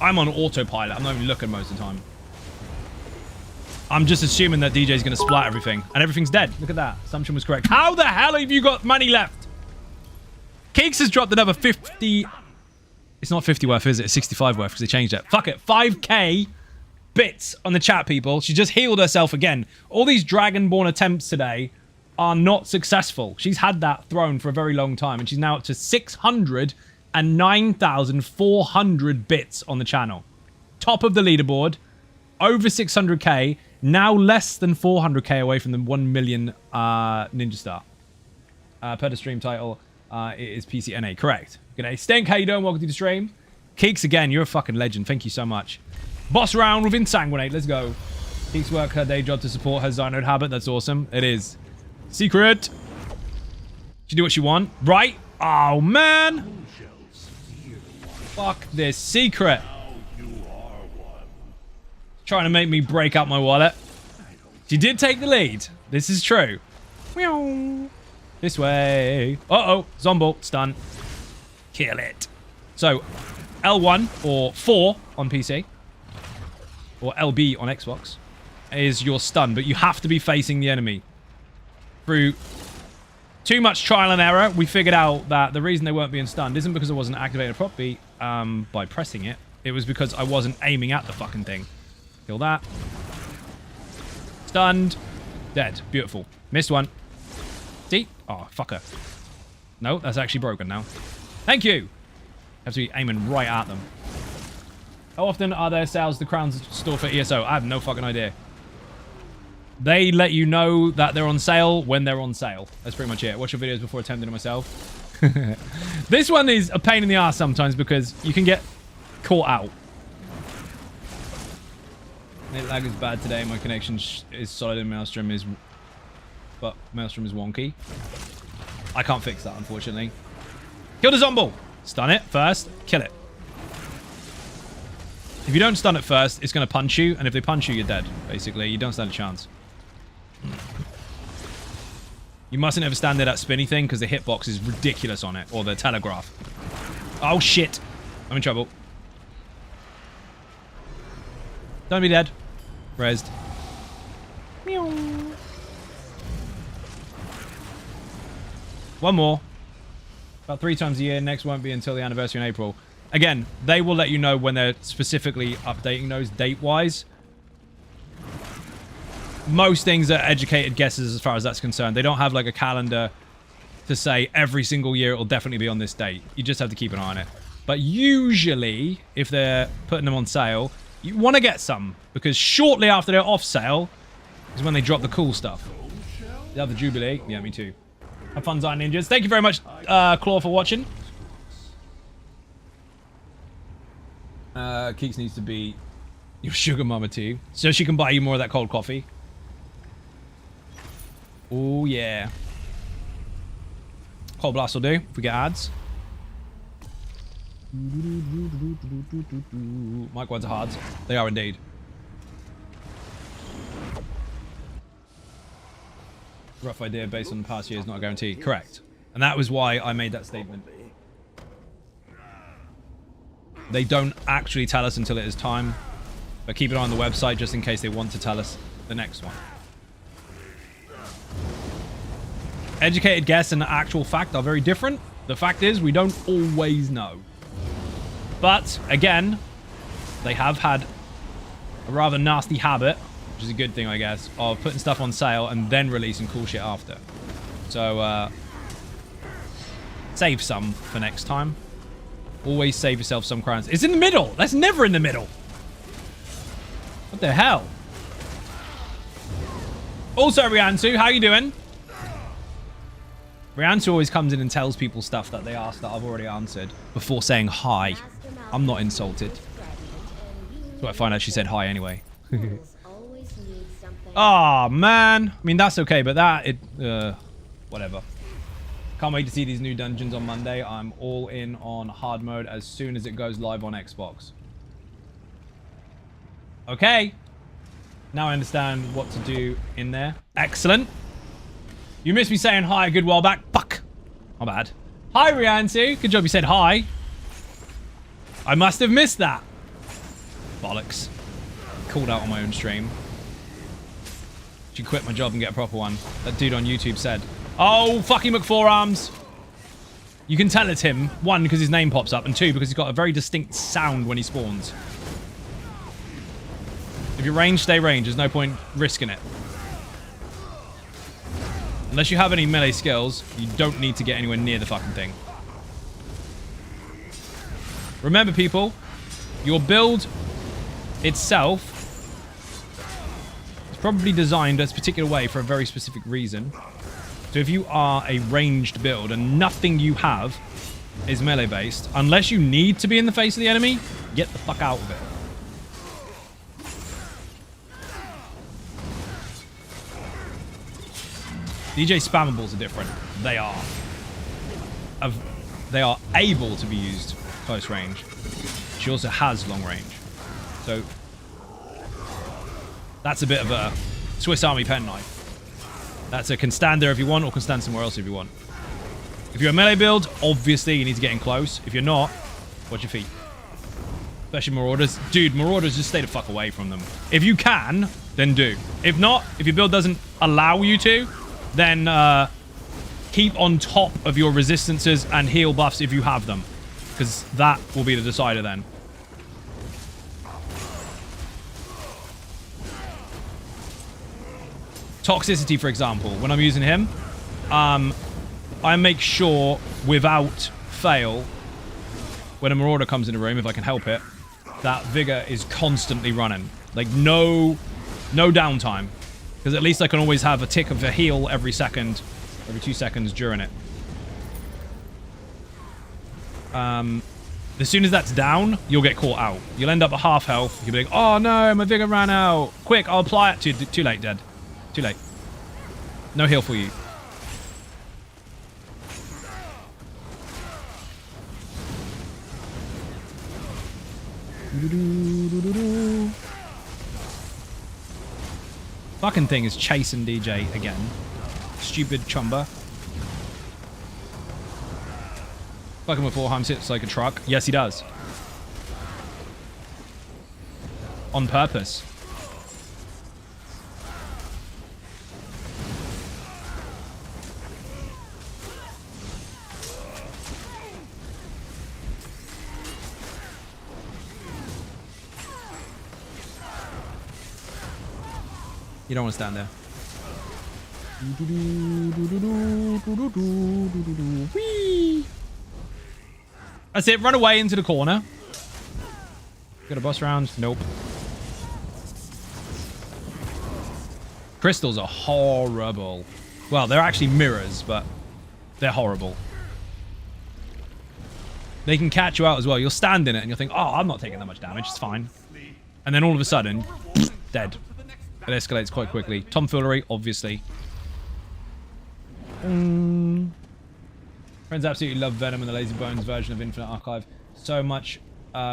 I'm on autopilot. I'm not even looking most of the time. I'm just assuming that DJ's going to splat everything. And everything's dead. Look at that. Assumption was correct. How the hell have you got money left? Keeks has dropped another 50... It's not 50 worth, is it? It's 65 worth because they changed it. Fuck it. 5k bits on the chat, people. She just healed herself again. All these Dragonborn attempts today are not successful. She's had that throne for a very long time. And she's now up to 609,400 bits on the channel. Top of the leaderboard. Over 600k. Now less than 400k away from the 1 million Ninja Star. Per the stream title, it is PCNA. Correct. G'day. Stink, how you doing? Welcome to the stream. Keeks, again, you're a fucking legend. Thank you so much. Boss round with Insanguinate. Let's go. Keeks work her day job to support her Xynode habit. That's awesome. It is. Secret. She do what she want. Right? Oh, man. Fuck this. Secret. Trying to make me break out my wallet. She did take the lead. This is true. This way. Uh-oh. Zombo. Stun. Kill it. So, L1 or 4 on PC. Or LB on Xbox. Is your stun. But you have to be facing the enemy. Through too much trial and error, we figured out that the reason they weren't being stunned isn't because it wasn't activated properly by pressing it. It was because I wasn't aiming at the fucking thing. Kill that. Stunned. Dead. Beautiful. Missed one. See? Oh, fucker. No, that's actually broken now. Thank you. Have to be aiming right at them. How often are there sales the Crown's store for ESO? I have no fucking idea. They let you know that they're on sale when they're on sale. That's pretty much it. Watch your videos before attempting it myself. This one is a pain in the ass sometimes because you can get caught out. Net lag is bad today. My connection is solid and Maelstrom is... But Maelstrom is wonky. I can't fix that, unfortunately. Kill the Zombo! Stun it first. Kill it. If you don't stun it first, it's going to punch you. And if they punch you, you're dead, basically. You don't stand a chance. You mustn't ever stand there that spinny thing because the hitbox is ridiculous on it. Or the telegraph. Oh, shit. I'm in trouble. Don't be dead. Rezzed. One more. About 3 times a year. Next won't be until the anniversary in April. Again, they will let you know when they're specifically updating those date-wise. Most things are educated guesses as far as that's concerned. They don't have like a calendar to say every single year it'll definitely be on this date. You just have to keep an eye on it. But usually, if they're putting them on sale, you want to get some. Because shortly after they're off sale is when they drop the cool stuff. You have the Jubilee? Yeah, me too. Have fun, Zion Ninjas. Thank you very much, Claw, for watching. Keeks needs to be your sugar mama too. So she can buy you more of that cold coffee. Oh, yeah. Cold Blast will do if we get ads. Mike ones are hard. They are indeed. Rough idea based on the past years, not a guarantee. Correct. And that was why I made that statement. They don't actually tell us until it is time. But keep it on the website just in case they want to tell us the next one. Educated guess and actual fact are very different. The fact is, we don't always know. But, again, they have had a rather nasty habit, which is a good thing, I guess, of putting stuff on sale and then releasing cool shit after. So, save some for next time. Always save yourself some crowns. It's in the middle! That's never in the middle! What the hell? Also, Riantu, how you doing? Riantu always comes in and tells people stuff that they asked that I've already answered before saying hi. I'm not insulted. So I find out she said hi anyway. Oh, man. I mean, that's okay, but that, whatever. Can't wait to see these new dungeons on Monday. I'm all in on hard mode as soon as it goes live on Xbox. Okay. Now I understand what to do in there. Excellent. You missed me saying hi a good while back. Fuck. My bad. Hi, Riantu. Good job you said hi. I must have missed that. Bollocks. Called out on my own stream. Should quit my job and get a proper one. That dude on YouTube said. Oh, fucking McForearms. You can tell it's him. 1, because his name pops up. And 2, because he's got a very distinct sound when he spawns. If you're range, stay range. There's no point risking it. Unless you have any melee skills, you don't need to get anywhere near the fucking thing. Remember, people, your build itself is probably designed a particular way for a very specific reason. So if you are a ranged build and nothing you have is melee based, unless you need to be in the face of the enemy, get the fuck out of it. DJ spammables are different. They are able to be used close range. She also has long range. So that's a bit of a Swiss Army penknife. That's a can stand there if you want or can stand somewhere else if you want. If you're a melee build, obviously you need to get in close. If you're not, watch your feet. Especially Marauders. Dude, Marauders, just stay the fuck away from them. If you can, then do. If not, if your build doesn't allow you to, then keep on top of your resistances and heal buffs if you have them. Because that will be the decider then. Toxicity, for example. When I'm using him, I make sure, without fail, when a Marauder comes in the room, if I can help it, that Vigor is constantly running. Like, no downtime. Because at least I can always have a tick of a heal every second, every 2 seconds during it. As soon as that's down, you'll get caught out. You'll end up at half health. You'll be like, oh no, my Vigor ran out. Quick, I'll apply it. Too late, dead. Too late. No heal for you. Fucking thing is chasing DJ again. Stupid chumba. Fucking with Warhammer sits like a truck. Yes, he does. On purpose. You don't want to stand there. Whee! That's it. Run away into the corner. Got a boss round? Nope. Crystals are horrible. Well, they're actually mirrors, but they're horrible. They can catch you out as well. You'll stand in it and you'll think, oh, I'm not taking that much damage. It's fine. And then all of a sudden, dead. It escalates quite quickly. Tomfoolery, obviously. Friends absolutely love Venom and the Lazy Bones version of Infinite Archive. So much.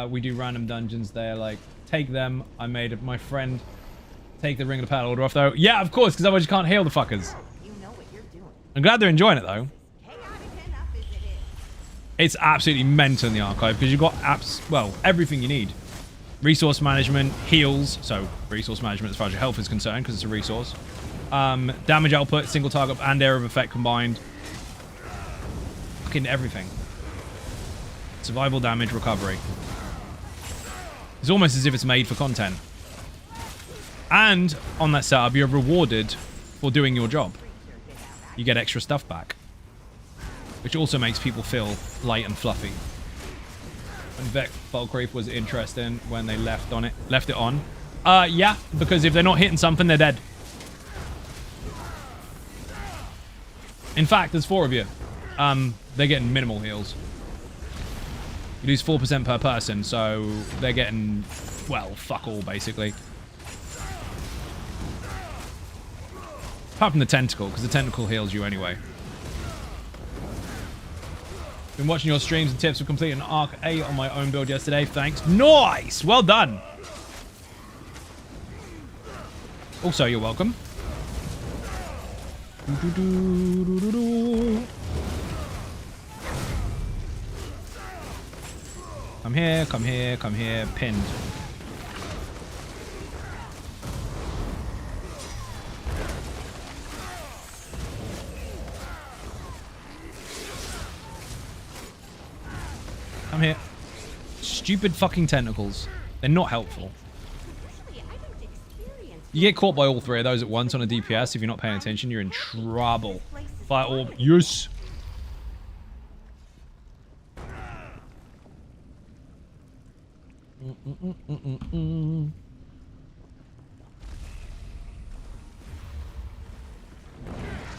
We do random dungeons. They're like, take them. I made my friend take the Ring of the Paddle order off, though. Yeah, of course, because otherwise you can't heal the fuckers. You know what you're doing. I'm glad they're enjoying it, though. Chaotic enough as it is. It's absolutely mental in the archive because you've got well, everything you need. Resource management, heals, so resource management as far as your health is concerned because it's a resource. Damage output, single target and area of effect combined. Fucking everything. Survival, damage, recovery. It's almost as if it's made for content. And on that setup, you're rewarded for doing your job. You get extra stuff back. Which also makes people feel light and fluffy. And Vec Falkreath was interesting when they left it on. Yeah, because if they're not hitting something, they're dead. In fact, there's 4 of you. They're getting minimal heals. You lose 4% per person, so they're getting, well, fuck all, basically. Apart from the tentacle, because the tentacle heals you anyway. Been watching your streams and tips for completing an Arc 8 on my own build yesterday. Thanks. Nice! Well done. Also, you're welcome. Come here, come here, come here. Pinned. Come here. Stupid fucking tentacles. They're not helpful. You get caught by all 3 of those at once on a DPS. If you're not paying attention, you're in trouble. Fire orb. Yes.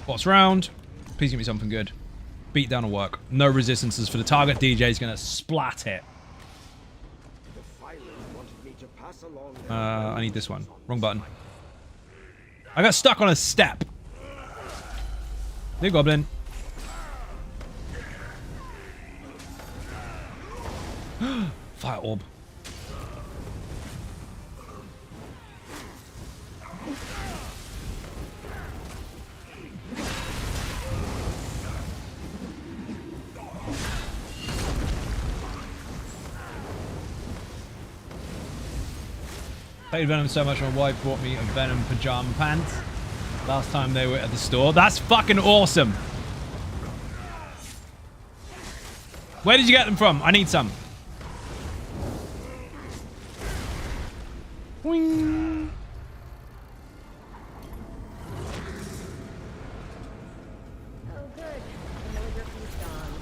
Boss round. Please give me something good. Beat down will work. No resistances for the target. DJ is going to splat it. I need this one. Wrong button. I got stuck on a step. New goblin. Fire orb. Played Venom so much my wife bought me a Venom pajama pants last time they were at the store. That's fucking awesome. Where did you get them from? I need some. Boing. Oh, good. I know your piece gone.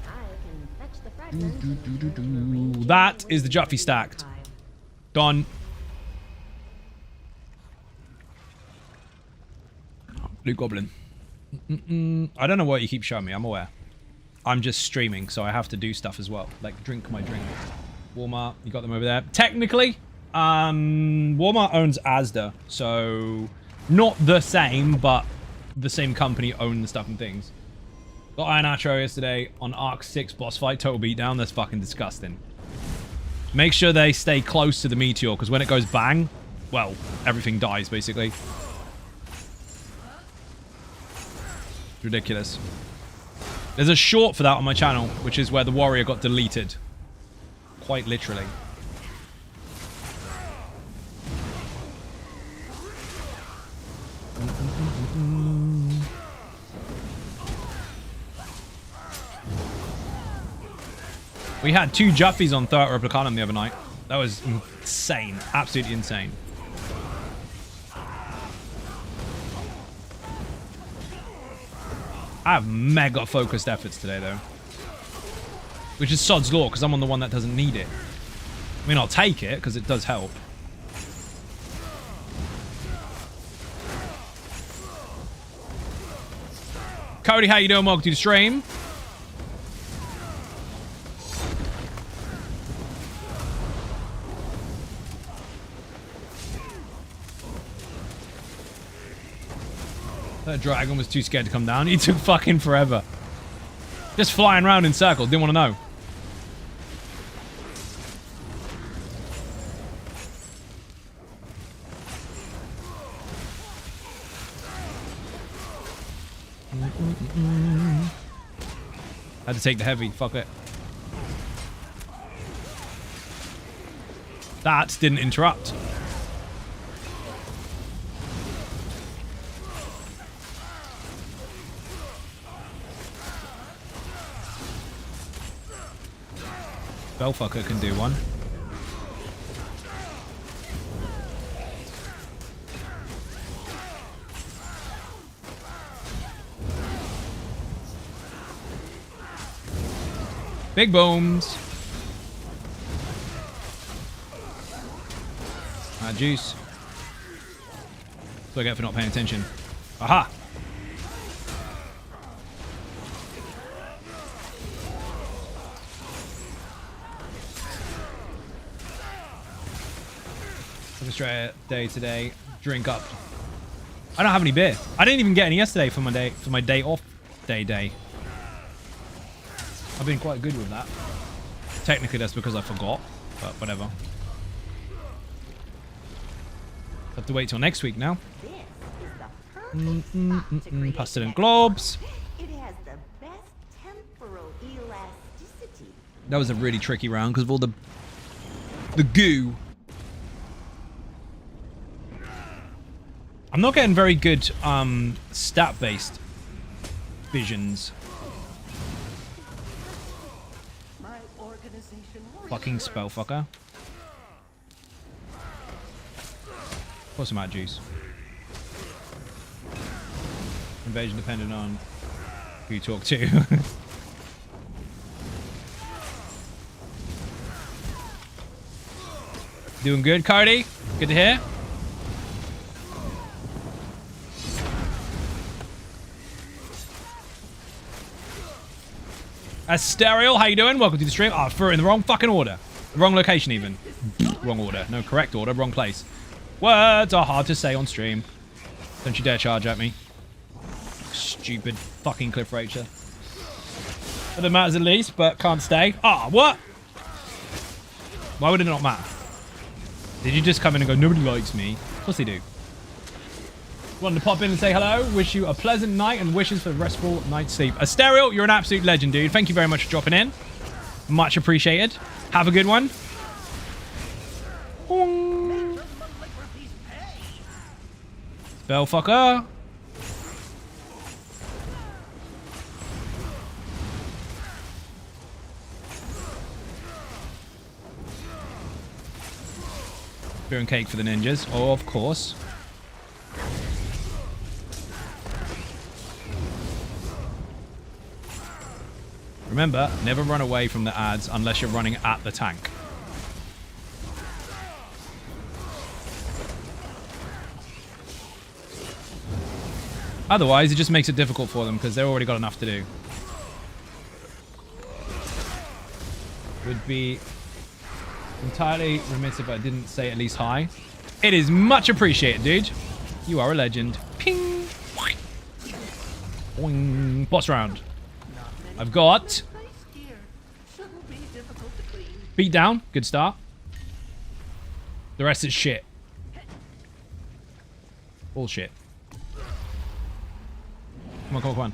I can fetch the fragments. That is the Juffy stacked. Done. Blue Goblin. I don't know what you keep showing me. I'm aware. I'm just streaming, so I have to do stuff as well. Like, drink my drink. Walmart, you got them over there. Technically, Walmart owns Asda, so not the same, but the same company own the stuff and things. Got Iron Atro yesterday on Arc 6 boss fight. Total beatdown. That's fucking disgusting. Make sure they stay close to the meteor, because when it goes bang, well, everything dies, basically. Ridiculous. There's a short for that on my channel, which is where the warrior got deleted. Quite literally. We had 2 Juffies on Third Replicanum the other night. That was insane. Absolutely insane. I have mega focused efforts today, though. Which is sod's law, because I'm on the one that doesn't need it. I mean, I'll take it, because it does help. Cody, how you doing? Welcome to the stream. That dragon was too scared to come down. He took fucking forever. Just flying around in circles. Didn't want to know. Had to take the heavy. Fuck it. That didn't interrupt. Spellfucker can do one. Big booms. Juice. That's what I get for not paying attention. Aha! Took a straight day today. Drink up. I don't have any beer. I didn't even get any yesterday for my day off day. I've been quite good with that. Technically, that's because I forgot, but whatever. Have to wait till next week now. Pestilent globes. It has the best temporal elasticity. That was a really tricky round because of all the goo. I'm not getting very good stat-based visions. My organization Fucking spellfucker. Of course I'm out of juice. Invasion dependent on who you talk to. Doing good, Cardi? Good to hear. Asterial, how you doing? Welcome to the stream. Oh, I threw it in the wrong fucking order. Wrong location even. Wrong order. No, correct order. Wrong place. Words are hard to say on stream. Don't you dare charge at me. Stupid fucking Cliff Racher. But it matters at least, but can't stay. Ah, what? Why would it not matter? Did you just come in and go, nobody likes me? Of course they do. Wanted to pop in and say hello. Wish you a pleasant night and wishes for restful night's sleep. Asterial, you're an absolute legend, dude. Thank you very much for dropping in. Much appreciated. Have a good one. Spellfucker. Beer and cake for the ninjas. Oh, of course. Remember, never run away from the ads unless you're running at the tank. Otherwise, it just makes it difficult for them because they've already got enough to do. Would be entirely remiss if I didn't say at least hi. It is much appreciated, dude. You are a legend. Ping. Boing. Boss round. I've got beat down. Good start. The rest is shit. Bullshit. Come on, come on, come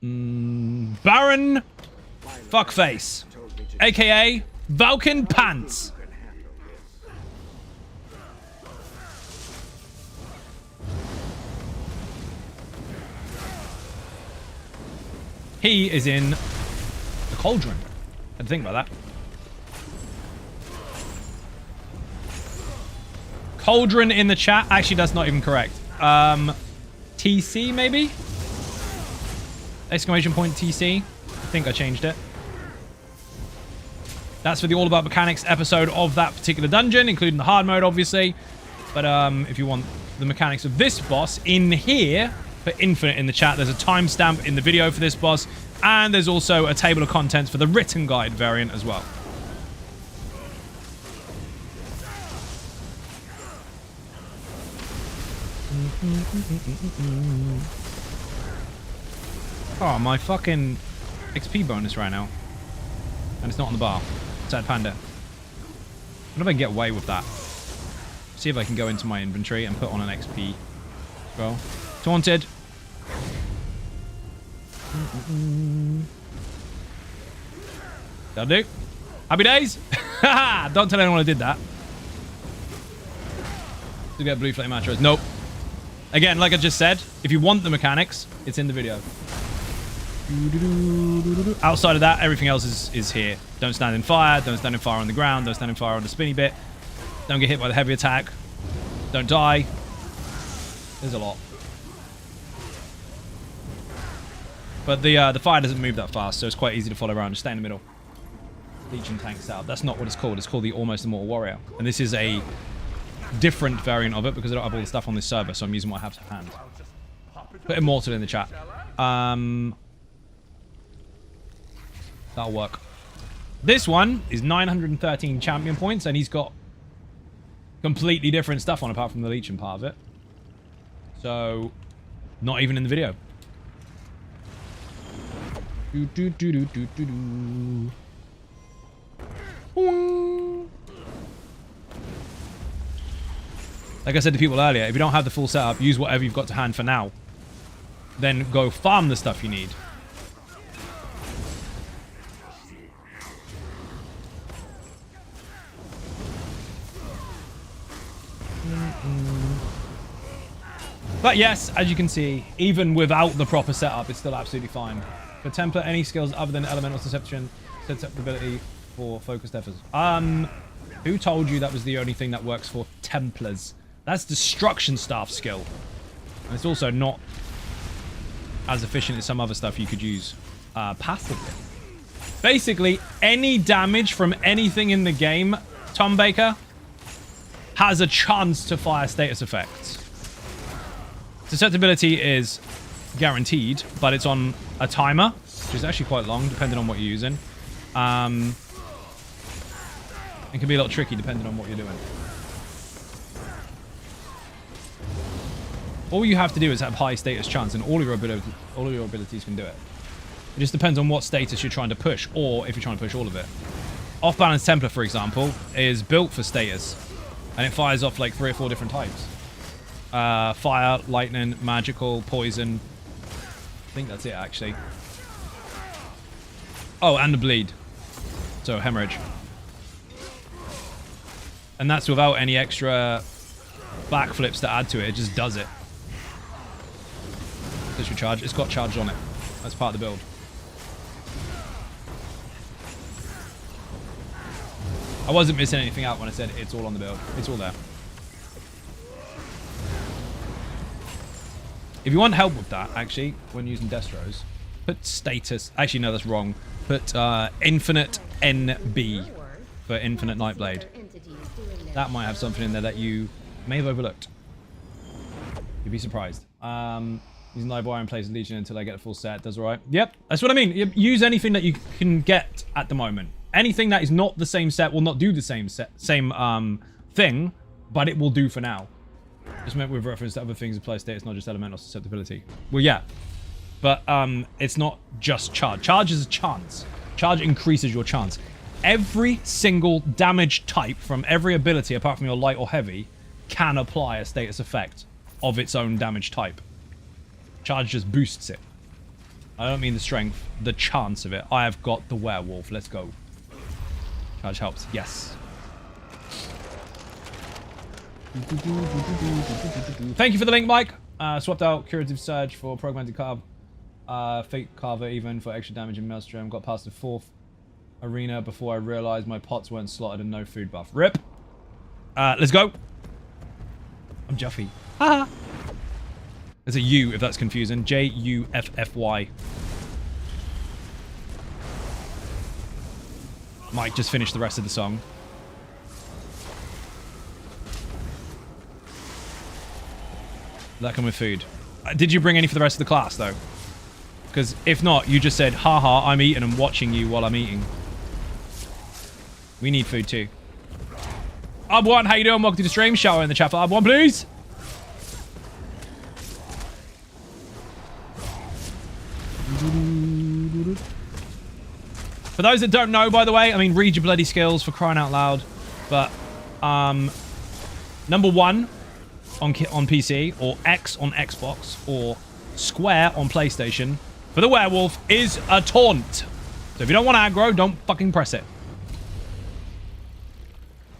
on. Baron Fuckface, aka Vulcan Pants. He is in the cauldron. I had to think about that. Cauldron in the chat. Actually, that's not even correct. TC, maybe? Exclamation point TC. I think I changed it. That's for the All About Mechanics episode of that particular dungeon, including the hard mode, obviously. But if you want the mechanics of this boss in here, put infinite in the chat. There's a timestamp in the video for this boss. And there's also a table of contents for the written guide variant as well. Oh, my fucking XP bonus right now. And it's not on the bar. Sad panda. I wonder if I can get away with that. See if I can go into my inventory and put on an XP. Well, taunted. That'll do. Happy days. Don't tell anyone I did that. To get blue flame matches. Nope. Again, like I just said, if you want the mechanics, it's in the video. Outside of that, everything else is here. Don't stand in fire. Don't stand in fire on the ground. Don't stand in fire on the spinny bit. Don't get hit by the heavy attack. Don't die. There's a lot. But the fire doesn't move that fast, so it's quite easy to follow around. Just stay in the middle. Legion tank setup. That's not what it's called. It's called the Almost Immortal Warrior. And this is a different variant of it because I don't have all the stuff on this server, so I'm using what I have to hand. Put Immortal in the chat. That'll work. This one is 913 champion points, and he's got completely different stuff on apart from the Legion part of it. So, not even in the video. Like I said to people earlier, if you don't have the full setup, use whatever you've got to hand for now. Then go farm the stuff you need. But yes, as you can see, even without the proper setup, it's still absolutely fine. For Templar, any skills other than elemental susceptibility for focused efforts? Who told you that was the only thing that works for Templars? That's destruction staff skill. And it's also not as efficient as some other stuff you could use passively. Basically, any damage from anything in the game, Tom Baker, has a chance to fire status effects. Susceptibility is guaranteed, but it's on a timer, which is actually quite long, depending on what you're using. It can be a little tricky depending on what you're doing. All you have to do is have high status chance, and all of your abilities can do it. It just depends on what status you're trying to push, or if you're trying to push all of it. Off-balance Templar, for example, is built for status, and it fires off like 3 or 4 different types. Fire, lightning, magical, poison. I think that's it, actually. Oh, and the bleed. So, hemorrhage. And that's without any extra backflips to add to it. It just does it. Charge. It's got charge on it. That's part of the build. I wasn't missing anything out when I said it's all on the build. It's all there. If you want help with that, actually, when using Destros, put status. Actually, no, that's wrong. Put infinite NB for Infinite Nightblade. That might have something in there that you may have overlooked. You'd be surprised. Using Live Wire in place of Legion until I get a full set. Does alright. Yep, that's what I mean. Use anything that you can get at the moment. Anything that is not the same set will not do the same thing, but it will do for now. Just meant with reference to other things apply status, not just elemental susceptibility. Well, yeah, but it's not just charge. Charge is a chance. Charge increases your chance. Every single damage type from every ability, apart from your light or heavy, can apply a status effect of its own damage type. Charge just boosts it. I don't mean the strength, the chance of it. I have got the werewolf. Let's go. Charge helps. Yes. Thank you for the link, Mike. Swapped out Curative Surge for Programmed Carve. Fate Carver even for extra damage in Maelstrom. Got past the 4th arena before I realized my pots weren't slotted and no food buff. RIP. Let's go. I'm Juffy. Haha. There's a U if that's confusing. Juffy. Mike just finished the rest of the song. That come with food. Did you bring any for the rest of the class, though? Because if not, you just said, haha, I'm eating and watching you while I'm eating. We need food, too. Ab1, how you doing? Welcome to the stream. Shout out in the chat for Ab1, please. For those that don't know, by the way, I mean, read your bloody skills for crying out loud. But, number 1 on PC, or X on Xbox, or square on PlayStation, for the werewolf is a taunt. So if you don't want aggro, don't fucking press it.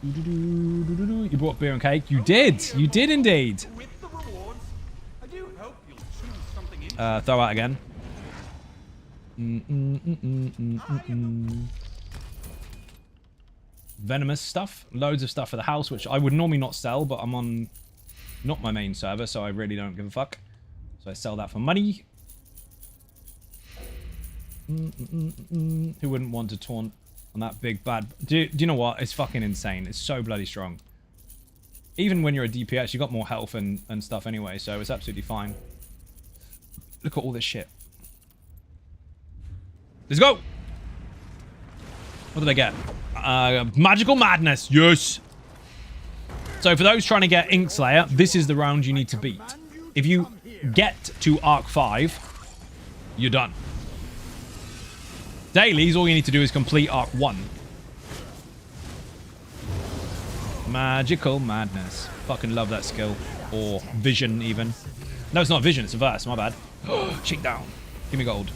You brought beer and cake. You did. You did indeed. Throw out again. Venomous stuff. Loads of stuff for the house, which I would normally not sell, but I'm on not my main server, so I really don't give a fuck. So I sell that for money. Who wouldn't want to taunt on that big bad... Do you know what? It's fucking insane. It's so bloody strong. Even when you're a DPS, you got more health and stuff anyway, so it's absolutely fine. Look at all this shit. Let's go! What did I get? Magical Madness. Yes! So for those trying to get Inkslayer, this is the round you need to beat. If you get to Arc 5, you're done. Dailies, all you need to do is complete Arc 1. Magical Madness. Fucking love that skill. Or Vision, even. No, it's not Vision, it's a verse. My bad. Cheek down. Give me gold.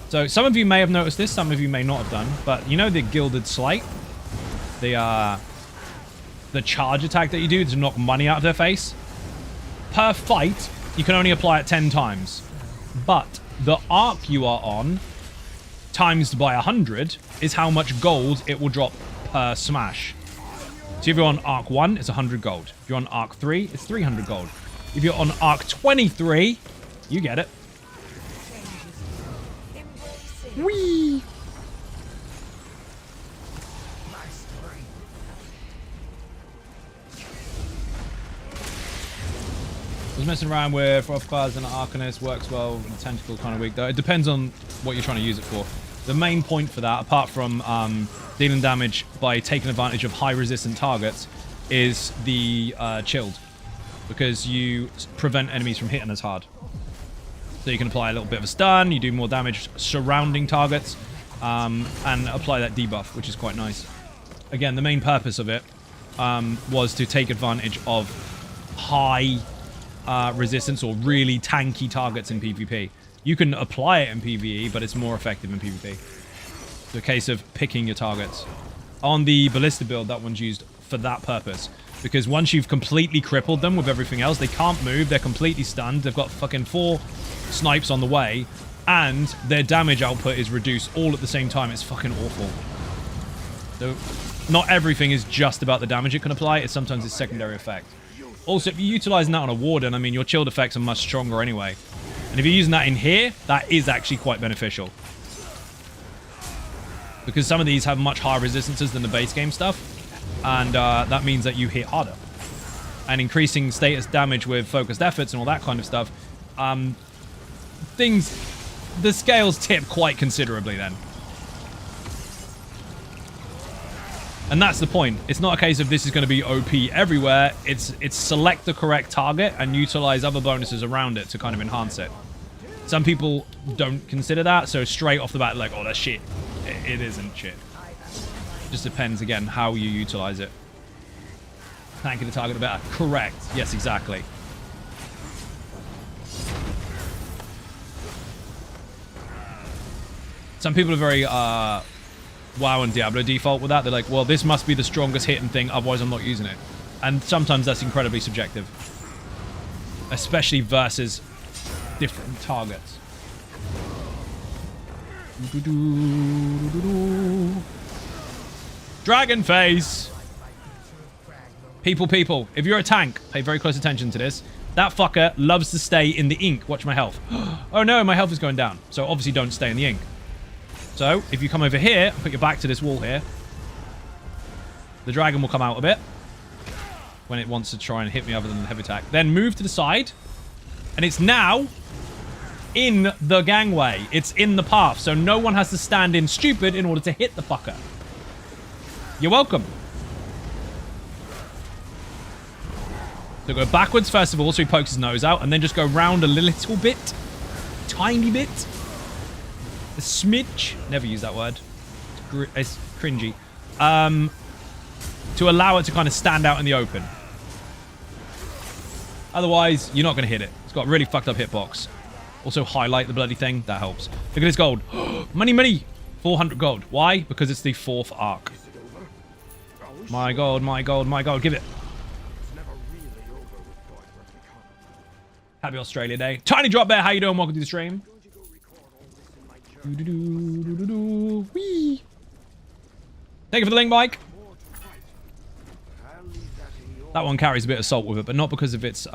So, some of you may have noticed this, some of you may not have done. But, you know the Gilded Sleight? The charge attack that you do to knock money out of their face? Per fight, you can only apply it 10 times. But the arc you are on, times by 100, is how much gold it will drop per smash. So if you're on arc 1, it's 100 gold. If you're on arc 3, it's 300 gold. If you're on arc 23, you get it. Whee! I was messing around with Rothbars and Arcanist. Works well. The tentacle kind of weak though. It depends on what you're trying to use it for. The main point for that, apart from dealing damage by taking advantage of high resistant targets, is the chilled, because you prevent enemies from hitting as hard. So you can apply a little bit of a stun. You do more damage surrounding targets, and apply that debuff, which is quite nice. Again, the main purpose of it was to take advantage of high resistance or really tanky targets in PvP. You can apply it in PvE, but it's more effective in PvP. It's a case of picking your targets. On the Ballista build, that one's used for that purpose. Because once you've completely crippled them with everything else, they can't move, they're completely stunned, they've got fucking 4 snipes on the way, and their damage output is reduced all at the same time. It's fucking awful. So, not everything is just about the damage it can apply, it's sometimes its secondary effect. Also, if you're utilizing that on a Warden, I mean, your chilled effects are much stronger anyway. And if you're using that in here, that is actually quite beneficial. Because some of these have much higher resistances than the base game stuff. And that means that you hit harder. And increasing status damage with focused efforts and all that kind of stuff. The scales tip quite considerably then. And that's the point. It's not a case of this is going to be OP everywhere. It's select the correct target and utilize other bonuses around it to kind of enhance it. Some people don't consider that, so straight off the bat, like, oh, that's shit. It isn't shit. It just depends, again, how you utilize it. Tanking the target better. Correct. Yes, exactly. Some people are very WoW and Diablo default with that. They're like, well, this must be the strongest hitting thing, otherwise I'm not using it. And sometimes that's incredibly subjective. Especially versus different targets. Dragon face! People, if you're a tank, pay very close attention to this. That fucker loves to stay in the ink. Watch my health. Oh no, my health is going down. So obviously don't stay in the ink. So if you come over here, put your back to this wall here, the dragon will come out a bit when it wants to try and hit me other than the heavy attack. Then move to the side, and it's now in the gangway. It's in the path, so no one has to stand in stupid in order to hit the fucker. You're welcome. So go backwards first of all, so he pokes his nose out, and then just go round a little bit. Tiny bit. A smidge. Never use that word. It's cringy. To allow it to kind of stand out in the open. Otherwise, you're not going to hit it. It's got a really fucked up hitbox. Also highlight the bloody thing. That helps. Look at this gold. Money, money. 400 gold. Why? Because it's the 4th arc. My gold, my gold, my gold. Give it. Happy Australia Day. Tiny Drop Bear, how you doing? Welcome to the stream. Whee. Thank you for the link, Mike. That one carries a bit of salt with it, but not because of its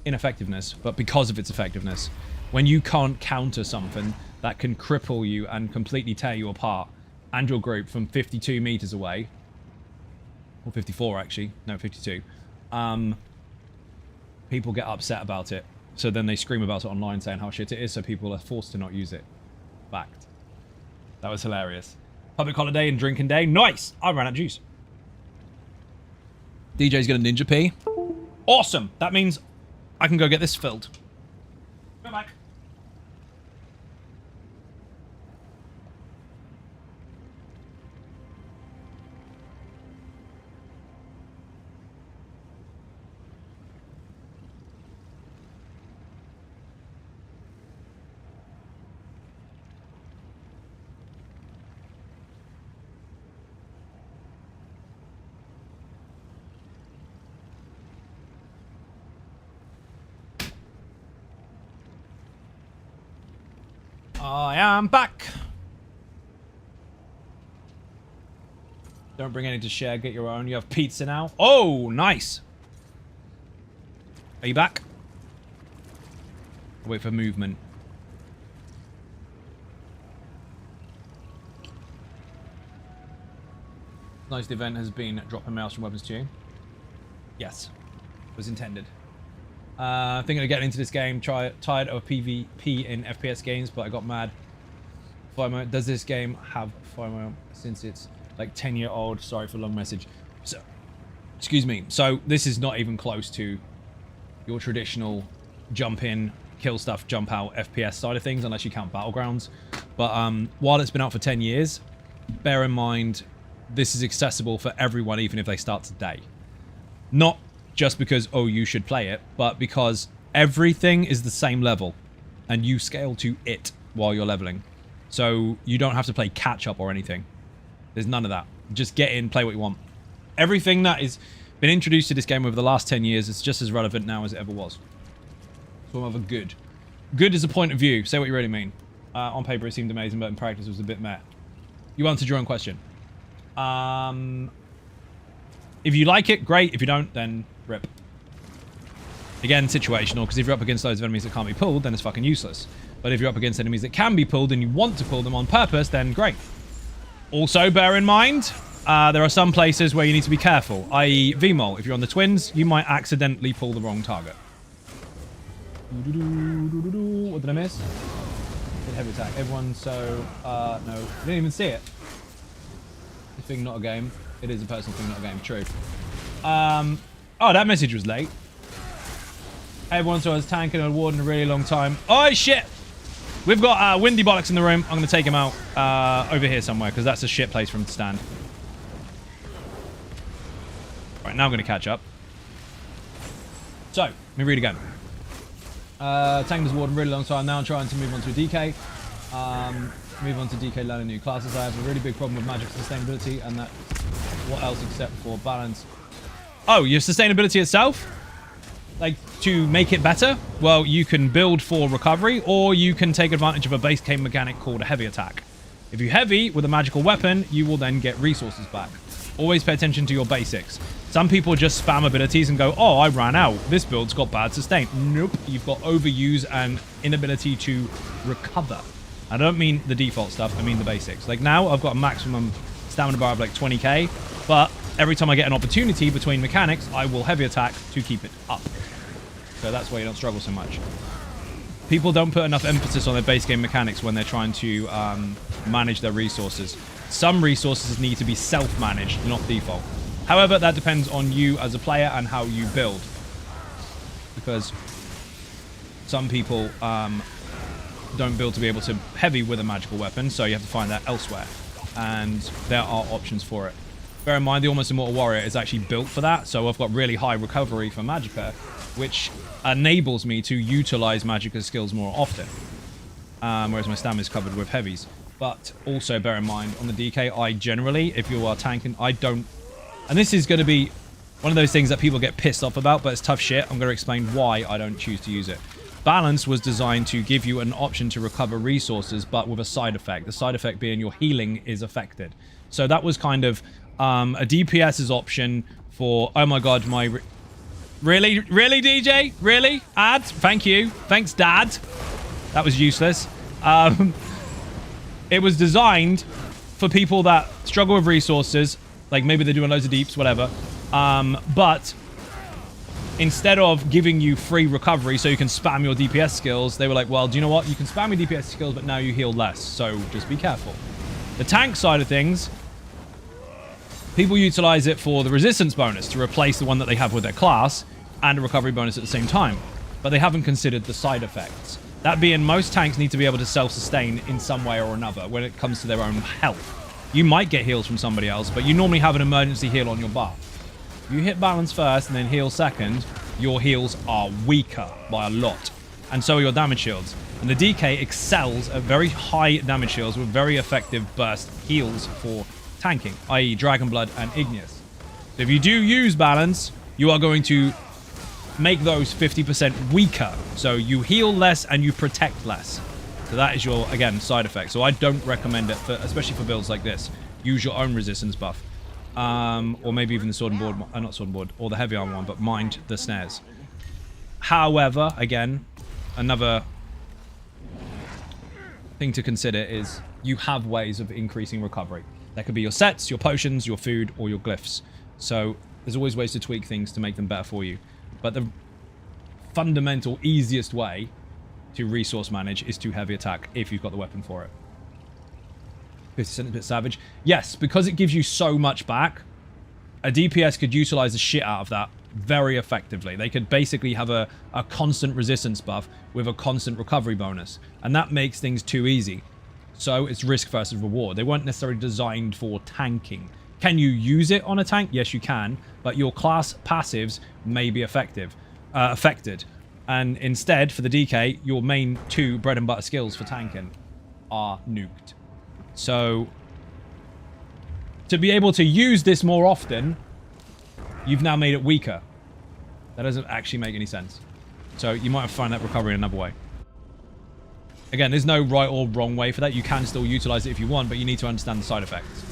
ineffectiveness, but because of its effectiveness. When you can't counter something that can cripple you and completely tear you apart, and your group from 52 meters away, or 54 actually, no 52, people get upset about it. So then they scream about it online saying how shit it is, so people are forced to not use it. Fact. That was hilarious. Public holiday and drinking day. Nice! I ran out of juice. DJ's gonna ninja pee. Awesome! That means I can go get this filled. Go back. I am back. Don't bring any to share. Get your own. You have pizza now. Oh, nice. Are you back? I'll wait for movement. Nice. The event has been dropping mails from weapons to you. Yes, was intended. Thinking of getting into this game. Tired of PvP in FPS games, but I got mad. FOMO. Does this game have FOMO since it's like 10-year-old? Sorry for a long message. So, excuse me. So this is not even close to your traditional jump in, kill stuff, jump out FPS side of things, unless you count Battlegrounds. But while it's been out for 10 years, bear in mind this is accessible for everyone, even if they start today. Not just because, oh, you should play it, but because everything is the same level and you scale to it while you're leveling. So you don't have to play catch up or anything. There's none of that. Just get in, play what you want. Everything that has been introduced to this game over the last 10 years is just as relevant now as it ever was. So I'm of a good. Good is a point of view. Say what you really mean. On paper it seemed amazing, but in practice it was a bit meh. You answered your own question. If you like it, great. If you don't, then rip. Again, situational, because if you're up against loads of enemies that can't be pulled, then it's fucking useless. But if you're up against enemies that can be pulled and you want to pull them on purpose, then great. Also, bear in mind, there are some places where you need to be careful, i.e. VMOL. If you're on the twins, you might accidentally pull the wrong target. What did I miss? Did heavy attack. Everyone, so, no. I didn't even see it. This thing, not a game. It is a personal thing, not a game. True. Oh, that message was late. Everyone saw us tanking a ward in a really long time. Oh, shit! We've got Windy Bollocks in the room. I'm going to take him out over here somewhere, because that's a shit place for him to stand. Right, now I'm going to catch up. So, let me read again. Tanking this ward in a really long time. Now I'm trying to move on to a DK. Move on to DK, learning new classes. I have a really big problem with magic sustainability, and that what else except for balance. Oh, your sustainability itself? Like, to make it better? Well, you can build for recovery, or you can take advantage of a base game mechanic called a heavy attack. If you heavy with a magical weapon, you will then get resources back. Always pay attention to your basics. Some people just spam abilities and go, oh, I ran out. This build's got bad sustain. Nope. You've got overuse and inability to recover. I don't mean the default stuff. I mean the basics. Like now, I've got a maximum stamina bar of like 20k. But every time I get an opportunity between mechanics, I will heavy attack to keep it up. So that's why you don't struggle so much. People don't put enough emphasis on their base game mechanics when they're trying to manage their resources. Some resources need to be self-managed, not default. However, that depends on you as a player and how you build. Because some people don't build to be able to heavy with a magical weapon, so you have to find that elsewhere. And there are options for it. Bear in mind, the Almost Immortal Warrior is actually built for that, so I've got really high recovery for Magicka, which enables me to utilize Magicka's skills more often. Whereas my stamina is covered with heavies. But also bear in mind, on the DK, I generally, if you are tanking, I don't... And this is going to be one of those things that people get pissed off about, but it's tough shit. I'm going to explain why I don't choose to use it. Balance was designed to give you an option to recover resources, but with a side effect. The side effect being your healing is affected. So that was kind of a DPS's option for... Oh my god, my... Really? Really, DJ? Really? Ad? Thank you. Thanks, Dad. That was useless. It was designed for people that struggle with resources, like maybe they're doing loads of deeps, whatever. But instead of giving you free recovery so you can spam your DPS skills, they were like, well, do you know what? You can spam your DPS skills, but now you heal less, so just be careful. The tank side of things, people utilize it for the resistance bonus to replace the one that they have with their class and a recovery bonus at the same time. But they haven't considered the side effects. That being, most tanks need to be able to self-sustain in some way or another when it comes to their own health. You might get heals from somebody else, but you normally have an emergency heal on your bar. If you hit balance first and then heal second, your heals are weaker by a lot. And so are your damage shields. And the DK excels at very high damage shields with very effective burst heals for tanking, i.e. Dragon Blood and Igneous. So if you do use balance, you are going to make those 50% weaker. So you heal less and you protect less. So that is your, again, side effect. So I don't recommend it, especially for builds like this. Use your own resistance buff. Or maybe even the sword and board, not sword and board, or the heavy armor one, but mind the snares. However, again, another thing to consider is you have ways of increasing recovery. That could be your sets, your potions, your food, or your glyphs. So there's always ways to tweak things to make them better for you. But the fundamental, easiest way to resource manage is to heavy attack if you've got the weapon for it. 50% a bit savage. Yes, because it gives you so much back, a DPS could utilize the shit out of that very effectively. They could basically have a constant resistance buff with a constant recovery bonus. And that makes things too easy. So it's risk versus reward. They weren't necessarily designed for tanking. Can you use it on a tank? Yes, you can. But your class passives may be affected. And instead, for the DK, your main two bread and butter skills for tanking are nuked. So, to be able to use this more often, you've now made it weaker. That doesn't actually make any sense. So, you might have to find that recovery another way. Again, there's no right or wrong way for that. You can still utilize it if you want, but you need to understand the side effects.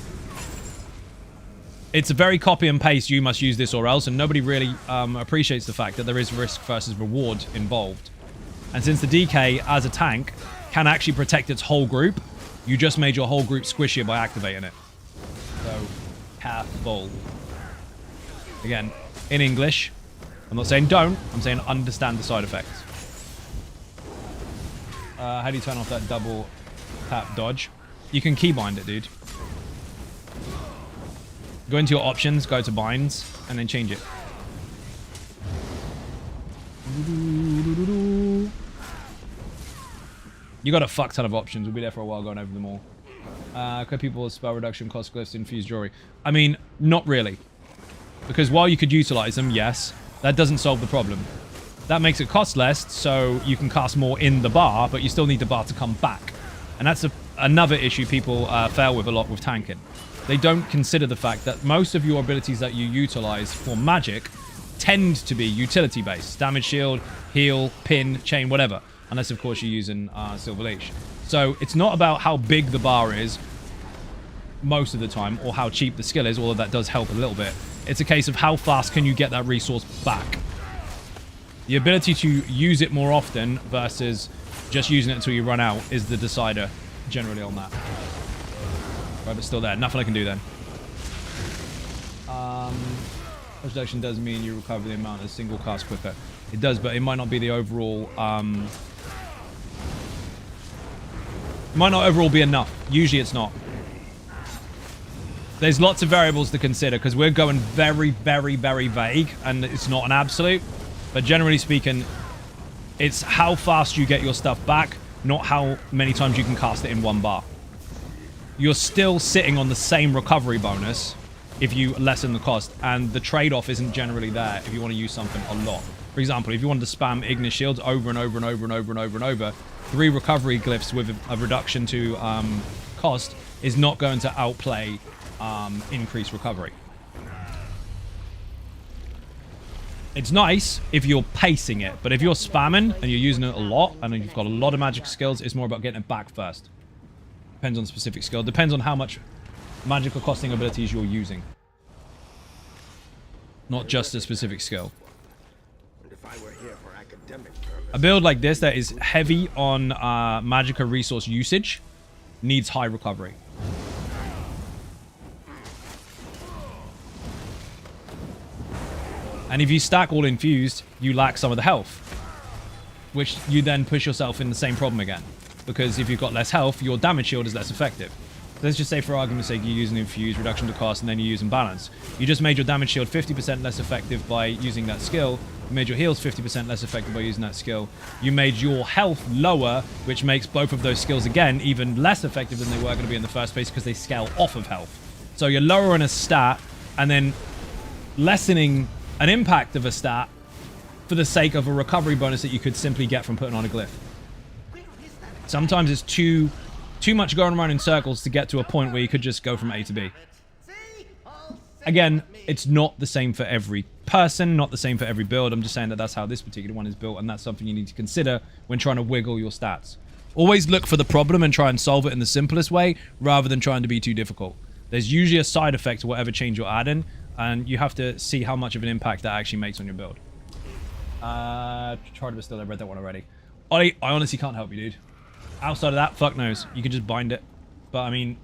It's a very copy and paste, you must use this or else, and nobody really appreciates the fact that there is risk versus reward involved. And since the DK, as a tank, can actually protect its whole group, you just made your whole group squishier by activating it. So, careful. Again, in English, I'm not saying don't, I'm saying understand the side effects. How do you turn off that double tap dodge? You can keybind it, dude. Go into your options, go to binds, and then change it. You got a fuck ton of options. We'll be there for a while going over them all. Could people with spell reduction, cost glyphs, infused jewelry? I mean, not really. Because while you could utilize them, yes, that doesn't solve the problem. That makes it cost less, so you can cast more in the bar, but you still need the bar to come back. And that's another issue people fail with a lot with tanking. They don't consider the fact that most of your abilities that you utilize for magic tend to be utility-based. Damage shield, heal, pin, chain, whatever. Unless, of course, you're using Silver Leash. So it's not about how big the bar is. most of the time, or how cheap the skill is, although that does help a little bit. It's a case of how fast can you get that resource back. The ability to use it more often versus just using it until you run out is the decider generally on that. Right, but still there. Nothing I can do then. Reduction does mean you recover the amount of single cast quicker. It does, but it might not be the overall... it might not overall be enough. Usually it's not. There's lots of variables to consider because we're going very, very, very vague and it's not an absolute. But generally speaking, it's how fast you get your stuff back, not how many times you can cast it in one bar. You're still sitting on the same recovery bonus if you lessen the cost, and the trade-off isn't generally there if you want to use something a lot. For example, if you wanted to spam Ignis Shields over and over and over and over and over and over, 3 recovery glyphs with a reduction to cost is not going to outplay increased recovery. It's nice if you're pacing it, but if you're spamming and you're using it a lot and you've got a lot of magic skills, it's more about getting it back first. Depends on the specific skill. Depends on how much magical costing abilities you're using. Not just a specific skill. A build like this that is heavy on magical resource usage needs high recovery. And if you stack all infused, you lack some of the health, which you then push yourself in the same problem again. Because if you've got less health, your damage shield is less effective. Let's just say, for argument's sake, you're using infused, reduction to cost, and then you're using balance. You just made your damage shield 50% less effective by using that skill. You made your heals 50% less effective by using that skill. You made your health lower, which makes both of those skills, again, even less effective than they were going to be in the first place because they scale off of health. So you're lowering a stat and then lessening an impact of a stat for the sake of a recovery bonus that you could simply get from putting on a glyph. Sometimes it's too much going around in circles to get to a point where you could just go from A to B. Again, it's not the same for every person, not the same for every build. I'm just saying that that's how this particular one is built, and that's something you need to consider when trying to wiggle your stats. Always look for the problem and try and solve it in the simplest way, rather than trying to be too difficult. There's usually a side effect to whatever change you're adding, and you have to see how much of an impact that actually makes on your build. Tried to still, I read that one already. Ollie, I honestly can't help you, dude. Outside of that, fuck knows. You can just bind it. But, I mean...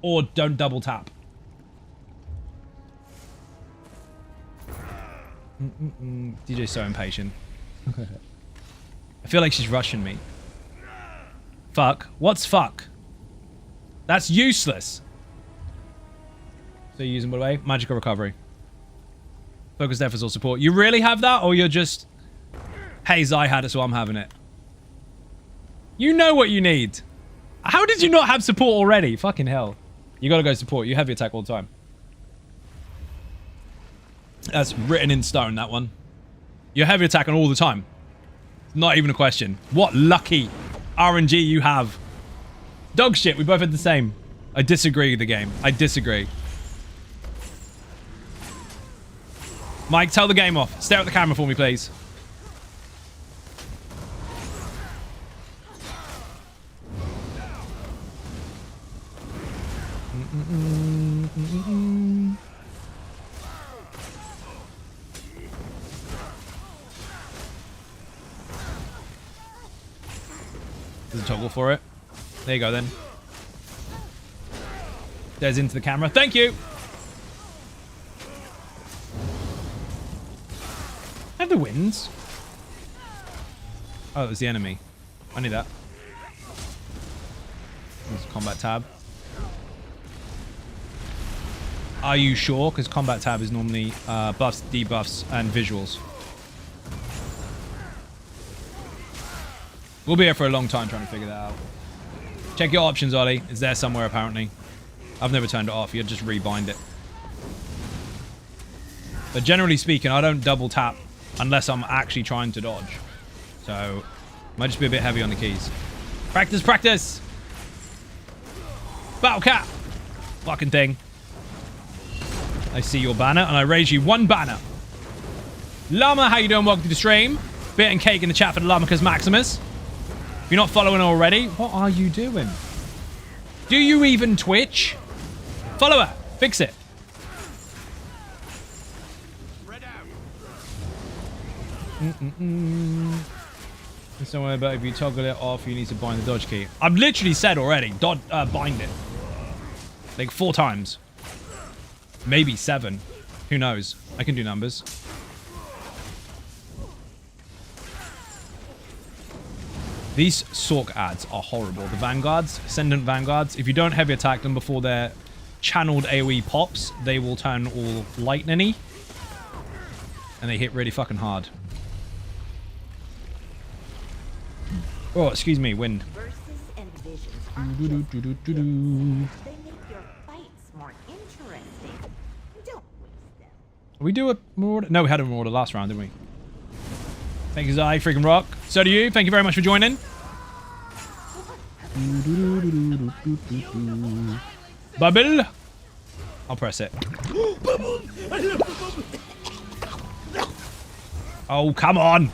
Or don't double tap. DJ's so impatient. I feel like she's rushing me. Fuck? What's fuck? That's useless. So you're using, by the way, magical recovery. Focus deficit or support. You really have that? Or you're just... Hey, Zai had it, so I'm having it. You know what you need. How did you not have support already? Fucking hell. You gotta go support. You heavy attack all the time. That's written in stone, that one. You're heavy attacking all the time. Not even a question. What lucky RNG you have. Dog shit, we both had the same. I disagree with the game. I disagree. Mike, tell the game off. Stare at the camera for me, please. There's a toggle for it. There you go, then. There's into the camera. Thank you! Have the winds. Oh, it was the enemy. I knew that. There's a combat tab. Are you sure? Because combat tab is normally buffs, debuffs, and visuals. We'll be here for a long time trying to figure that out. Check your options, Ollie. It's there somewhere, apparently. I've never turned it off. You just rebind it. But generally speaking, I don't double tap unless I'm actually trying to dodge. So, might just be a bit heavy on the keys. Practice, practice! Battle Cat! Fucking thing. I see your banner, and I raise you one banner. Llama, how you doing? Welcome to the stream. Bit and cake in the chat for the Lamacus Maximus. If you're not following already, what are you doing? Do you even Twitch? Follow her. Fix it. Somewhere, but if you toggle it off, you need to bind the dodge key. I've literally said already, bind it. Like 4 times. Maybe 7. Who knows? I can do numbers. These Sork ads are horrible. The Vanguards, Ascendant Vanguards, if you don't heavy attack them before their channeled AoE pops, they will turn all lightning-y. And they hit really fucking hard. Oh, excuse me, wind. Verses and visions aren't just kills. They make your fights more interesting. Don't waste them. We do a Marauder? No, we had a Marauder last round, didn't we? Thank you, Zai, freaking rock. So do you. Thank you very much for joining. Bubble. I'll press it. Oh, come on.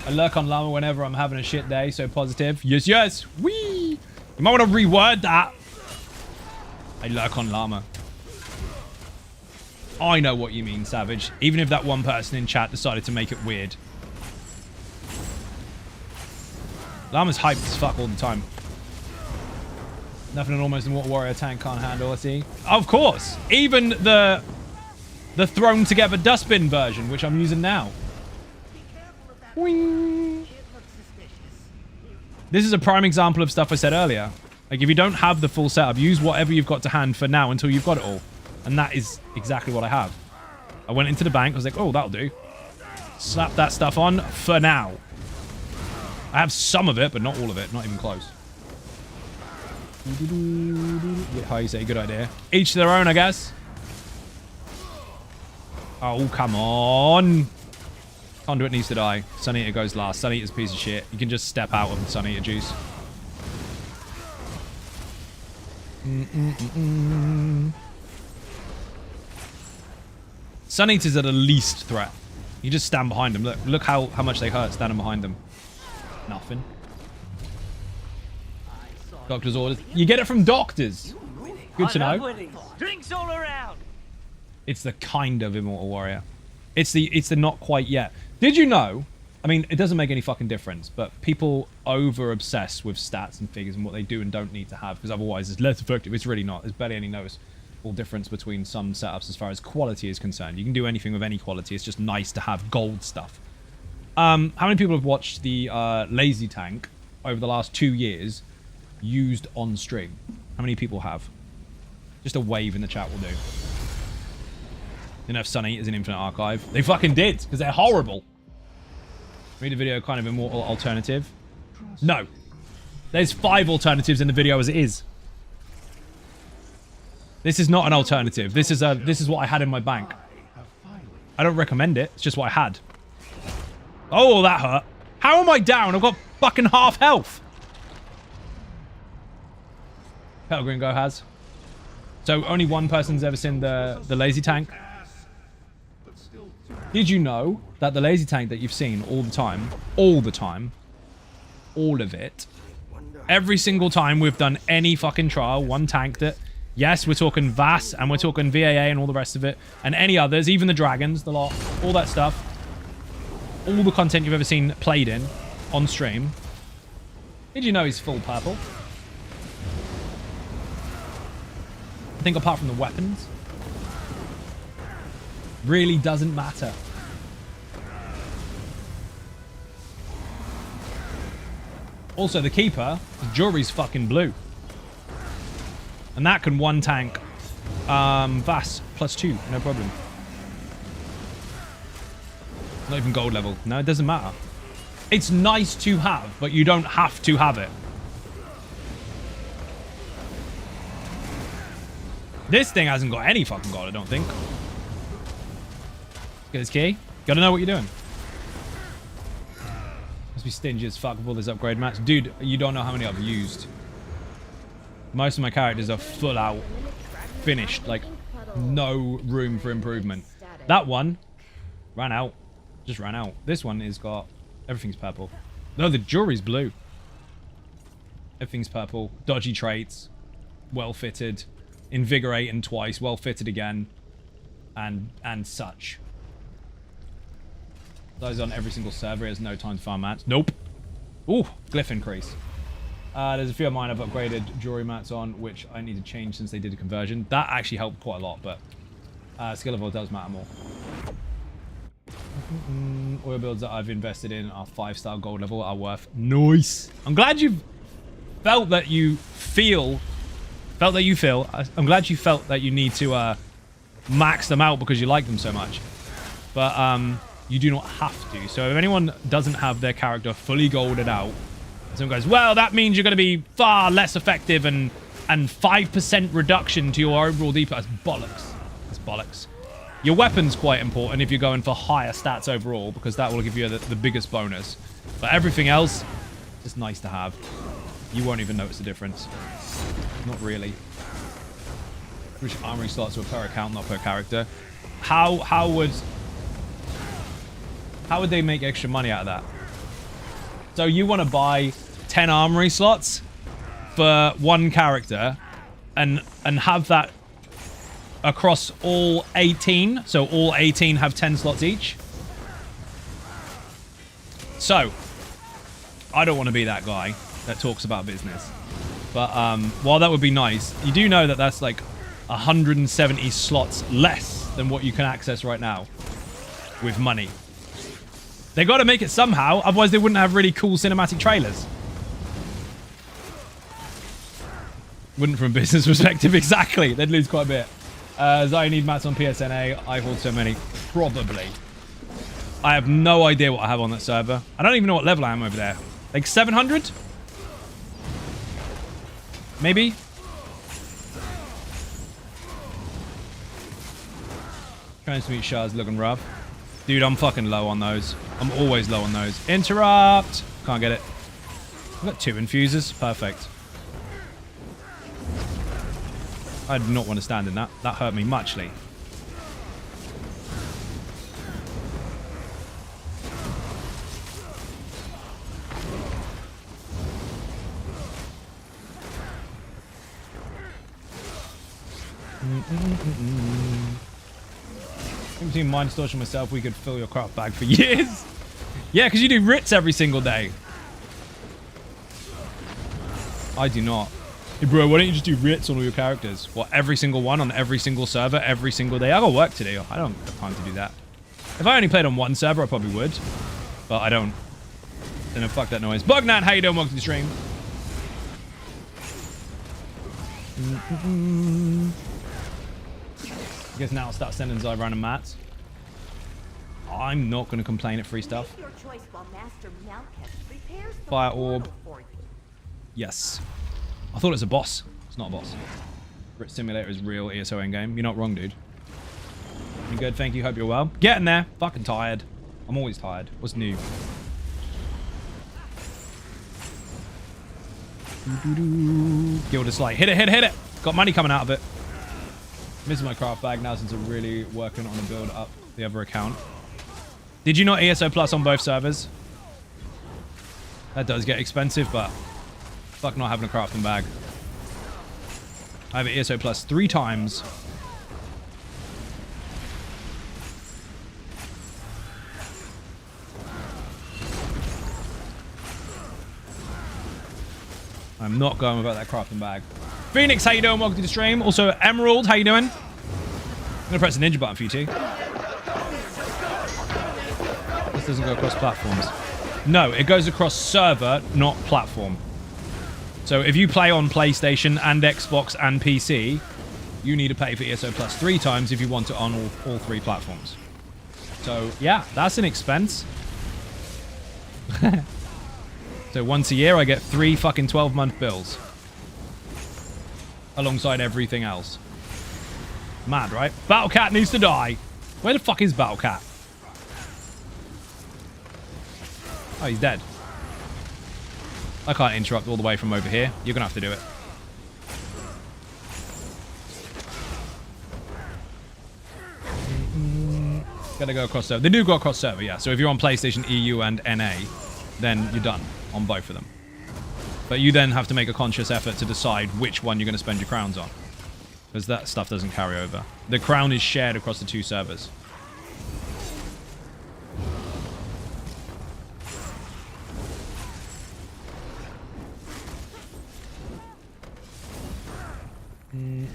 I lurk on llama whenever I'm having a shit day, so positive. Yes, yes. Whee! You might want to reword that. I lurk on llama. I know what you mean, Savage. Even if that one person in chat decided to make it weird. Llama's hyped as fuck all the time. Nothing an almost in Water Warrior tank can't handle, I see. Of course! Even the thrown together dustbin version, which I'm using now. Wing. This is a prime example of stuff I said earlier. Like, if you don't have the full setup, use whatever you've got to hand for now until you've got it all. And that is exactly what I have. I went into the bank. I was like, oh, that'll do. Slap that stuff on for now. I have some of it, but not all of it. Not even close. Yeah, how you say? Good idea. Each to their own, I guess. Oh, come on. Conduit needs to die. Sun Eater goes last. Sun Eater's a piece of shit. You can just step out of the Sun Eater juice. Sun Eaters are the least threat. You just stand behind them. Look how much they hurt standing behind them. Nothing. Doctor's orders. You get it from doctors. Good to know. Drinks all around. It's the kind of Immortal Warrior. It's the not quite yet. Did you know? I mean, it doesn't make any fucking difference, but people over obsess with stats and figures and what they do and don't need to have, because otherwise it's less effective. It's really not. There's barely any noticeable difference between some setups as far as quality is concerned. You can do anything with any quality. It's just nice to have gold stuff. How many people have watched the lazy tank over the last 2 years used on stream? How many people have? Just a wave in the chat will do. Didn't have Sun Eaters in Infinite Archive. They fucking did, because they're horrible. Read a video kind of immortal alternative. No. There's 5 alternatives in the video as it is. This is not an alternative. This is what I had in my bank. I don't recommend it. It's just what I had. Oh, that hurt. How am I down? I've got fucking half health. Petal Gringo has. So only one person's ever seen the lazy tank. Did you know that the lazy tank that you've seen all the time, all of it, every single time we've done any fucking trial, one tank that, yes, we're talking VAS and we're talking VAA and all the rest of it, and any others, even the dragons, the lot, all that stuff, all the content you've ever seen played in on stream, did you know he's full purple? I think apart from the weapons, really doesn't matter. Also, the Keeper, the jury's fucking blue. And that can one tank VAS +2, no problem. Not even gold level. No, it doesn't matter. It's nice to have, but you don't have to have it. This thing hasn't got any fucking gold, I don't think. Get this key. Gotta know what you're doing. Must be stingy as fuck with all this upgrade match. Dude, you don't know how many I've used. Most of my characters are full out finished. Like, no room for improvement. That one ran out. Just ran out. This one has got... everything's purple. No, the jury's blue. Everything's purple. Dodgy traits. Well fitted. Invigorating twice. Well fitted again. And such. Those on every single server. He has no time to farm mats. Nope. Ooh, glyph increase. There's a few of mine I've upgraded jewelry mats on, which I need to change since they did a conversion. That actually helped quite a lot, but skill level does matter more. Oil builds that I've invested in are 5-star gold level are worth. Nice. I'm glad you felt that you feel. I'm glad you felt that you need to max them out because you like them so much. But you do not have to. So if anyone doesn't have their character fully golded out, someone goes, well, that means you're going to be far less effective and 5% reduction to your overall DPS. That's bollocks. That's bollocks. Your weapon's quite important if you're going for higher stats overall, because that will give you the biggest bonus. But everything else, just nice to have. You won't even notice the difference. Not really. Which armory slots were per account, not per character. How would they make extra money out of that? So you want to buy 10 armory slots for one character and have that across all 18. So all 18 have 10 slots each. So I don't want to be that guy that talks about business. But while that would be nice, you do know that that's like 170 slots less than what you can access right now with money. They got to make it somehow, otherwise they wouldn't have really cool cinematic trailers. Wouldn't from a business perspective, exactly. They'd lose quite a bit. I need mats on PSNA. I hold so many. Probably. I have no idea what I have on that server. I don't even know what level I am over there. Like 700? Maybe? Trying to meet Shah's looking rough. Dude, I'm fucking low on those. I'm always low on those. Interrupt! Can't get it. I've got 2 infusers. Perfect. I did not want to stand in that. That hurt me muchly. Between Mind Distortion and myself, we could fill your craft bag for years. Yeah, because you do writs every single day. I do not. Hey, bro, why don't you just do writs on all your characters? What, every single one on every single server, every single day? I got work to do. I don't have time to do that. If I only played on one server, I probably would. But I don't. Then fuck that noise. Bugnat, how you doing? Welcome to the stream. I guess now I'll start sending Zai random mats. I'm not going to complain at free stuff. Fire orb. Yes. I thought it was a boss. It's not a boss. Brit Simulator is real ESO endgame. You're not wrong, dude. You good? Thank you. Hope you're well. Getting there. Fucking tired. I'm always tired. What's new? Gilda's like, hit it, hit it, hit it. Got money coming out of it. Missing my craft bag now since I'm really working on a build up the other account. Did you not ESO Plus on both servers? That does get expensive, but fuck not having a crafting bag. I have an ESO Plus 3 times. I'm not going without that crafting bag. Phoenix, how you doing? Welcome to the stream. Also, Emerald, how you doing? I'm gonna press the ninja button for you too. This doesn't go across platforms. No, it goes across server, not platform. So if you play on PlayStation and Xbox and PC, you need to pay for ESO Plus 3 times if you want it on all 3 platforms. So yeah, that's an expense. So once a year, I get 3 fucking 12-month bills. Alongside everything else. Mad, right? Battle Cat needs to die. Where the fuck is Battle Cat? Oh, he's dead. I can't interrupt all the way from over here. You're gonna have to do it. Gotta go across server. They do go across server, yeah. So if you're on PlayStation, EU, and NA, then you're done on both of them. But you then have to make a conscious effort to decide which one you're going to spend your crowns on. Because that stuff doesn't carry over. The crown is shared across the 2 servers. Putting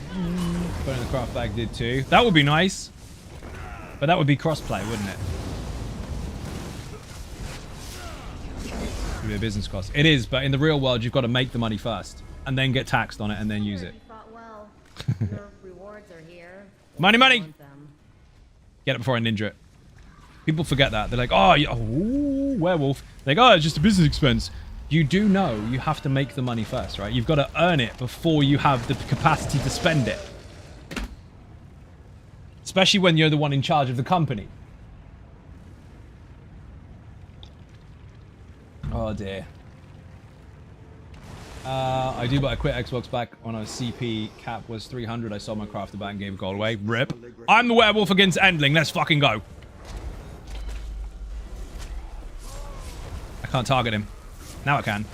the craft bag did too. That would be nice. But that would be crossplay, wouldn't it? It would be a business cost. It is, but in the real world, you've got to make the money first. And then get taxed on it and then use it. You fought well. Your rewards are here. Money, money! Want them. Get it before I ninja it. People forget that. They're like, oh, ooh, werewolf. They're like, oh, it's just a business expense. You do know you have to make the money first, right? You've got to earn it before you have the capacity to spend it. Especially when you're the one in charge of the company. Oh, dear. I do, but I quit Xbox back when I was CP. Cap was 300. I sold my crafter back and gave gold away. Rip. I'm the werewolf against Endling. Let's fucking go. I can't target him. Now I can.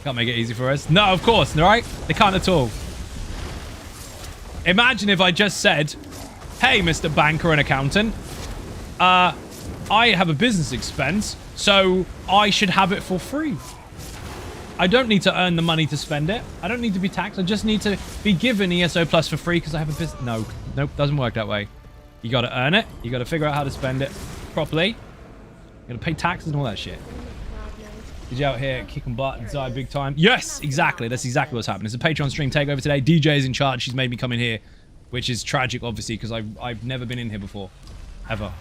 Can't make it easy for us. No, of course, right? They can't at all. Imagine if I just said, hey, Mr. Banker and Accountant, I have a business expense, so I should have it for free. I don't need to earn the money to spend it. I don't need to be taxed. I just need to be given ESO Plus for free because I have a business. No, nope, doesn't work that way. You got to earn it. You got to figure out how to spend it properly. You got to pay taxes and all that shit. Did you out here kicking butt and die big time? Yes, exactly. That's exactly what's happening. It's a Patreon stream takeover today. DJ is in charge. She's made me come in here, which is tragic, obviously, because I've never been in here before. Ever.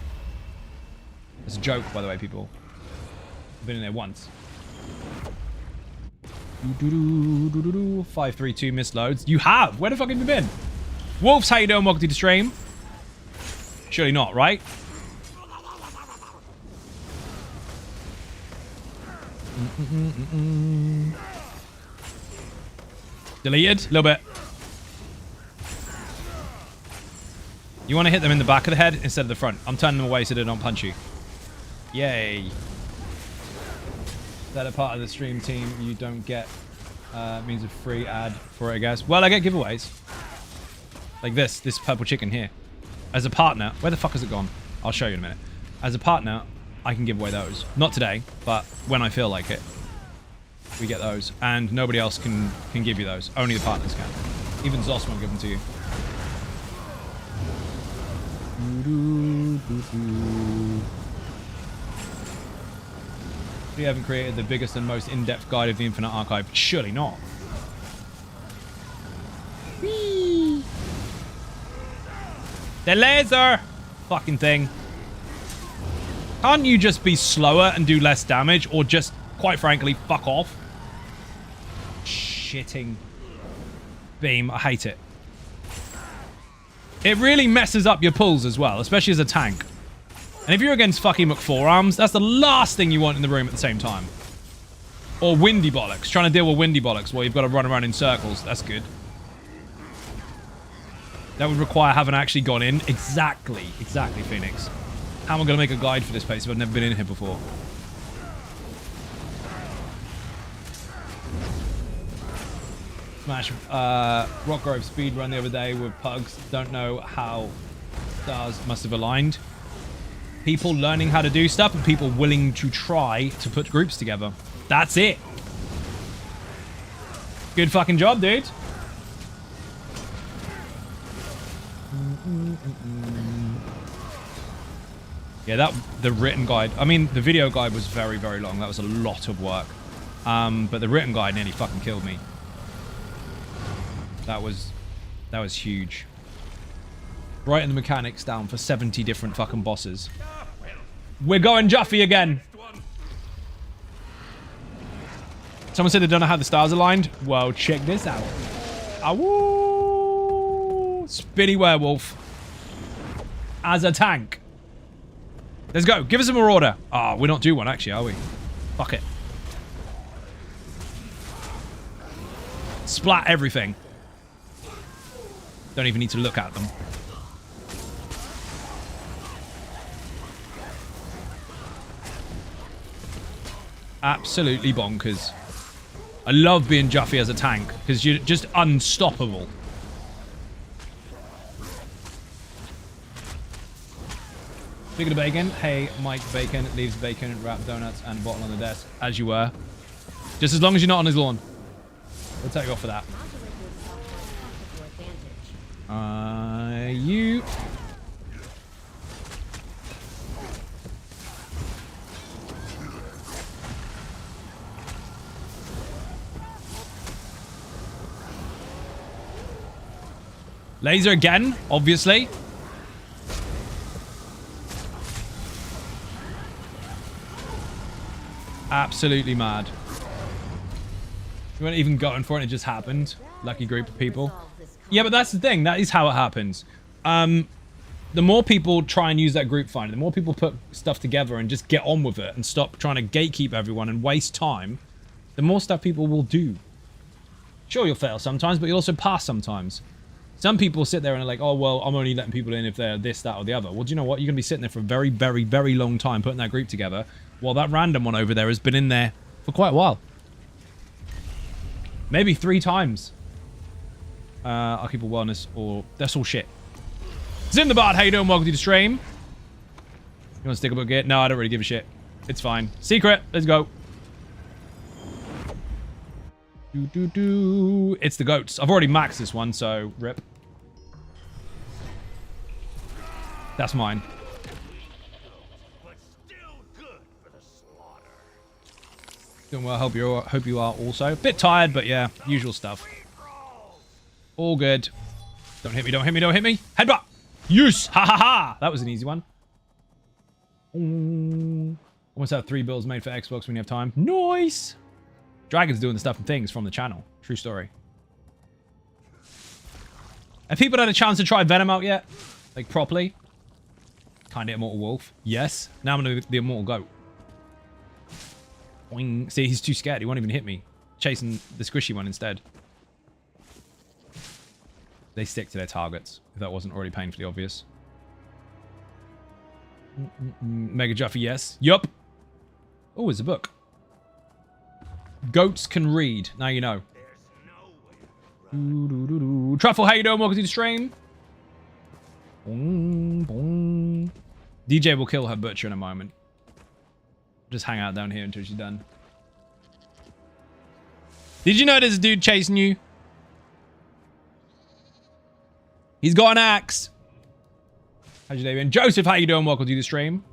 It's a joke, by the way, people. I've been in there once. 532 missed loads. You have? Where the fuck have you been? Wolves, how you doing? Welcome to the stream. Surely not, right? Deleted? A little bit. You want to hit them in the back of the head instead of the front. I'm turning them away so they don't punch you. Yay. That a part of the stream team you don't get means a free ad for it, I guess. Well, I get giveaways. Like this purple chicken here. As a partner, where the fuck has it gone? I'll show you in a minute. As a partner, I can give away those. Not today, but when I feel like it. We get those. And nobody else can give you those. Only the partners can. Even Zos won't give them to you. You haven't created the biggest and most in-depth guide of the Infinite Archive. Surely not. Whee! The laser! Fucking thing. Can't you just be slower and do less damage? Or just, quite frankly, fuck off? Shitting beam. I hate it. It really messes up your pulls as well, especially as a tank. And if you're against fucking McForearms, that's the last thing you want in the room at the same time. Or Windy Bollocks. Trying to deal with Windy Bollocks while you've got to run around in circles. That's good. That would require having actually gone in. Exactly. Exactly, Phoenix. How am I going to make a guide for this place if I've never been in here before? Smash Rockgrove speedrun the other day with pugs. Don't know how stars must have aligned. People learning how to do stuff and people willing to try to put groups together. That's it. Good fucking job, dude. Yeah, the written guide. I mean, the video guide was very, very long. That was a lot of work. But the written guide nearly fucking killed me. That was huge. Writing the mechanics down for 70 different fucking bosses. We're going Juffy again. Someone said they don't know how the stars aligned. Well, check this out. Awoo! Spinny werewolf. As a tank. Let's go. Give us a marauder. Ah, we're not due one actually, are we? Fuck it. Splat everything. Don't even need to look at them. Absolutely bonkers. I love being Juffy as a tank because you're just unstoppable. Speaking of bacon, hey, Mike Bacon leaves bacon, wrapped donuts, and a bottle on the desk, as you were. Just as long as you're not on his lawn. We'll take you off for that. You. Laser again, obviously. Absolutely mad. We weren't even going for it, it just happened. Lucky group of people. Yeah, but that's the thing. That is how it happens. The more people try and use that group finder, the more people put stuff together and just get on with it and stop trying to gatekeep everyone and waste time, the more stuff people will do. Sure, you'll fail sometimes, but you'll also pass sometimes. Some people sit there and are like, oh, well, I'm only letting people in if they're this, that, or the other. Well, do you know what? You're going to be sitting there for a very, very, very long time putting that group together, while that random one over there has been in there for quite a while. Maybe 3 times. I'll keep a wellness, or that's all shit. Zimthebard, how you doing? Welcome to the stream. You want to stick a book here? No, I don't really give a shit. It's fine. Secret, let's go. It's the goats. I've already maxed this one, so rip. That's mine. But still good for the slaughter. Doing well. Hope you are also. Bit tired, but yeah, usual stuff. All good. Don't hit me, don't hit me, don't hit me. Headbutt. Yes. Ha ha ha. That was an easy one. Almost have 3 builds made for Xbox when you have time. Nice. Dragon's doing the stuff and things from the channel. True story. Have people had a chance to try Venom out yet? Like, properly? Kinda Immortal Wolf. Yes. Now I'm gonna do the Immortal Goat. Boing. See, he's too scared. He won't even hit me. Chasing the squishy one instead. They stick to their targets, if that wasn't already painfully obvious. Mega Juffy, yes. Yup. Oh, it's a book. Goats can read. Now you know. Truffle, how you doing? Welcome to the stream. Boing, boing. DJ will kill her butcher in a moment. Just hang out down here until she's done. Did you know there's a dude chasing you? He's got an axe. How's your day been? Joseph, how you doing? Welcome to the stream.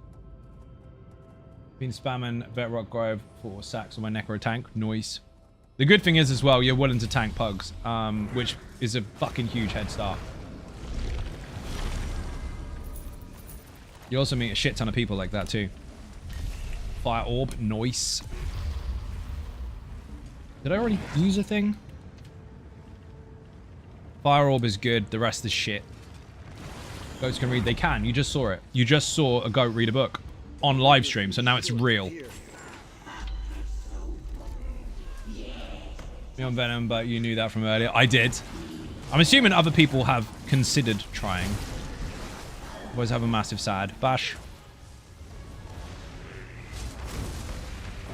Been spamming Vetrock Grove for sacks on my Necro tank. Nice. The good thing is as well, you're willing to tank pugs, which is a fucking huge head start. You also meet a shit ton of people like that too. Fire orb, nice. Did I already use a thing? Fire orb is good, the rest is shit. Goats can read, they can, you just saw it. You just saw a goat read a book on live stream, so now it's real. Me on Venom, but you knew that from earlier. I did. I'm assuming other people have considered trying. Always have a massive sad. Bash.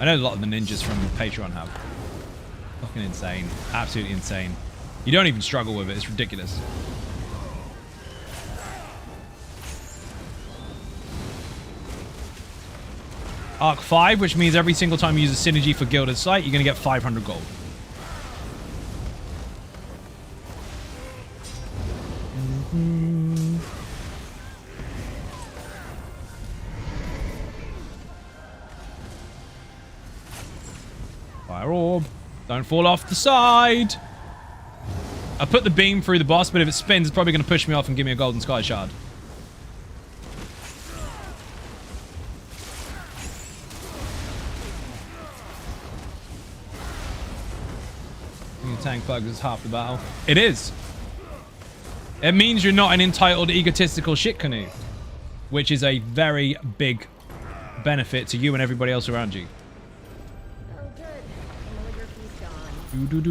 I know a lot of the ninjas from Patreon have. Fucking insane. Absolutely insane. You don't even struggle with it. It's ridiculous. Arc 5, which means every single time you use a synergy for Gilded Sight, you're going to get 500 gold. Fire orb. Don't fall off the side. I put the beam through the boss, but if it spins, it's probably going to push me off and give me a golden sky shard. Tank bugs is half the battle. It is. It means you're not an entitled, egotistical shit canoe, which is a very big benefit to you and everybody else around you. Oh, good.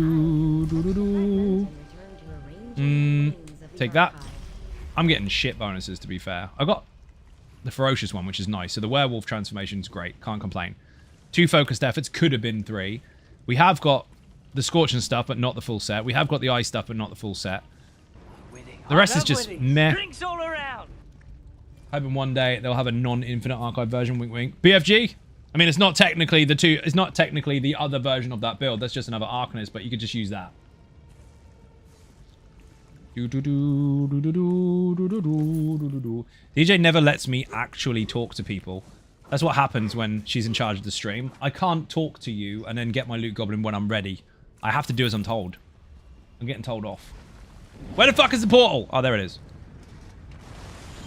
Take that. I'm getting shit bonuses, to be fair. I got the ferocious one, which is nice. So the werewolf transformation is great. Can't complain. 2 focused efforts. Could have been 3. We have got the Scorching stuff, but not the full set. We have got the Ice stuff, but not the full set. The rest is just meh. Drinks all around. Hoping one day they'll have a non-infinite archive version. Wink, wink. BFG. I mean, it's not technically the two. It's not technically the other version of that build. That's just another Arcanist, but you could just use that. DJ never lets me actually talk to people. That's what happens when she's in charge of the stream. I can't talk to you and then get my loot goblin when I'm ready. I have to do as I'm told. I'm getting told off. Where the fuck is the portal? Oh, there it is.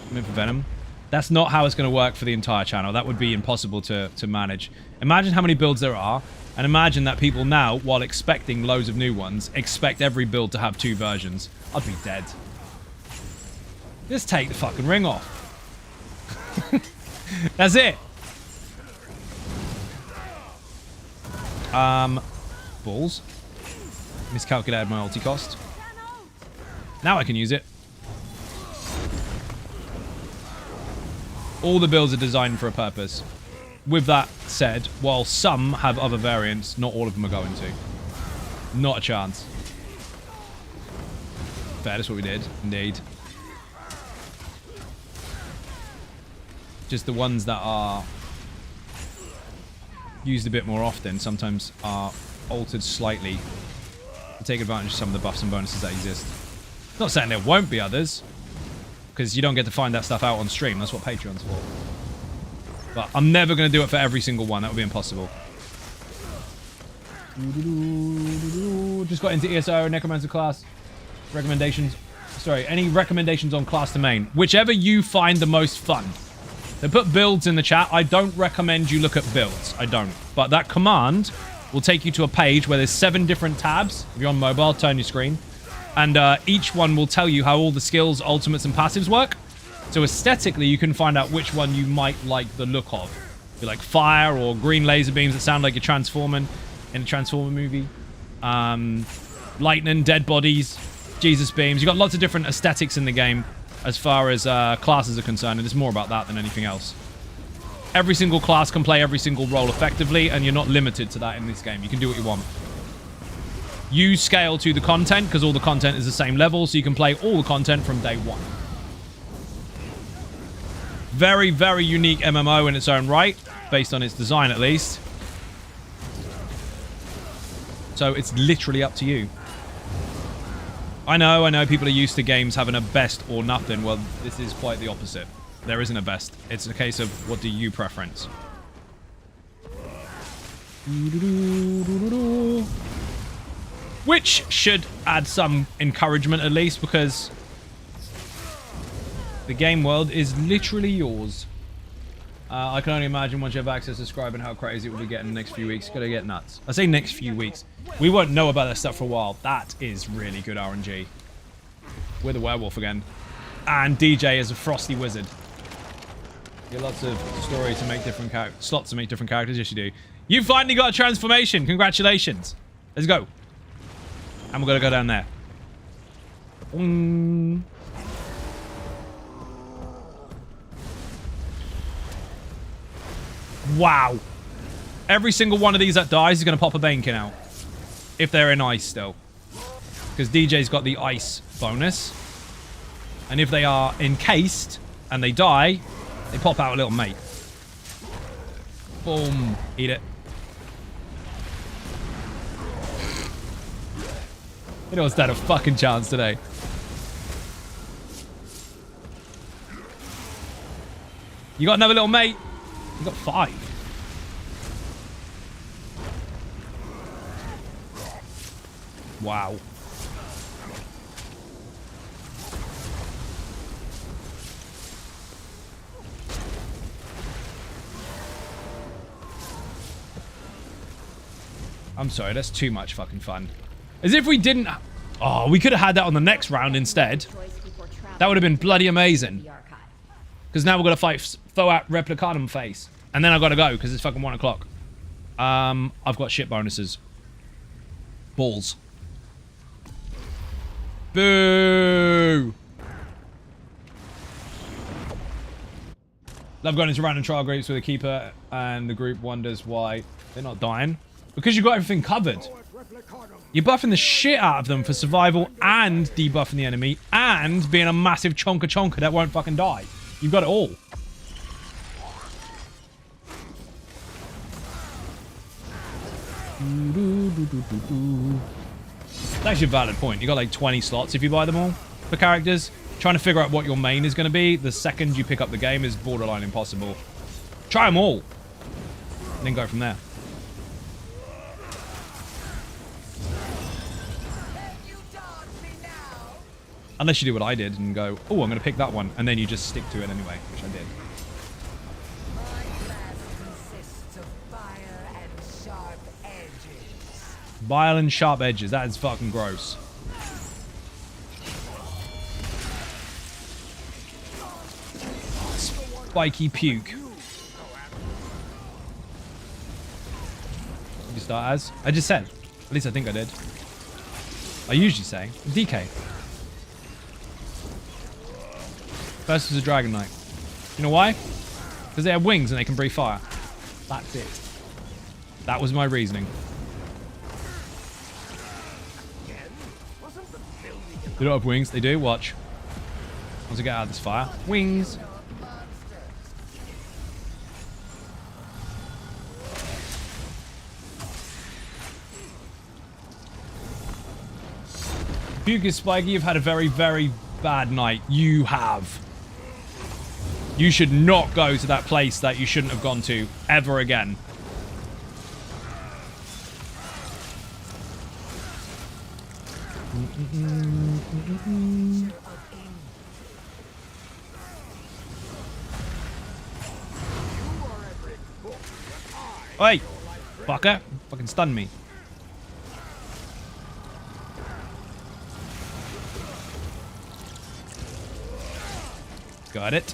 I'm in for Venom. That's not how it's going to work for the entire channel. That would be impossible to manage. Imagine how many builds there are, and imagine that people now, while expecting loads of new ones, expect every build to have 2 versions. I'd be dead. Just take the fucking ring off. That's it. Balls. Miscalculated my ulti cost. Now I can use it. All the builds are designed for a purpose. With that said, while some have other variants, not all of them are going to. Not a chance. Fair, that's what we did, indeed. Just the ones that are used a bit more often sometimes are altered slightly to take advantage of some of the buffs and bonuses that exist. Not saying there won't be others, because you don't get to find that stuff out on stream. That's what Patreon's for. But I'm never going to do it for every single one. That would be impossible. Just got into ESO, Necromancer class. Recommendations. Sorry, any recommendations on class to main? Whichever you find the most fun. They put builds in the chat. I don't recommend you look at builds. I don't. But that command will take you to a page where there's 7 different tabs. If you're on mobile, turn your screen. And each one will tell you how all the skills, ultimates, and passives work. So aesthetically, you can find out which one you might like the look of. Be like fire or green laser beams that sound like you're transforming in a Transformer movie. Lightning, dead bodies, Jesus beams. You've got lots of different aesthetics in the game as far as classes are concerned. And it's more about that than anything else. Every single class can play every single role effectively, and you're not limited to that in this game. You can do what you want. You scale to the content because all the content is the same level, so you can play all the content from day 1. Very, very unique MMO in its own right, based on its design at least. So it's literally up to you. I know people are used to games having a best or nothing. Well, this is quite the opposite. There isn't a best. It's a case of what do you preference. Which should add some encouragement at least, because the game world is literally yours. I can only imagine once you have access to Scribe and how crazy it will be getting in the next few weeks. It's gonna get nuts. I say next few weeks. We won't know about that stuff for a while. That is really good RNG. We're the werewolf again. And DJ is a frosty wizard. You get lots of story to make different slots to make different characters. Yes, you do. You finally got a transformation. Congratulations. Let's go. And we're gonna go down there. Wow. Every single one of these that dies is gonna pop a Banekin out. If they're in ice still. Because DJ's got the ice bonus. And if they are encased and they die, they pop out a little mate. Boom. Eat it. You know, stand a fucking chance today. You got another little mate? You got 5. Wow. I'm sorry, that's too much fucking fun. As if we didn't... Oh, we could have had that on the next round instead. That would have been bloody amazing. Because now we're going to fight throw out Replicanum face. And then I've got to go because it's fucking 1 o'clock. I've got shit bonuses. Balls. Boo! Love going into random trial groups with a keeper and the group wonders why they're not dying. Because you got everything covered. You're buffing the shit out of them for survival and debuffing the enemy and being a massive chonker that won't fucking die. You've got it all. It's actually a valid point. You got like 20 slots if you buy them all for characters. Trying to figure out what your main is going to be the second you pick up the game is borderline impossible. Try them all. And then go from there. Unless you do what I did and go, oh, I'm going to pick that one. And then you just stick to it anyway, which I did. Bile and sharp edges. That is fucking gross. Spiky puke. You start as? I just said. At least I think I did. I usually say DK. First was a Dragon Knight. You know why? Because they have wings and they can breathe fire. That's it. That was my reasoning. They don't have wings. They do. Watch. Once I get out of this fire. Wings. Puke is spiky. You've had a very, very bad night. You have. You should not go to that place that you shouldn't have gone to ever again. Oi! Fucker. Fucking stun me. Got it.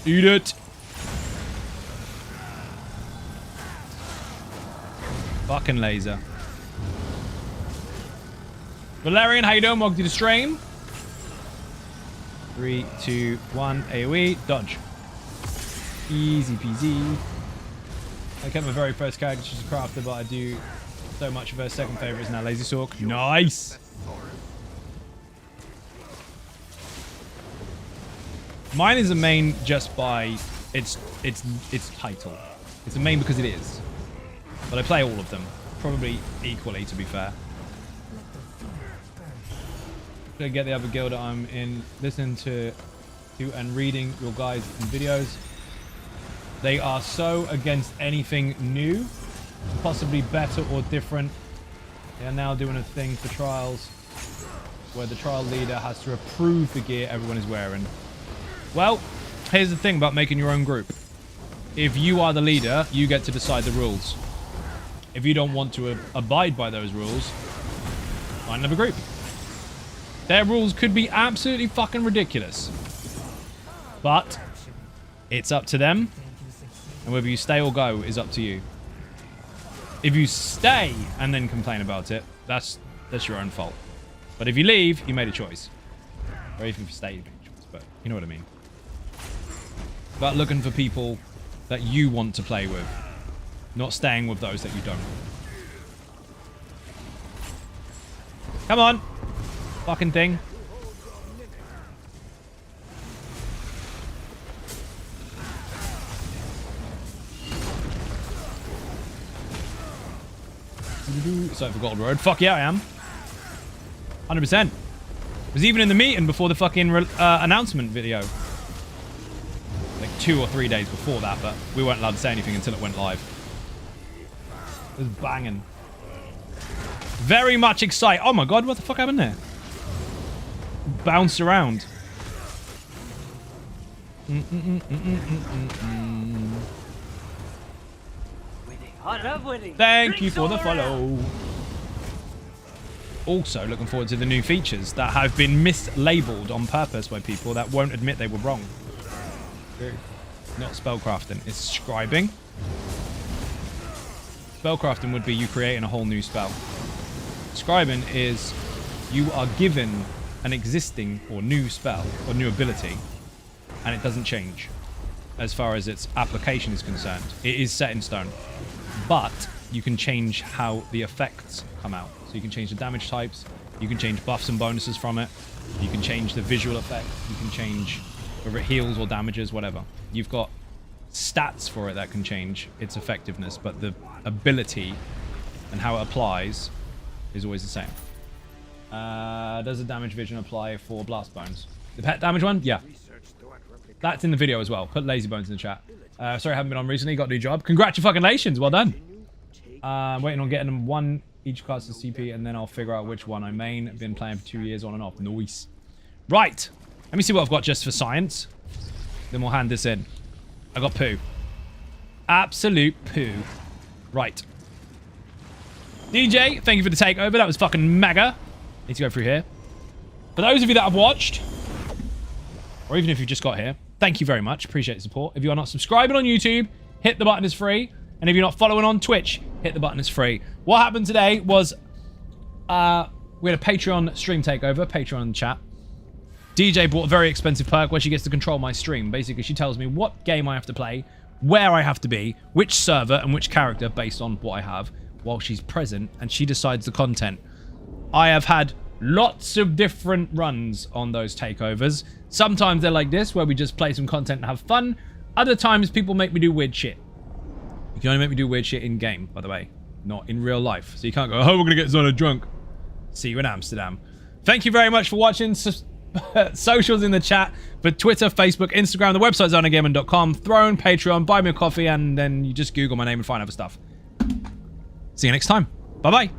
Eat it. Fucking laser. Valerian, how you doing? Welcome to the stream. 3, 2, 1, AoE. Dodge. Easy peasy. I kept my very first character just a crafter, but I do so much of her second favorite is now Lazy Sork. Nice. Mine is a main just by its title. It's a main because it is. But I play all of them. Probably equally, to be fair. To get the other guild that I'm in, listening to and reading your guys' videos. They are so against anything new, possibly better or different. They are now doing a thing for trials where the trial leader has to approve the gear everyone is wearing. Well, here's the thing about making your own group. If you are the leader, you get to decide the rules. If you don't want to abide by those rules, find another group. Their rules could be absolutely fucking ridiculous. But it's up to them. And whether you stay or go is up to you. If you stay and then complain about it, that's your own fault. But if you leave, you made a choice. Or even if you stay, you made a choice. But you know what I mean. But looking for people that you want to play with. Not staying with those that you don't. Come on. Fucking thing. Sorry for Gold Road. Fuck yeah, I am. 100%. Was even in the meeting before the fucking announcement video. Like 2 or 3 days before that, but we weren't allowed to say anything until it went live. It was banging. Very much excited. Oh my god, what the fuck happened there? Bounce around. I love winning. Thank you for the follow. Also, looking forward to the new features that have been mislabeled on purpose by people that won't admit they were wrong. Not spellcrafting, it's scribing. Spellcrafting would be you creating a whole new spell. Scribing is you are given an existing or new spell or new ability and it doesn't change. as far as its application is concerned. It is set in stone. But you can change how the effects come out. So you can change the damage types. You can change buffs and bonuses from it. You can change the visual effect. You can change whether it heals or damages, whatever. You've got stats for it that can change its effectiveness, but the ability and how it applies is always the same. Does the damage vision apply for blast bones? The pet damage one? Yeah. That's in the video as well. Put lazy bones in the chat. Sorry I haven't been on recently. Got a new job. Congratulations. Well done. I'm waiting on getting them one each class of CP, and then I'll figure out which one I main. I've been playing for 2 years on and off. Nice. Right. Let me see what I've got just for science. Then we'll hand this in. I got poo. Absolute poo. Right. DJ, thank you for the takeover. That was fucking mega. Need to go through here. For those of you that have watched, or even if you've just got here, thank you very much. Appreciate the support. If you are not subscribing on YouTube, hit the button, it's free. And if you're not following on Twitch, hit the button, it's free. What happened today was we had a Patreon stream takeover, Patreon chat. DJ bought a very expensive perk where she gets to control my stream. Basically, she tells me what game I have to play, where I have to be, which server and which character based on what I have while she's present, and she decides the content. I have had lots of different runs on those takeovers. Sometimes they're like this, where we just play some content and have fun. Other times, people make me do weird shit. You can only make me do weird shit in-game, by the way. Not in real life. So you can't go, oh, we're going to get Xynode drunk. See you in Amsterdam. Thank you very much for watching. Socials in the chat for Twitter, Facebook, Instagram, the website zonegaming.com, Throne, Patreon, buy me a coffee, and then you just Google my name and find other stuff. See you next time. Bye-bye.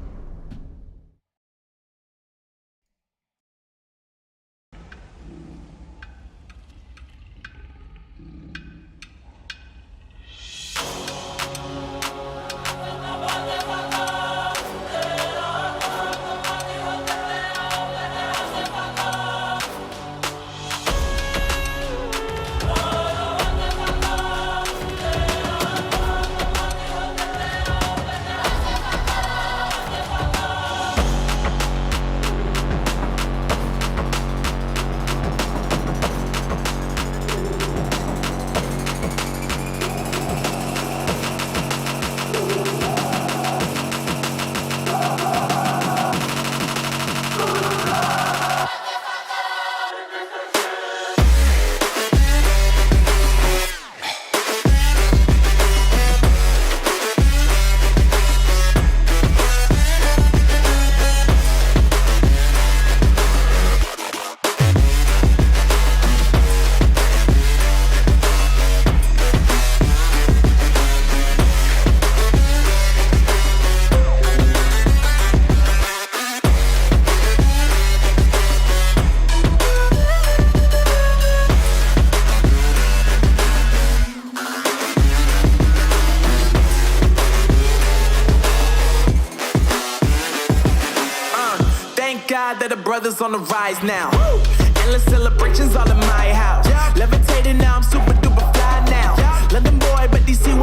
That the brothers on the rise now. Woo! Endless celebrations all in my house. Yeah. Levitating now, I'm super duper fly now. Yeah. London boy, but DC